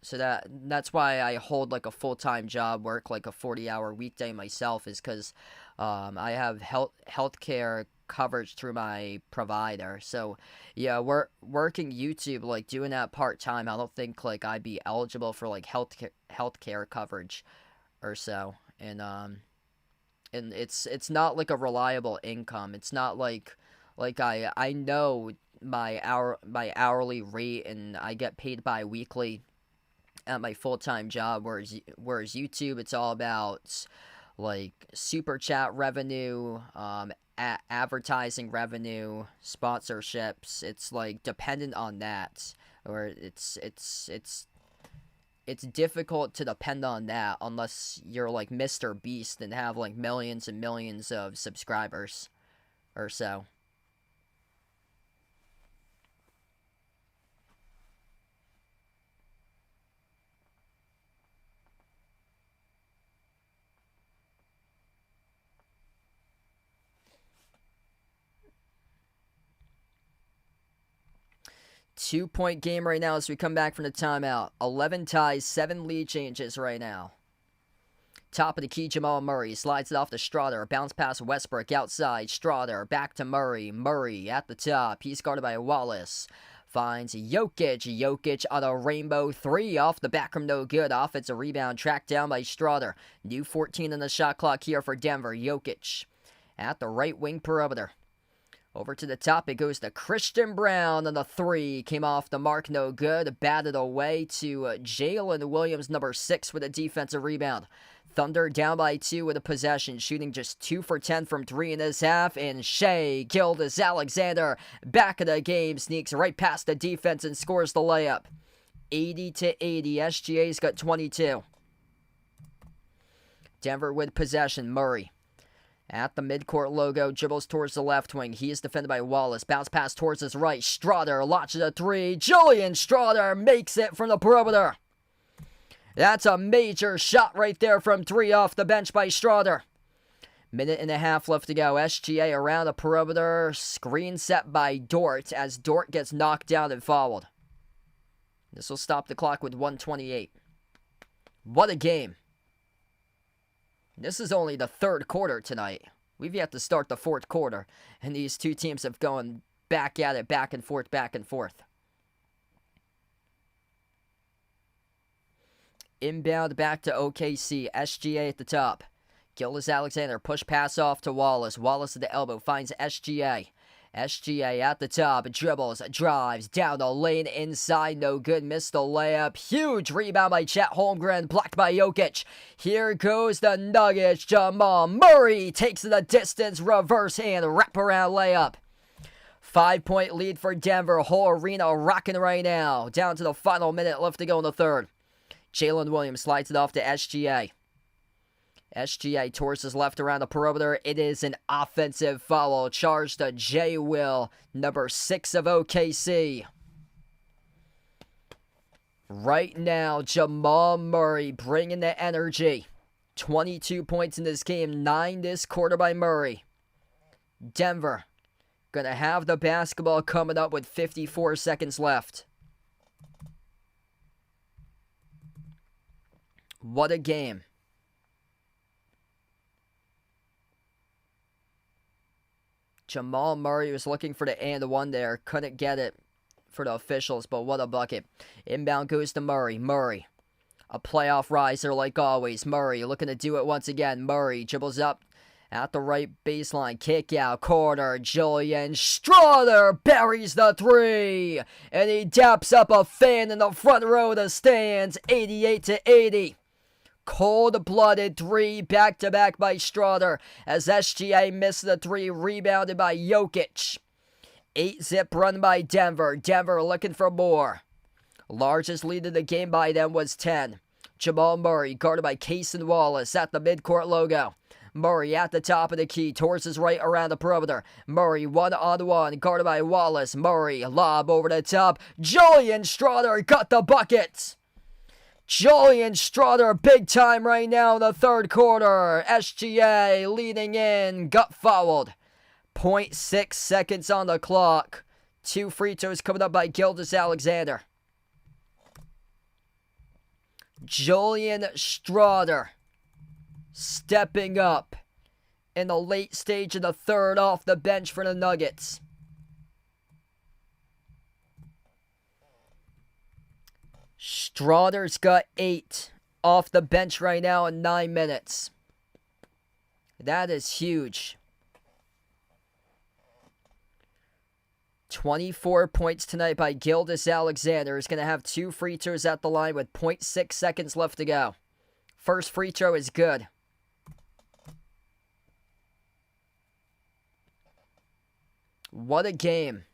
that's why I hold like a full-time job, work like a 40-hour weekday myself, is because I have healthcare coverage through my provider. So yeah, working YouTube, like doing that part-time, I don't think like I'd be eligible for like healthcare coverage or so. And it's not like a reliable income. It's not like I know my hourly rate and I get paid bi-weekly at my full-time job, whereas YouTube, it's all about like super chat revenue, advertising revenue, sponsorships. It's like dependent on that, or it's difficult to depend on that unless you're like Mr. Beast and have like millions and millions of subscribers or so. 2-point game right now as we come back from the timeout. 11 ties, 7 lead changes right now. Top of the key, Jamal Murray slides it off to Strawther. Bounce pass Westbrook outside. Strawther back to Murray. Murray at the top. He's guarded by Wallace. Finds Jokic. Jokic on a rainbow 3 off the back from no good. Offensive rebound tracked down by Strawther. New 14 on the shot clock here for Denver. Jokic at the right wing perimeter. Over to the top, it goes to Christian Brown on the 3. Came off the mark, no good. Batted away to Jalen Williams, number 6, with a defensive rebound. Thunder down by 2 with a possession, shooting just 2 for 10 from 3 in this half. And Shai Gilgeous-Alexander, back of the game, sneaks right past the defense and scores the layup. 80-80, SGA's got 22. Denver with possession, Murray. At the midcourt logo, dribbles towards the left wing. He is defended by Wallace. Bounce pass towards his right. Strawther launches a 3. Julian Strawther makes it from the perimeter. That's a major shot right there from 3 off the bench by Strawther. Minute and a half left to go. SGA around the perimeter. Screen set by Dort as Dort gets knocked down and fouled. This will stop the clock with 1:28. What a game. This is only the third quarter tonight. We've yet to start the fourth quarter, and these two teams have gone back at it, back and forth, back and forth. Inbound back to OKC. SGA at the top. Gilgeous-Alexander push pass off to Wallace. Wallace at the elbow finds SGA. SGA at the top, dribbles, drives, down the lane, inside, no good, missed the layup. Huge rebound by Chet Holmgren, blocked by Jokic. Here goes the Nuggets. Jamal Murray takes the distance, reverse hand, wraparound layup. 5-point lead for Denver. Whole arena rocking right now. Down to the final minute left to go in the third. Jalen Williams slides it off to SGA. SGA towards his left around the perimeter. It is an offensive foul. Charged to J. Will, number 6 of OKC. Right now, Jamal Murray bringing the energy. 22 points in this game, 9 this quarter by Murray. Denver going to have the basketball coming up with 54 seconds left. What a game. Jamal Murray was looking for the and one there. Couldn't get it for the officials, but what a bucket. Inbound goes to Murray. Murray, a playoff riser like always. Murray looking to do it once again. Murray dribbles up at the right baseline. Kick out corner. Julian Strawther buries the three. And he daps up a fan in the front row of the stands. 88-80. Cold-blooded three, back-to-back by Strawther, as SGA missed the three, rebounded by Jokic. 8-zip run by Denver. Denver looking for more. Largest lead of the game by them was 10. Jamal Murray, guarded by Cason Wallace at the midcourt logo. Murray at the top of the key, towards his right around the perimeter. Murray one-on-one, guarded by Wallace. Murray, lob over the top. Julian Strawther got the bucket. Julian Strawther, big time right now in the third quarter. SGA leading in, got fouled. 0.6 seconds on the clock. 2 free throws coming up by Gilgeous-Alexander. Julian Strawther stepping up in the late stage of the third off the bench for the Nuggets. Strawther's got 8 off the bench right now in 9 minutes. That is huge. 24 points tonight by Gilgeous-Alexander. He's going to have 2 free throws at the line with 0.6 seconds left to go. First free throw is good. What a game.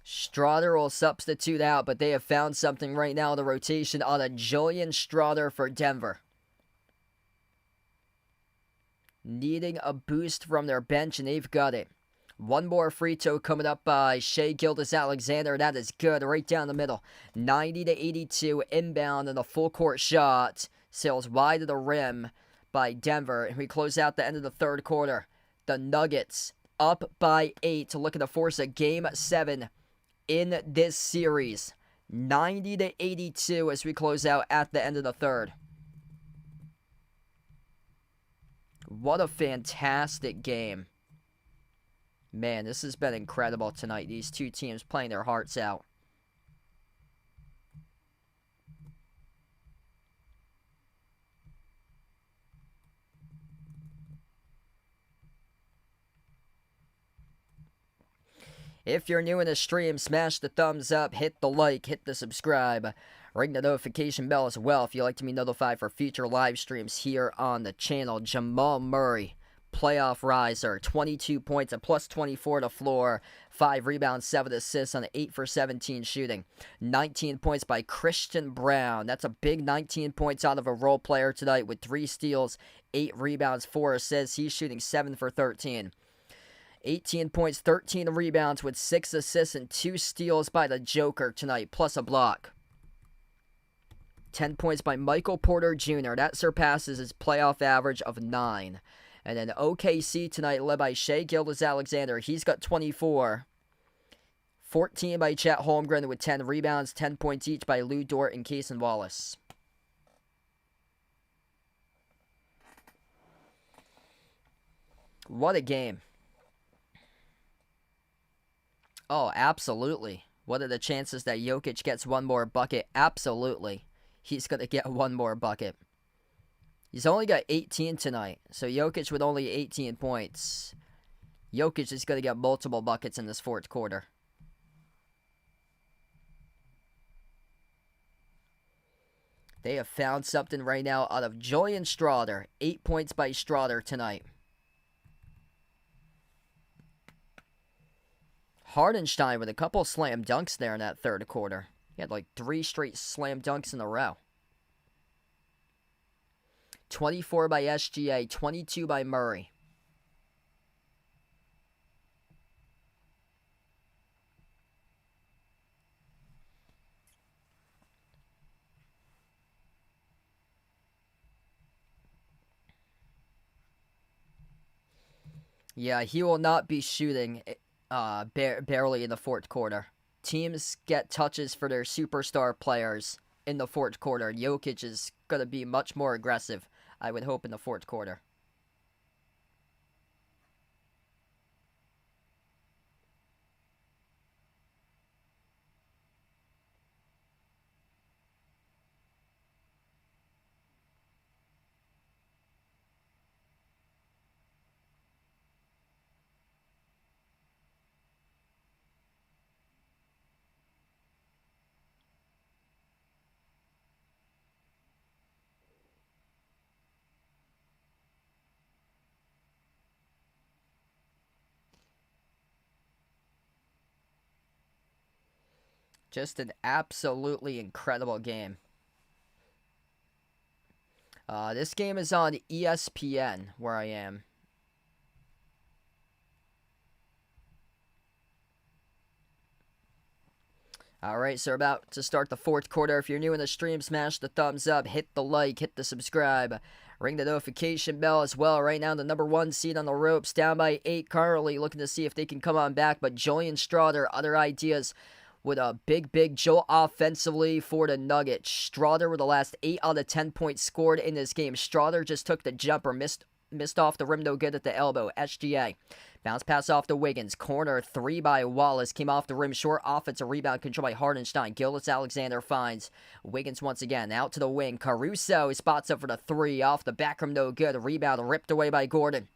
Strawther will substitute out, but they have found something right now in the rotation on a Julian Strawther for Denver. Needing a boost from their bench, and they've got it. One more free throw coming up by Shai Gilgeous-Alexander. That is good, right down the middle. 90-82, inbound, and a full court shot. Sails wide of the rim by Denver. And we close out the end of the third quarter. The Nuggets up by 8, looking to force a Game 7 in this series. 90-82 as we close out at the end of the third. What a fantastic game. Man, this has been incredible tonight. These two teams playing their hearts out. If you're new in the stream, smash the thumbs up, hit the like, hit the subscribe. Ring the notification bell as well if you'd like to be notified for future live streams here on the channel. Jamal Murray, playoff riser, 22 points, a plus 24 to floor, 5 rebounds, 7 assists on 8 for 17 shooting. 19 points by Christian Braun. That's a big 19 points out of a role player tonight with 3 steals, 8 rebounds, 4 assists. He's shooting 7 for 13. 18 points, 13 rebounds with 6 assists and 2 steals by the Joker tonight, plus a block. 10 points by Michael Porter Jr. That surpasses his playoff average of 9. And then OKC tonight led by Shai Gilgeous-Alexander. He's got 24. 14 by Chet Holmgren with 10 rebounds, 10 points each by Lou Dort and Cason Wallace. What a game. Oh, absolutely. What are the chances that Jokic gets one more bucket? Absolutely. He's going to get one more bucket. He's only got 18 tonight, so Jokic with only 18 points. Jokic is going to get multiple buckets in this fourth quarter. They have found something right now out of Julian Strawder. 8 points by Strawder tonight. Hardenstein with a couple slam dunks there in that third quarter. He had like 3 straight slam dunks in a row. 24 by SGA, 22 by Murray. Yeah, he will not be shooting barely in the fourth quarter. Teams get touches for their superstar players in the fourth quarter. Jokic is going to be much more aggressive, I would hope, in the fourth quarter. Just an absolutely incredible game. This game is on ESPN, where I am. Alright, so we're about to start the fourth quarter. If you're new in the stream, smash the thumbs up, hit the like, hit the subscribe, ring the notification bell as well. Right now, the number 1 seed on the ropes, down by 8 currently, looking to see if they can come on back. But Julian Strawder, other ideas with a big jolt offensively for the Nuggets. Strawder with the last 8 out of 10 points scored in this game. Strawder just took the jumper, missed off the rim, no good at the elbow. SGA. Bounce pass off to Wiggins. Corner 3 by Wallace. Came off the rim short. Offensive rebound control by Hardenstein. Gilgeous-Alexander finds Wiggins once again. Out to the wing. Caruso spots up for the 3. Off the back rim, no good. Rebound ripped away by Gordon.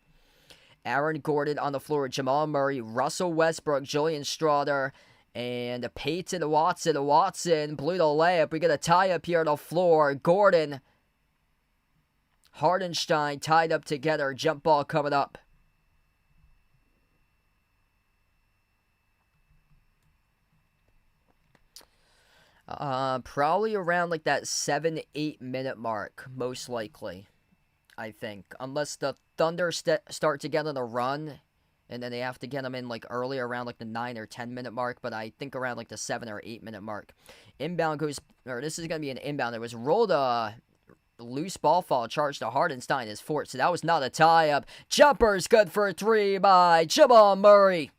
Aaron Gordon on the floor. Jamal Murray. Russell Westbrook. Julian Strawder. And Peyton Watson. Watson blew the layup. We get a tie up here on the floor. Gordon. Hardenstein tied up together. Jump ball coming up. Probably around like that 7-8 minute mark, most likely, I think. Unless the Thunder start to get on a run, and then they have to get them in like early around like the 9 or 10 minute mark, but I think around like the 7 or 8 minute mark. Inbound goes, or this is going to be an inbound. It was rolled loose ball fall charged to Hardenstein is forced, so that was not a tie-up. Jumper's good for a 3 by Jamal Murray.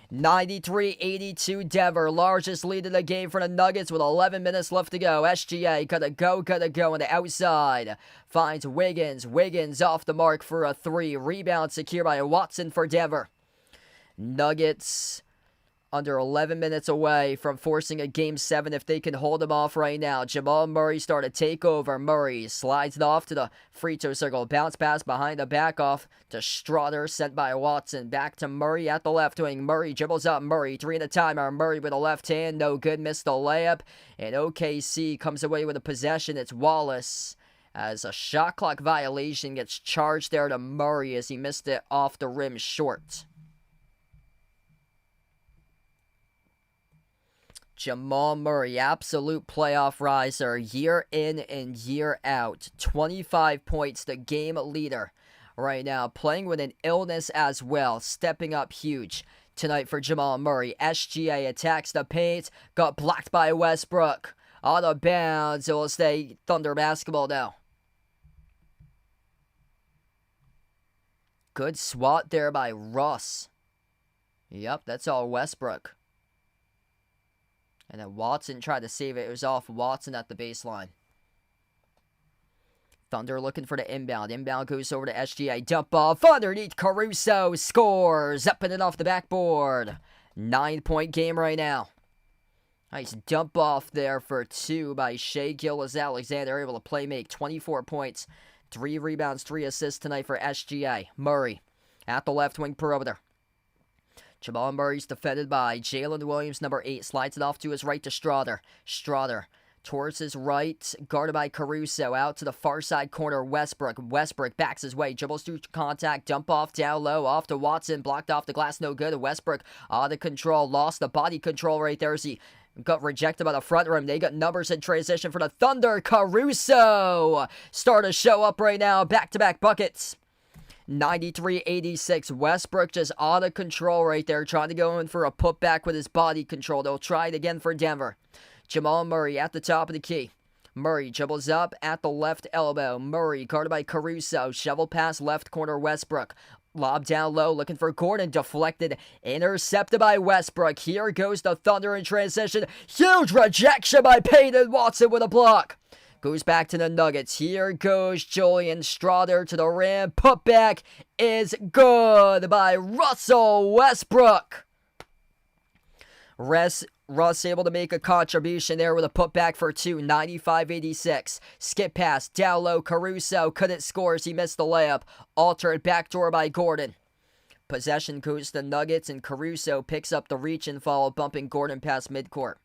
93-82 Denver, largest lead of the game for the Nuggets with 11 minutes left to go. SGA gotta go on the outside. Finds Wiggins. Wiggins off the mark for a 3. Rebound secured by Watson for Denver. Nuggets under 11 minutes away from forcing a Game 7 if they can hold them off right now. Jamal Murray started to take over. Murray slides it off to the free throw circle. Bounce pass behind the back off to Strawder, sent by Watson. Back to Murray at the left wing. Murray dribbles up. Murray, 3 in a timer. Murray with a left hand. No good. Missed the layup. And OKC comes away with a possession. It's Wallace, as a shot clock violation gets charged there to Murray as he missed it off the rim short. Jamal Murray, absolute playoff riser, year in and year out. 25 points, the game leader right now. Playing with an illness as well, stepping up huge tonight for Jamal Murray. SGA attacks the paint, got blocked by Westbrook. Out of bounds, it will stay Thunder basketball now. Good swat there by Russ. Yep, that's all Westbrook. And then Watson tried to save it. It was off Watson at the baseline. Thunder looking for the inbound. Inbound goes over to SGA. Dump off underneath. Caruso scores. Up and off the backboard. 9-point game right now. Nice dump off there for 2 by Shai Gilgeous-Alexander. Able to play make 24 points. 3 rebounds, 3 assists tonight for SGA. Murray at the left wing perimeter. Jamal Murray's defended by Jalen Williams, number 8. Slides it off to his right to Strawder. Strawder Towards his right, guarded by Caruso. Out to the far side corner, Westbrook. Westbrook backs his way, dribbles through contact, dump off down low, off to Watson, blocked off the glass, no good. Westbrook out of control, lost the body control right there as he got rejected by the front rim. They got numbers in transition for the Thunder. Caruso start to show up right now, back-to-back buckets. 93-86. Westbrook just out of control right there, trying to go in for a putback with his body control. They'll try it again for Denver. Jamal Murray at the top of the key. Murray dribbles up at the left elbow. Murray guarded by Caruso. Shovel pass left corner Westbrook. Lob down low, looking for Gordon. Deflected, intercepted by Westbrook. Here goes the Thunder in transition. Huge rejection by Peyton Watson with a block. Goes back to the Nuggets. Here goes Julian Strawther to the rim. Putback is good by Russell Westbrook. Russ able to make a contribution there with a putback for two. 95-86. Skip pass down low. Caruso couldn't score as he missed the layup. Altered backdoor by Gordon. Possession goes to the Nuggets, and Caruso picks up the reach and follow, bumping Gordon past midcourt.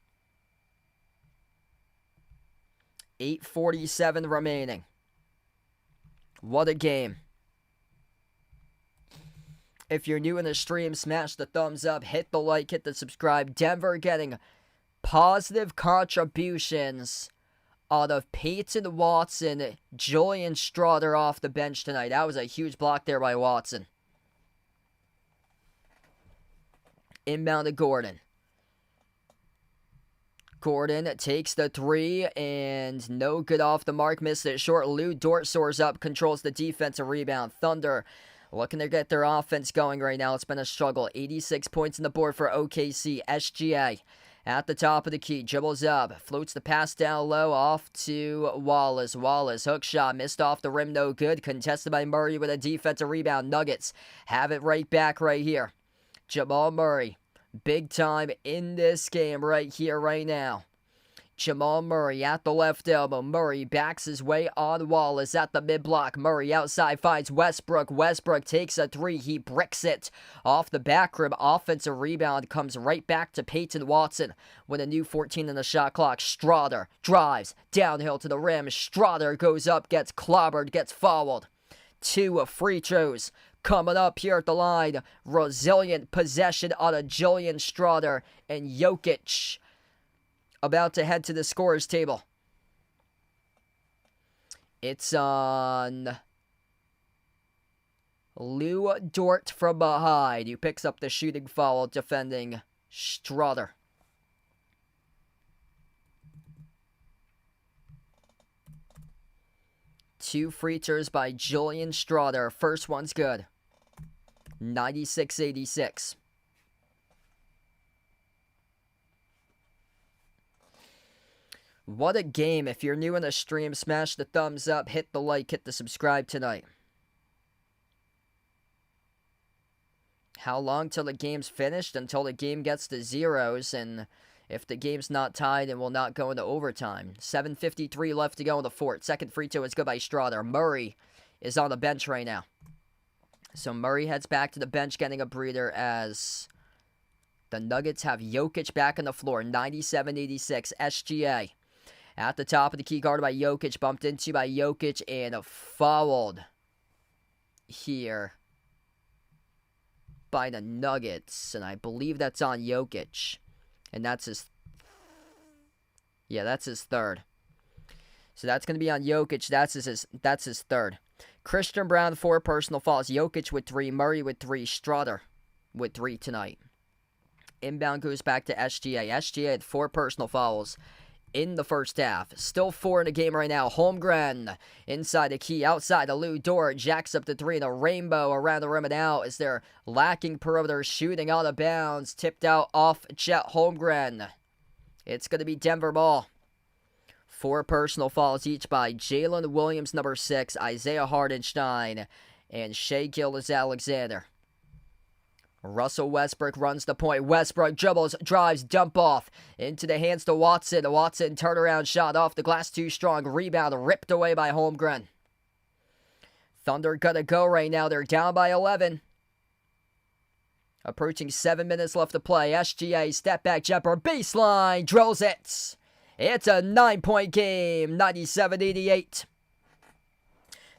8:47 remaining. What a game. If you're new in the stream, smash the thumbs up, hit the like, hit the subscribe. Denver getting positive contributions out of Peyton Watson, Julian Strawther off the bench tonight. That was a huge block there by Watson. Inbound to Gordon. Gordon takes the three, and no good off the mark. Missed it short. Lou Dort soars up, controls the defensive rebound. Thunder looking to get their offense going right now. It's been a struggle. 86 points on the board for OKC. SGA at the top of the key. Dribbles up. Floats the pass down low off to Wallace. Wallace, hook shot. Missed off the rim. No good. Contested by Murray with a defensive rebound. Nuggets have it right back right here. Jamal Murray. Big time in this game right here, right now. Jamal Murray at the left elbow. Murray backs his way on Wallace at the mid-block. Murray outside finds Westbrook. Westbrook takes a three. He bricks it off the back rim. Offensive rebound comes right back to Peyton Watson with a new 14 in the shot clock. Strawther drives downhill to the rim. Strawther goes up, gets clobbered, gets fouled. 2 free throws coming up here at the line. Resilient possession out of Julian Strawther, and Jokic about to head to the scorer's table. It's on Lou Dort from behind, who picks up the shooting foul defending Strawther. Two free throws by Julian Strawther. First one's good. 96-86. What a game. If you're new in the stream, smash the thumbs up, hit the like, hit the subscribe tonight. How long till the game's finished? Until the game gets to zeros, and if the game's not tied, it will not go into overtime. 7:53 left to go in the fourth. Second free throw is good by Strawther. Murray is on the bench right now. So Murray heads back to the bench, getting a breather as the Nuggets have Jokic back on the floor. 97-86. SGA at the top of the key, guarded by Jokic. Bumped into by Jokic and fouled here by the Nuggets. And I believe that's on Jokic. And that's his... Yeah, that's his third. So that's going to be on Jokic. That's his third. Christian Brown, 4 personal fouls. Jokic with 3. Murray with 3. Strawther with 3 tonight. Inbound goes back to SGA. SGA had 4 personal fouls in the first half. Still 4 in the game right now. Holmgren inside the key. Outside the Lou Dort. Jacks up the 3 and a rainbow around the rim and out as they're lacking perimeter shooting out of bounds. Tipped out off Chet Holmgren. It's going to be Denver ball. 4 personal fouls each by Jalen Williams, number 6, Isaiah Hardenstein, and Shai Gilgeous-Alexander. Russell Westbrook runs the point. Westbrook dribbles, drives, dump off into the hands to Watson. Watson turnaround shot off the glass, too strong. Rebound ripped away by Holmgren. Thunder gonna go right now. They're down by 11. Approaching 7 minutes left to play. SGA step back jumper, baseline, drills it. It's a 9-point game, 97-88.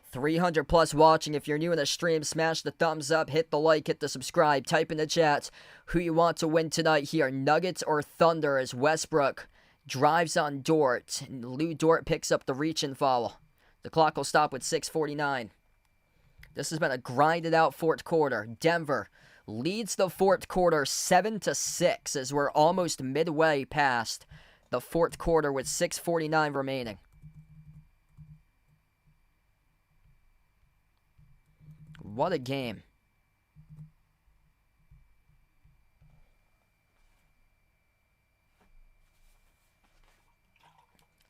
300 plus watching. If you're new in the stream, smash the thumbs up, hit the like, hit the subscribe, type in the chat who you want to win tonight here, Nuggets or Thunder, as Westbrook drives on Dort. Lou Dort picks up the reach and foul. The clock will stop with 6:49. This has been a grinded out fourth quarter. Denver leads the fourth quarter 7-6 as we're almost midway past the fourth quarter with 6:49 remaining. What a game.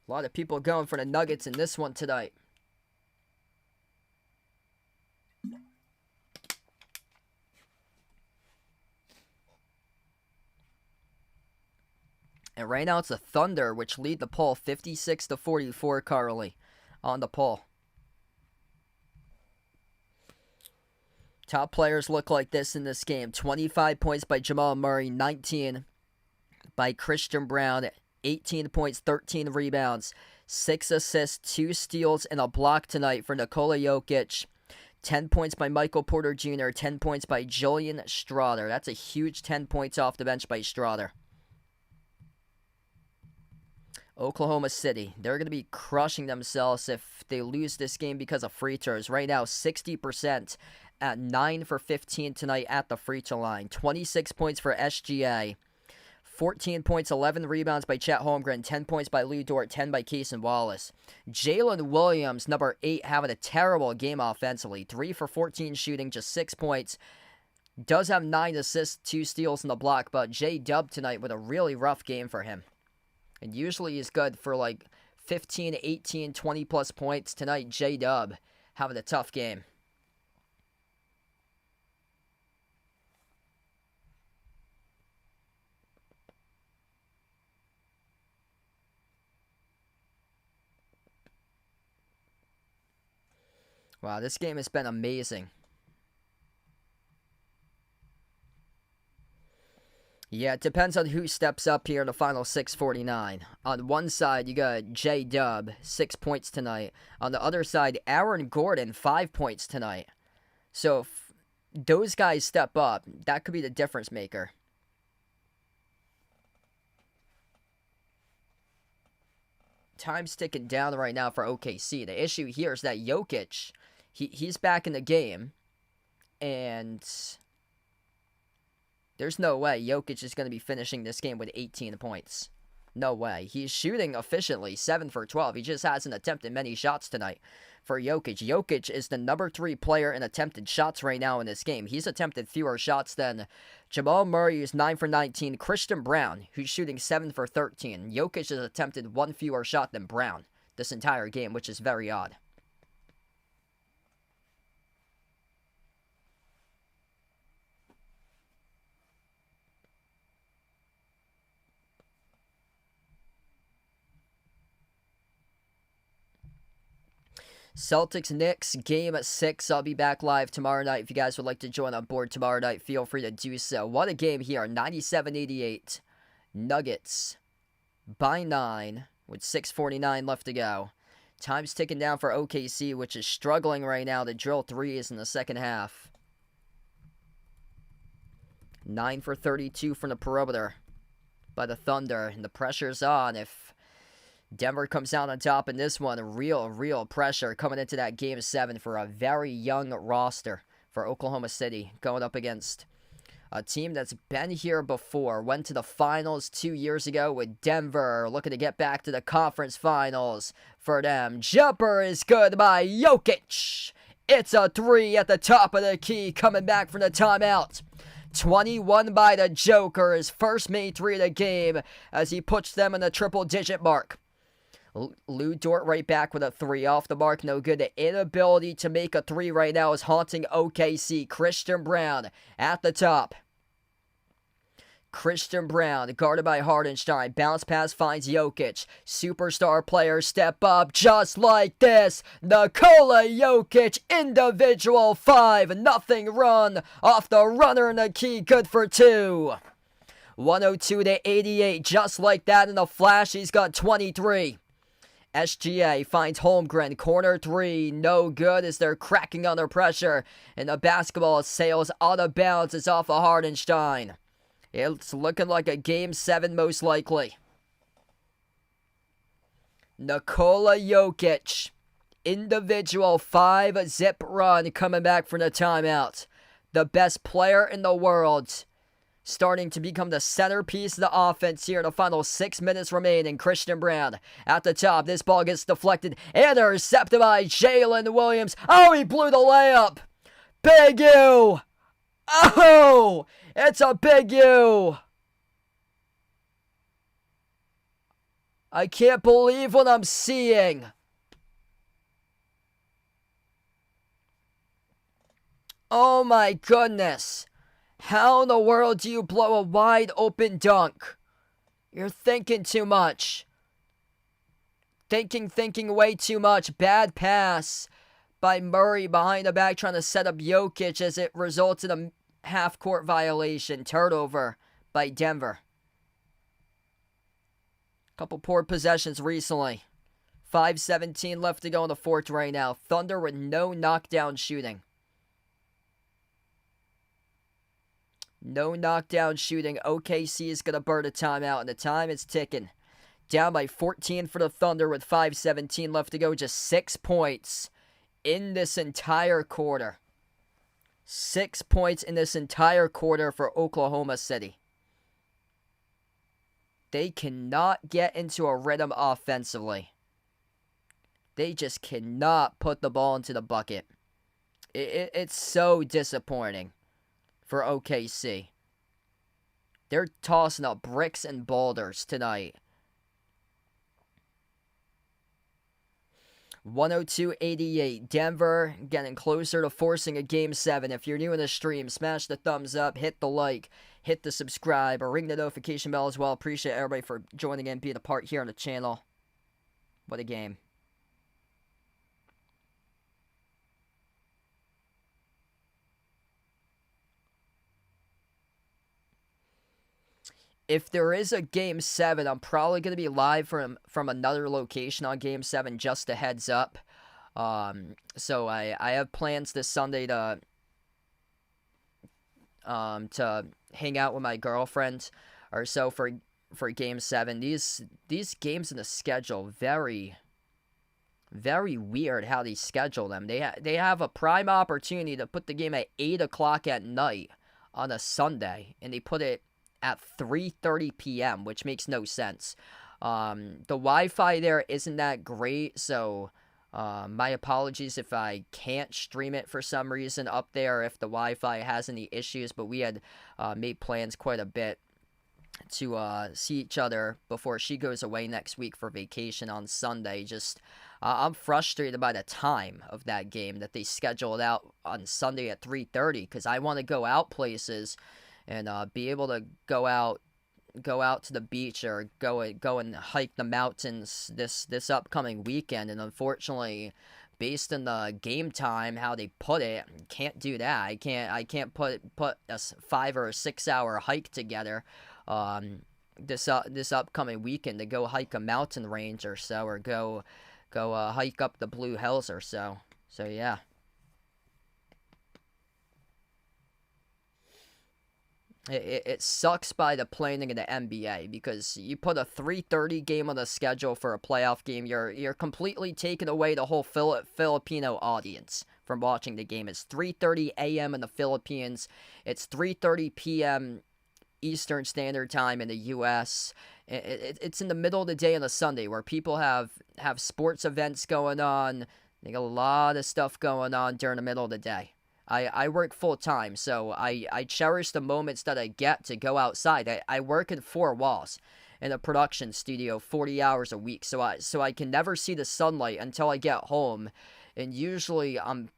A lot of people going for the Nuggets in this one tonight. And right now it's the Thunder, which lead the poll 56-44 currently on the poll. Top players look like this in this game. 25 points by Jamal Murray, 19 by Christian Brown, 18 points, 13 rebounds, 6 assists, 2 steals, and a block tonight for Nikola Jokic. 10 points by Michael Porter Jr., 10 points by Julian Strawder. That's a huge 10 points off the bench by Strawder. Oklahoma City, they're going to be crushing themselves if they lose this game because of free throws. Right now, 60% at 9 for 15 tonight at the free throw line. 26 points for SGA. 14 points, 11 rebounds by Chet Holmgren, 10 points by Lou Dort, 10 by Cason Wallace. Jalen Williams, number 8, having a terrible game offensively. 3 for 14 shooting, just 6 points. Does have 9 assists, 2 steals in the block, but J-Dub tonight with a really rough game for him. And usually he's good for like 15, 18, 20 plus points. Tonight, J-Dub having a tough game. Wow, this game has been amazing. Yeah, it depends on who steps up here in the final 6:49. On one side, you got J-Dub, 6 points tonight. On the other side, Aaron Gordon, 5 points tonight. So if those guys step up, that could be the difference maker. Time's ticking down right now for OKC. The issue here is that Jokic, he's back in the game, and there's no way Jokic is going to be finishing this game with 18 points. No way. He's shooting efficiently, 7 for 12. He just hasn't attempted many shots tonight for Jokic. Jokic is the number 3 player in attempted shots right now in this game. He's attempted fewer shots than Jamal Murray, who's 9 for 19. Christian Brown, who's shooting 7 for 13. Jokic has attempted 1 fewer shot than Brown this entire game, which is very odd. Celtics Knicks game at 6. I'll be back live tomorrow night. If you guys would like to join on board tomorrow night, feel free to do so. What a game here. 97-88. Nuggets by 9 with 6:49 left to go. Time's ticking down for OKC, which is struggling right now to drill threes in the second half. 9 for 32 from the perimeter by the Thunder. And the pressure's on. If Denver comes out on top in this one, real pressure coming into that Game 7 for a very young roster for Oklahoma City, going up against a team that's been here before, went to the finals 2 years ago with Denver, looking to get back to the conference finals for them. Jumper is good by Jokic. It's a 3 at the top of the key, coming back from the timeout. 21 by the Joker, his first made 3 of the game as he puts them in the triple-digit mark. Lou Dort right back with a 3 off the mark. No good. The inability to make a 3 right now is haunting OKC. Christian Brown at the top. Christian Brown guarded by Hardenstein. Bounce pass finds Jokic. Superstar players step up just like this. Nikola Jokic individual 5-0 run off the runner in the key. Good for 2. 102-88, just like that in a flash, he's got 23. SGA finds Holmgren, corner three, no good as they're cracking under pressure, and the basketball sails out of bounds. It's off of Hardenstein. It's looking like a Game 7 most likely. Nikola Jokic, individual 5-zip run coming back from the timeout. The best player in the world, starting to become the centerpiece of the offense here in the final 6 minutes remaining. Christian Brown at the top. This ball gets deflected. Intercepted by Jalen Williams. Oh, he blew the layup. Big U. Oh, it's a big U. I can't believe what I'm seeing. Oh my goodness. How in the world do you blow a wide open dunk? You're thinking too much. Thinking way too much. Bad pass by Murray behind the back trying to set up Jokic as it results in a half-court violation. Turnover by Denver. Couple poor possessions recently. 5:17 left to go in the fourth right now. Thunder with no knockdown shooting. No knockdown shooting. OKC is going to burn a timeout, and the time is ticking. Down by 14 for the Thunder with 5:17 left to go. Just 6 points in this entire quarter. 6 points in this entire quarter for Oklahoma City. They cannot get into a rhythm offensively. They just cannot put the ball into the bucket. It's so disappointing for OKC. They're tossing up bricks and boulders tonight. 102-88. Denver getting closer to forcing a Game 7. If you're new in the stream, smash the thumbs up, hit the like, hit the subscribe, or ring the notification bell as well. Appreciate everybody for joining in, being a part here on the channel. What a game. If there is a Game 7, I'm probably going to be live from another location on Game 7, just a heads up. So I have plans this Sunday to hang out with my girlfriend or so for Game 7. These games in the schedule, very, very weird how they schedule them. They have a prime opportunity to put the game at 8 o'clock at night on a Sunday, and they put it at 3:30 p.m., which makes no sense. The Wi-Fi there isn't that great, so my apologies if I can't stream it for some reason up there, if the Wi-Fi has any issues, but we had made plans quite a bit to see each other before she goes away next week for vacation on Sunday. Just I'm frustrated by the time of that game that they scheduled out on Sunday at 3:30, because I want to go out places and be able to go out to the beach or go and hike the mountains this upcoming weekend. And unfortunately, based on the game time, how they put it, can't do that. I can't put a 5 or 6 hour hike together this upcoming weekend to go hike a mountain range or so, or go hike up the Blue Hills or so. So yeah. It sucks by the planning of the NBA, because you put a 3:30 game on the schedule for a playoff game, you're completely taking away the whole Filipino audience from watching the game. It's 3:30 a.m. in the Philippines. It's 3:30 p.m. Eastern Standard Time in the U.S. It's in the middle of the day on a Sunday where people have sports events going on. They got a lot of stuff going on during the middle of the day. I work full-time, so I cherish the moments that I get to go outside. I work in 4 walls in a production studio 40 hours a week, so I can never see the sunlight until I get home, and usually I'm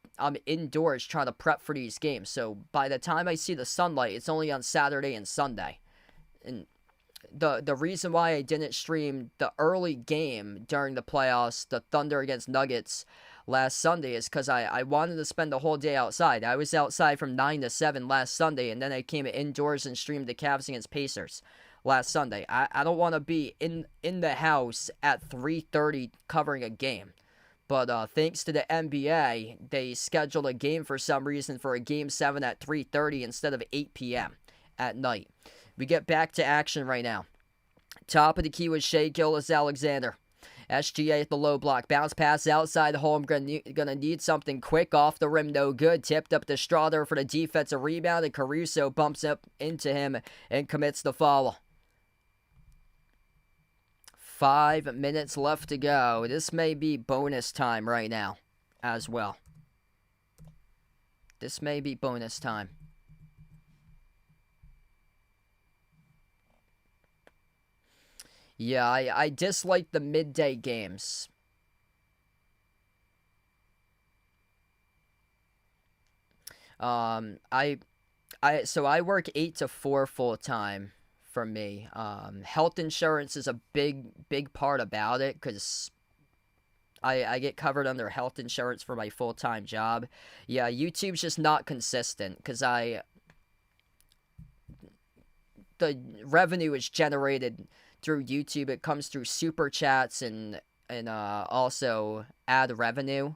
indoors trying to prep for these games, so by the time I see the sunlight, it's only on Saturday and Sunday. And the reason why I didn't stream the early game during the playoffs, the Thunder against Nuggets, last Sunday is because I wanted to spend the whole day outside. I was outside from 9 to 7 last Sunday, and then I came indoors and streamed the Cavs against Pacers last Sunday. I don't want to be in the house at 3:30 covering a game. But thanks to the NBA, they scheduled a game for some reason for a Game 7 at 3:30 instead of 8 p.m. at night. We get back to action right now. Top of the key with Shea Gilgeous-Alexander. SGA at the low block. Bounce pass outside the hole. I'm gonna need something quick. Off the rim, no good. Tipped up to Strawther for the defensive rebound, and Caruso bumps up into him and commits the foul. 5 minutes left to go. This may be bonus time right now as well. This may be bonus time. Yeah, I dislike the midday games. So I work 8 to 4 full time for me. Health insurance is a big part about it because I get covered under health insurance for my full-time job. Yeah, YouTube's just not consistent because the revenue is generated through YouTube. It comes through super chats and also ad revenue.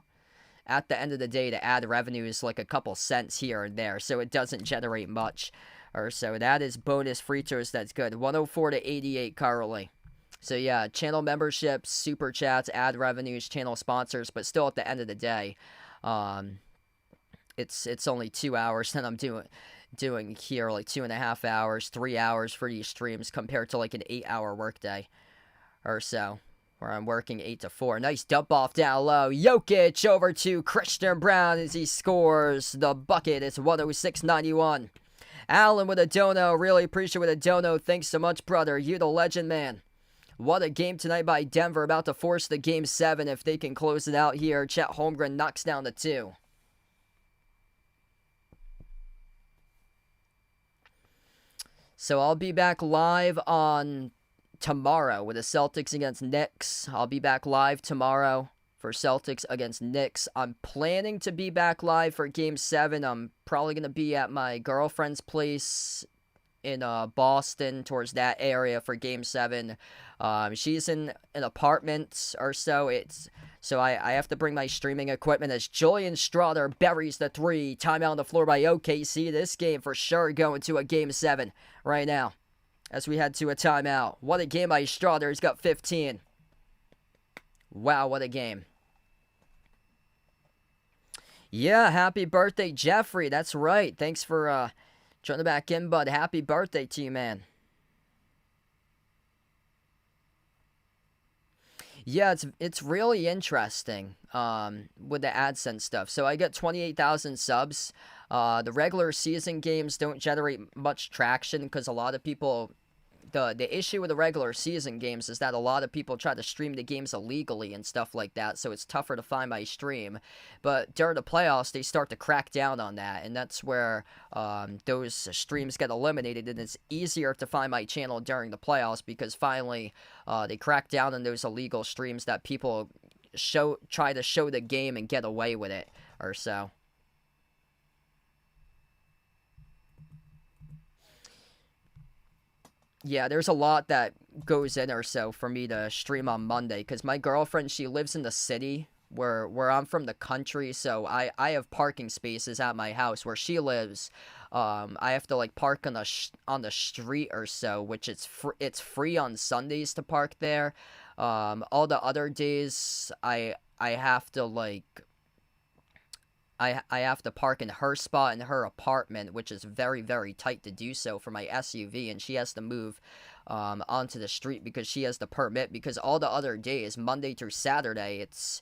At the end of the day, the ad revenue is like a couple cents here and there, so it doesn't generate much. Or so that is bonus free tours. That's good. 104 to 88 currently. So yeah, channel memberships, super chats, ad revenues, channel sponsors, but still at the end of the day, it's only 2 hours that I'm doing here, like 2.5 hours, 3 hours for these streams compared to like an 8-hour workday or so, where I'm working 8 to 4. Nice dump off down low. Jokic over to Christian Brown as he scores the bucket. It's 106-91. Allen with a dono. Really appreciate with a dono. Thanks so much, brother. You the legend, man. What a game tonight by Denver. About to force the Game 7 if they can close it out here. Chet Holmgren knocks down the 2. So I'll be back live on tomorrow with the Celtics against Knicks. I'll be back live tomorrow for Celtics against Knicks. I'm planning to be back live for Game 7. I'm probably going to be at my girlfriend's place in Boston, towards that area for Game 7. She's in an apartment or so. So I have to bring my streaming equipment as Julian Strawther buries the 3. Timeout on the floor by OKC. This game for sure going to a Game 7 right now as we head to a timeout. What a game by Strawther. He's got 15. Wow, what a game. Yeah, happy birthday, Jeffrey. That's right. Thanks for joining back in, bud. Happy birthday to you, man. Yeah, it's really interesting with the AdSense stuff. So I get 28,000 subs. The regular season games don't generate much traction because a lot of people... The issue with the regular season games is that a lot of people try to stream the games illegally and stuff like that, so it's tougher to find my stream. But during the playoffs, they start to crack down on that, and that's where those streams get eliminated, and it's easier to find my channel during the playoffs because finally they crack down on those illegal streams that people try to show the game and get away with it or so. Yeah, there's a lot that goes in or so for me to stream on Monday because my girlfriend, she lives in the city where I'm from the country, so I have parking spaces at my house where she lives. I have to like park on the street or so, which it's free on Sundays to park there. All the other days I have to like I have to park in her spot in her apartment, which is very, very tight to do so for my SUV, and she has to move onto the street because she has the permit, because all the other days, Monday through Saturday, it's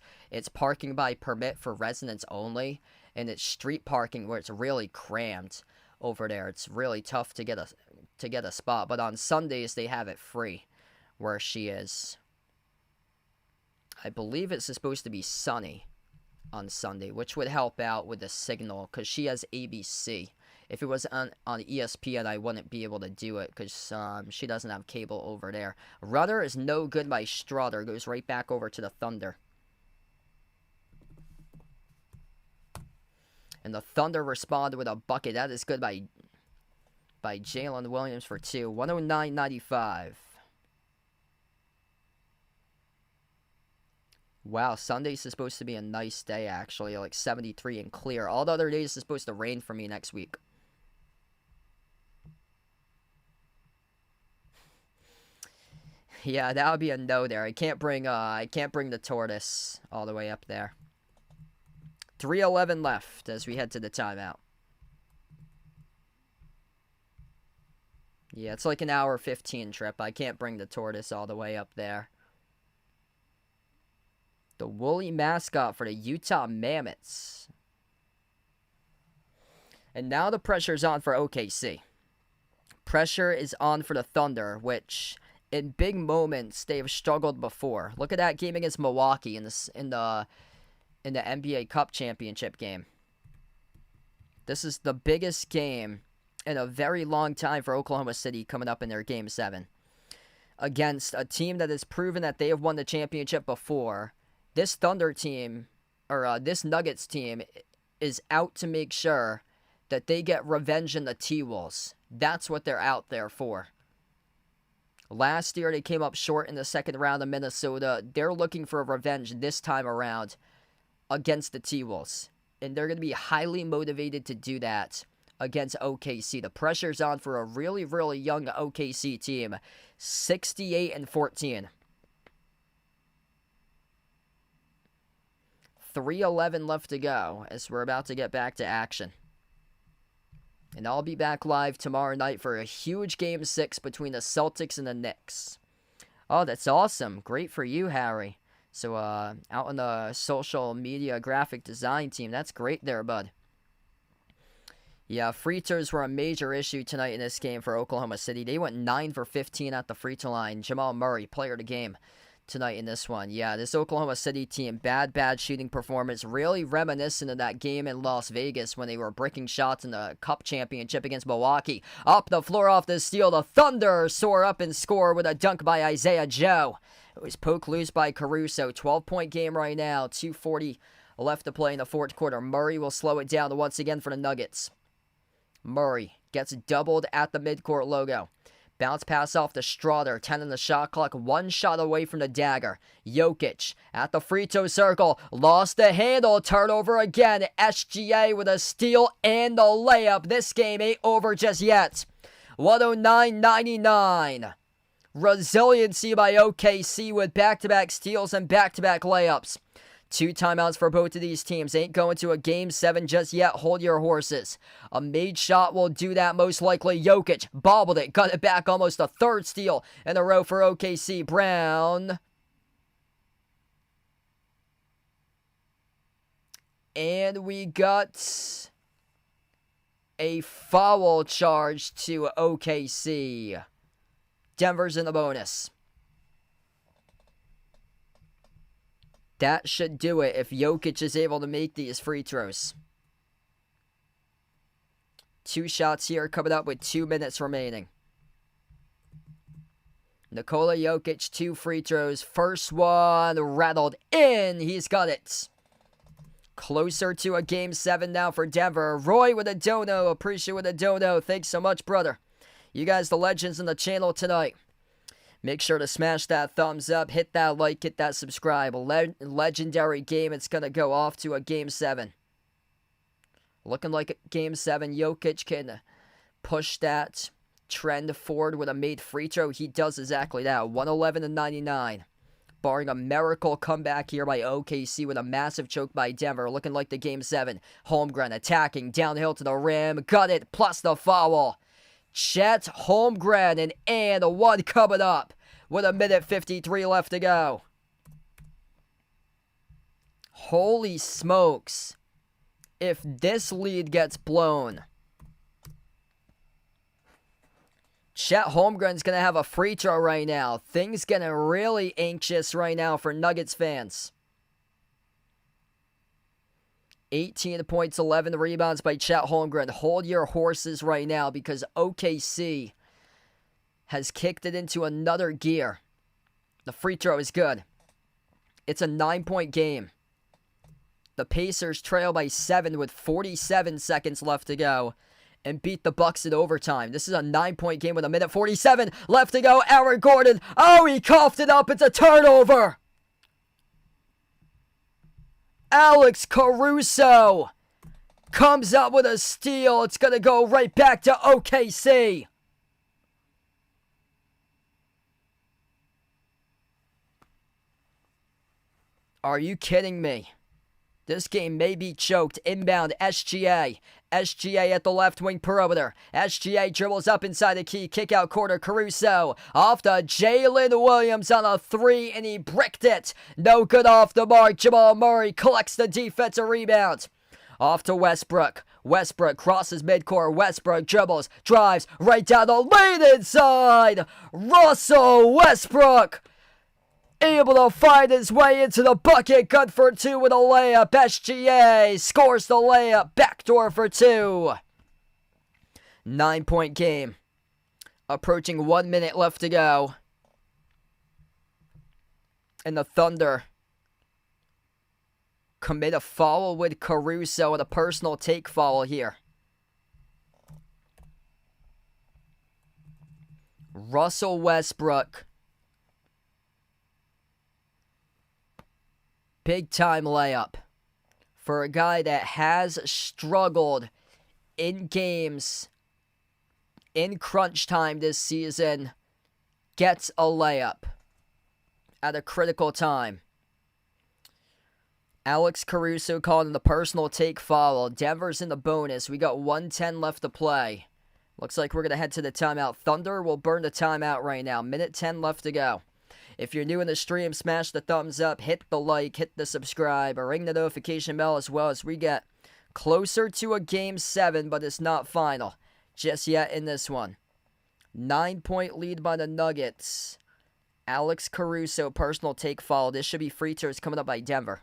parking by permit for residents only, and it's street parking where it's really crammed over there. It's really tough to get a spot, but on Sundays they have it free where she is. I believe it's supposed to be sunny on Sunday, which would help out with the signal because she has ABC. If it was on ESPN, I wouldn't be able to do it because she doesn't have cable over there. Rudder is no good by Strawther. Goes right back over to the Thunder. And the Thunder responded with a bucket. That is good by Jalen Williams for 2. 109-95. Wow, Sunday's supposed to be a nice day, actually. Like 73 and clear. All the other days is supposed to rain for me next week. Yeah, that would be a no there. I can't bring the tortoise all the way up there. 3:11 left as we head to the timeout. Yeah, it's like an hour 15 trip. I can't bring the tortoise all the way up there. The woolly mascot for the Utah Mammoths. And now the pressure's on for OKC. Pressure is on for the Thunder, which in big moments they have struggled before. Look at that game against Milwaukee in the NBA Cup championship game. This is the biggest game in a very long time for Oklahoma City coming up in their Game 7. Against a team that has proven that they have won the championship before. This Thunder team, or this Nuggets team, is out to make sure that they get revenge in the T-Wolves. That's what they're out there for. Last year, they came up short in the second round of Minnesota. They're looking for revenge this time around against the T-Wolves. And they're going to be highly motivated to do that against OKC. The pressure's on for a really, really young OKC team. 68-14. 3:11 left to go as we're about to get back to action. And I'll be back live tomorrow night for a huge Game 6 between the Celtics and the Knicks. Oh, that's awesome. Great for you, Harry. So, out on the social media graphic design team, that's great there, bud. Yeah, free throws were a major issue tonight in this game for Oklahoma City. They went 9 for 15 at the free throw line. Jamal Murray, player of the game tonight in this one. Yeah, this Oklahoma City team, bad shooting performance, really reminiscent of that game in Las Vegas when they were breaking shots in the Cup championship against Milwaukee. Up the floor off the steal, the Thunder soar up and score with a dunk by Isaiah Joe. It was poked loose by Caruso. 12-point game right now, 2:40 left to play in the fourth quarter. Murray will slow it down once again for the Nuggets. Murray gets doubled at the midcourt logo. Bounce pass off to Strother, 10 in the shot clock, one shot away from the dagger. Jokic at the free throw circle, lost the handle, turnover again. SGA with a steal and the layup. This game ain't over just yet. 109-99. Resiliency by OKC with back-to-back steals and back-to-back layups. 2 timeouts for both of these teams. Ain't going to a Game 7 just yet. Hold your horses. A made shot will do that most likely. Jokic bobbled it. Got it back. Almost a third steal in a row for OKC. Brown. And we got a foul charge to OKC. Denver's in the bonus. That should do it if Jokic is able to make these free throws. 2 shots here coming up with 2 minutes remaining. Nikola Jokic, 2 free throws. First one rattled in. He's got it. Closer to a Game 7 now for Denver. Roy with a dono. Appreciate with a dono. Thanks so much, brother. You guys, the legends in the channel tonight. Make sure to smash that thumbs up, hit that like, hit that subscribe. Legendary game. It's going to go off to a Game 7. Looking like a Game 7. Jokic can push that trend forward with a made free throw. He does exactly that. 111-99. Barring a miracle comeback here by OKC with a massive choke by Denver. Looking like the Game 7. Holmgren attacking downhill to the rim. Got it, plus the foul. Chet Holmgren and a one coming up with 1:53 left to go. Holy smokes. If this lead gets blown, Chet Holmgren's going to have a free throw right now. Things getting really anxious right now for Nuggets fans. 18 points, 11 rebounds by Chet Holmgren. Hold your horses right now because OKC has kicked it into another gear. The free throw is good. It's a 9-point game. The Pacers trail by 7 with 47 seconds left to go and beat the Bucks in overtime. This is a 9-point game with 1:47 left to go. Aaron Gordon, oh, he coughed it up. It's a turnover. Alex Caruso comes up with a steal. It's going to go right back to OKC. Are you kidding me? This game may be choked. Inbound, SGA. SGA at the left wing perimeter. SGA dribbles up inside the key. Kick out corner. Caruso off to Jalen Williams on a 3, and he bricked it. No good off the mark. Jamal Murray collects the defensive rebound. Off to Westbrook. Westbrook crosses midcourt. Westbrook dribbles, drives right down the lane inside. Russell Westbrook able to find his way into the bucket. Good for 2 with a layup. SGA scores the layup. Backdoor for 2. 9-point game. Approaching 1 minute left to go. And the Thunder commit a foul with Caruso and a personal take foul here. Russell Westbrook. Big time layup for a guy that has struggled in games in crunch time this season. Gets a layup at a critical time. Alex Caruso calling the personal take foul. Denver's in the bonus. We got 1:10 left to play. Looks like we're going to head to the timeout. Thunder will burn the timeout right now. 1:10 left to go. If you're new in the stream, smash the thumbs up, hit the like, hit the subscribe, or ring the notification bell as well as we get closer to a Game 7, but it's not final just yet in this one. 9-point lead by the Nuggets. Alex Caruso, personal take foul. This should be free throws coming up by Denver.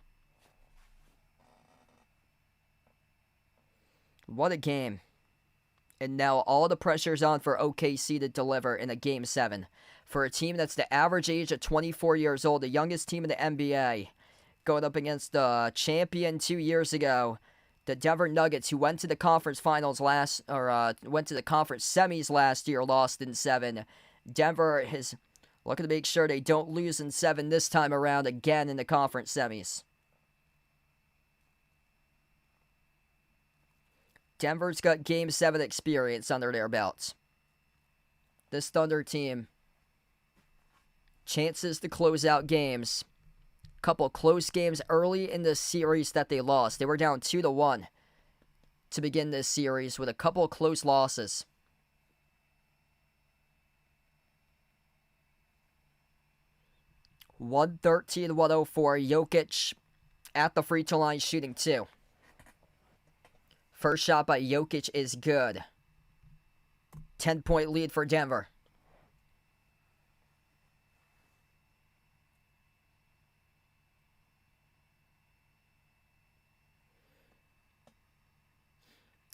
What a game. And now all the pressure's on for OKC to deliver in a Game 7. For a team that's the average age of 24 years old, the youngest team in the NBA, going up against the champion 2 years ago, the Denver Nuggets, who went to the conference finals went to the conference semis last year, lost in 7. Denver is looking to make sure they don't lose in 7 this time around again in the conference semis. Denver's got Game 7 experience under their belts. This Thunder team, chances to close out games. Couple close games early in the series that they lost. They were down 2-1 to begin this series with a couple of close losses. (113-104). Jokic at the free throw line shooting 2. First shot by Jokic is good. 10-point lead for Denver.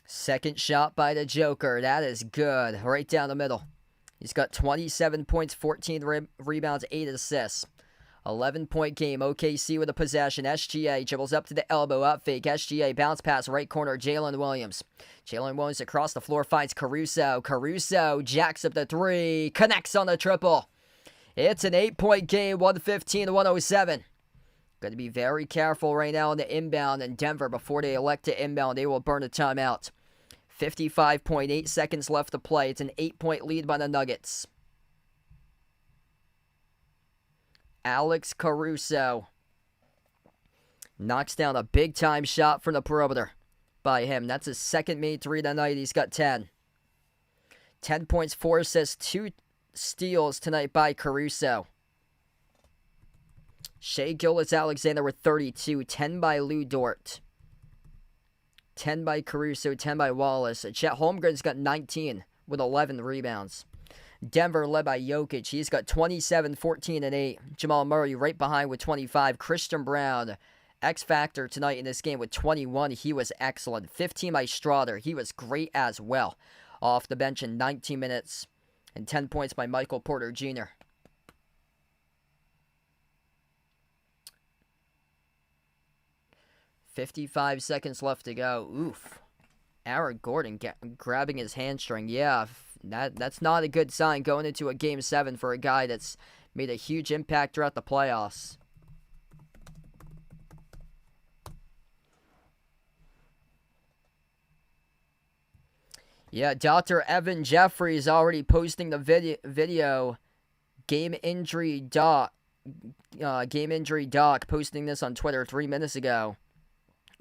Second shot by the Joker. That is good. Right down the middle. He's got 27 points, 14 rebounds, 8 assists. 11-point game. OKC with a possession. SGA dribbles up to the elbow. Up fake. SGA bounce pass right corner. Jalen Williams. Jalen Williams across the floor finds Caruso. Caruso jacks up the 3. Connects on the triple. It's an 8-point game. 115-107. Got to be very careful right now on the inbound in Denver before they elect to inbound. They will burn a timeout. 55.8 seconds left to play. It's an 8-point lead by the Nuggets. Alex Caruso knocks down a big-time shot from the perimeter by him. That's his second made 3 tonight. He's got 10. 10 points, 4 assists, 2 steals tonight by Caruso. Shai Gilgeous-Alexander with 32. 10 by Lou Dort. 10 by Caruso, 10 by Wallace. Chet Holmgren's got 19 with 11 rebounds. Denver led by Jokic. He's got 27, 14, and 8. Jamal Murray right behind with 25. Christian Brown, X factor tonight in this game with 21. He was excellent. 15 by Strawder. He was great as well. Off the bench in 19 minutes. And 10 points by Michael Porter Jr. 55 seconds left to go. Oof. Aaron Gordon grabbing his hamstring. Yeah, that's not a good sign going into a Game 7 for a guy that's made a huge impact throughout the playoffs. Yeah, Dr. Evan Jeffries already posting the video. Game injury doc posting this on Twitter 3 minutes ago.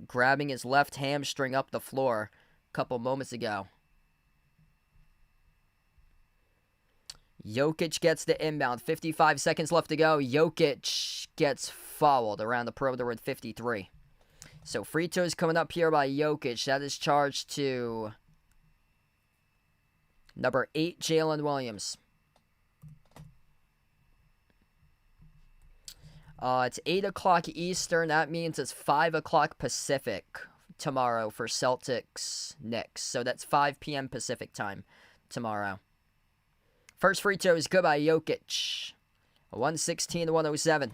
Grabbing his left hamstring up the floor a couple moments ago. Jokic gets the inbound. 55 seconds left to go. Jokic gets fouled around the perimeter with 53. So free throws coming up here by Jokic. That is charged to number 8, Jalen Williams. It's 8 o'clock Eastern. That means it's 5 o'clock Pacific tomorrow for Celtics Knicks. So that's 5 p.m. Pacific time tomorrow. First free throw is good by Jokic. 116-107.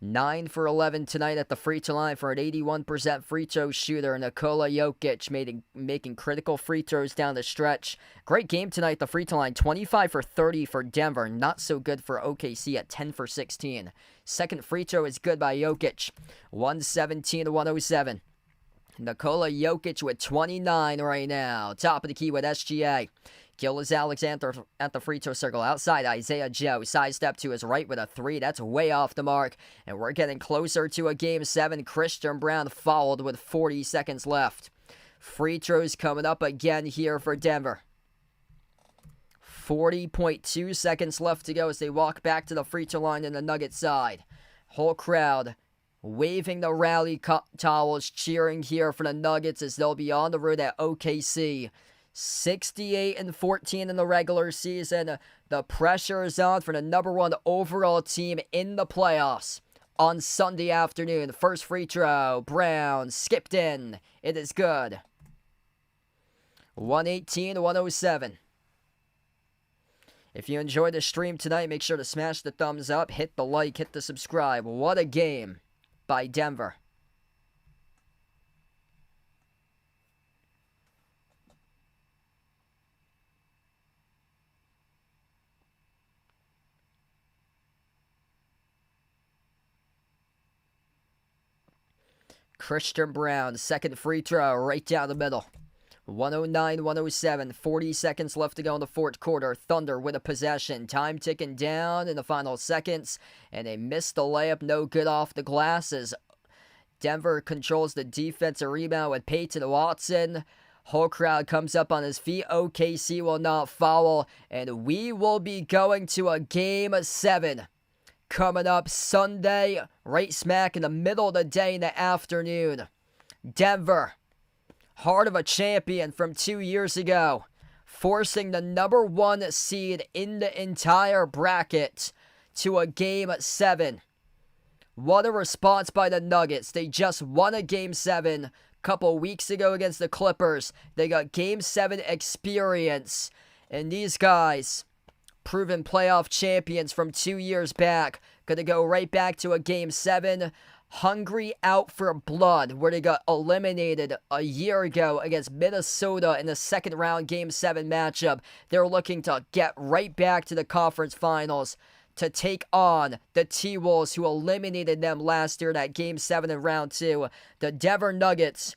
9 for 11 tonight at the free throw line for an 81% free throw shooter. Nikola Jokic making critical free throws down the stretch. Great game tonight at the free throw line. 25 for 30 for Denver. Not so good for OKC at 10 for 16. Second free throw is good by Jokic. 117-107. Nikola Jokic with 29 right now. Top of the key with SGA. Gilgeous-Alexander at the free throw circle. Outside, Isaiah Joe. Sidestep to his right with a 3. That's way off the mark. And we're getting closer to a Game 7. Christian Brown fouled with 40 seconds left. Free throws coming up again here for Denver. 40.2 seconds left to go as they walk back to the free throw line in the Nugget side. Whole crowd waving the rally towels, cheering here for the Nuggets as they'll be on the road at OKC. 68-14 in the regular season. The pressure is on for the number 1 overall team in the playoffs on Sunday afternoon. First free throw, Brown skipped in. It is good. 118-107. If you enjoyed the stream tonight, make sure to smash the thumbs up, hit the like, hit the subscribe. What a game by Denver. Christian Brown, second free throw, right down the middle. 109-107, 40 seconds left to go in the fourth quarter. Thunder with a possession. Time ticking down in the final seconds. And they missed the layup, no good off the glass as Denver controls the defensive rebound with Peyton Watson. Whole crowd comes up on his feet. OKC will not foul. And we will be going to a Game 7. Coming up Sunday, right smack in the middle of the day in the afternoon. Denver, heart of a champion from 2 years ago, forcing the number 1 seed in the entire bracket to a Game 7. What a response by the Nuggets. They just won a Game 7 a couple weeks ago against the Clippers. They got Game 7 experience. And these guys, proven playoff champions from 2 years back, gonna go right back to a Game 7, hungry out for blood, where they got eliminated a year ago against Minnesota in the second round Game 7 matchup. They're looking to get right back to the conference finals to take on the T-Wolves, who eliminated them last year in that Game 7 in round 2. The Denver Nuggets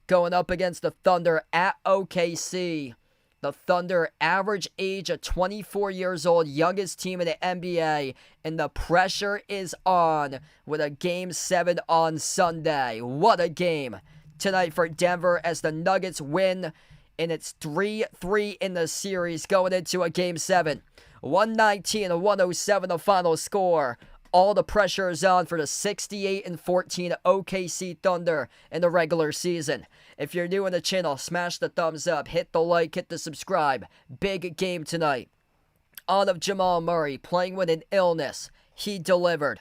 going up against the Thunder at OKC. The Thunder, average age of 24 years old, youngest team in the NBA, and the pressure is on with a Game 7 on Sunday. What a game tonight for Denver as the Nuggets win, and it's 3-3 in the series going into a Game 7. 119-107 the final score. All the pressure is on for the 68-14 OKC Thunder in the regular season. If you're new on the channel, smash the thumbs up, hit the like, hit the subscribe. Big game tonight. On of Jamal Murray playing with an illness. He delivered.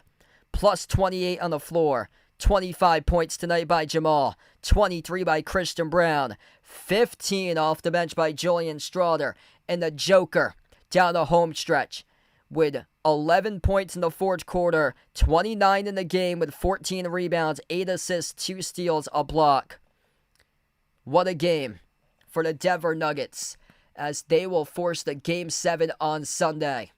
Plus 28 on the floor. 25 points tonight by Jamal. 23 by Christian Brown. 15 off the bench by Julian Strawder. And the Joker, down the home stretch with 11 points in the fourth quarter, 29 in the game with 14 rebounds, 8 assists, 2 steals, a block. What a game for the Denver Nuggets as they will force the Game 7 on Sunday.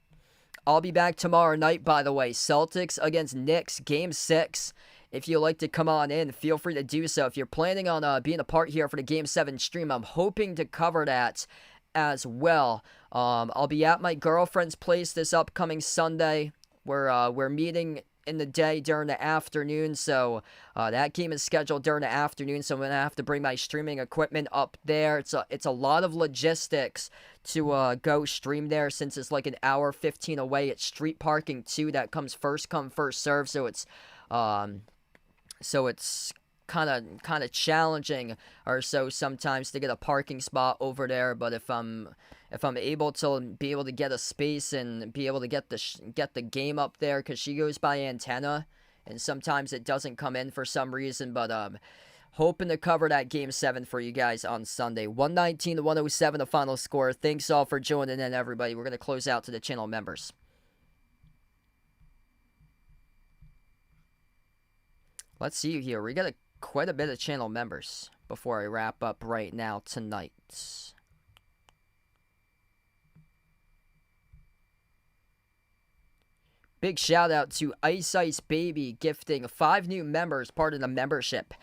I'll be back tomorrow night, by the way. Celtics against Knicks, Game 6. If you'd like to come on in, feel free to do so. If you're planning on being a part here for the Game 7 stream, I'm hoping to cover that as well. I'll be at my girlfriend's place this upcoming Sunday. We're meeting in the day during the afternoon, so that game is scheduled during the afternoon, so I'm gonna have to bring my streaming equipment up there. It's a lot of logistics to go stream there, since it's like an hour 15 away. It's street parking too, that comes first come first serve, so it's kind of challenging or so sometimes to get a parking spot over there. But if I'm able to get a space and be able to get the game up there, because she goes by antenna and sometimes it doesn't come in for some reason, but hoping to cover that Game 7 for you guys on Sunday. 119-107 the final score. Thanks all for joining in, everybody. We're going to close out to the channel members. Let's see here. We got quite a bit of channel members before I wrap up right now tonight. Big shout out to Ice Ice Baby gifting 5 new members part of the membership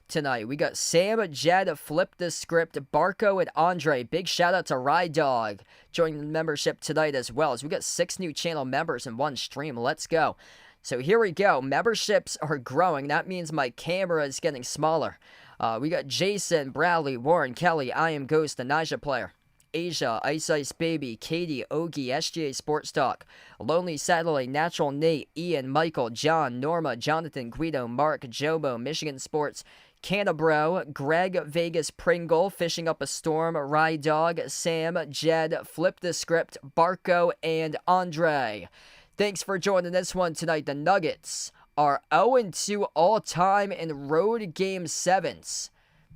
tonight. We got Sam, Jed, Flip the Script, Barco, and Andre. Big shout out to Ride Dog joining the membership tonight as well, as we got 6 new channel members in one stream. Let's go. So here we go. Memberships are growing. That means my camera is getting smaller. We got Jason, Bradley, Warren, Kelly, I Am Ghost, the Naja Player, Asia, Ice Ice Baby, Katie, Ogie, SGA Sports Talk, Lonely Satellite, Natural Nate, Ian, Michael, John, Norma, Jonathan, Guido, Mark, Jobo, Michigan Sports, Canabro, Greg, Vegas, Pringle, Fishing Up a Storm, Ride Dog, Sam, Jed, Flip the Script, Barco, and Andre. Thanks for joining this one tonight. The Nuggets are 0-2 all-time in road Game 7s.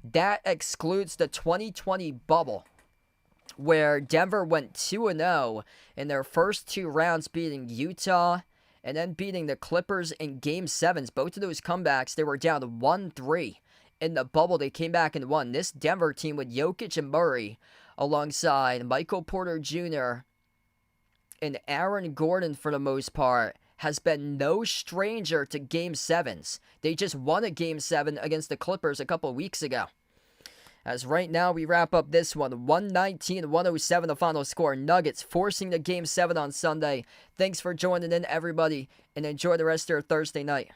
That excludes the 2020 bubble, where Denver went 2-0 in their first 2 rounds, beating Utah and then beating the Clippers in Game 7s. Both of those comebacks, they were down 1-3 in the bubble. They came back and won. This Denver team with Jokic and Murray alongside Michael Porter Jr. and Aaron Gordon for the most part has been no stranger to Game 7s. They just won a Game 7 against the Clippers a couple weeks ago. As right now we wrap up this one, 119-107 the final score. Nuggets forcing the Game 7 on Sunday. Thanks for joining in, everybody, and enjoy the rest of your Thursday night.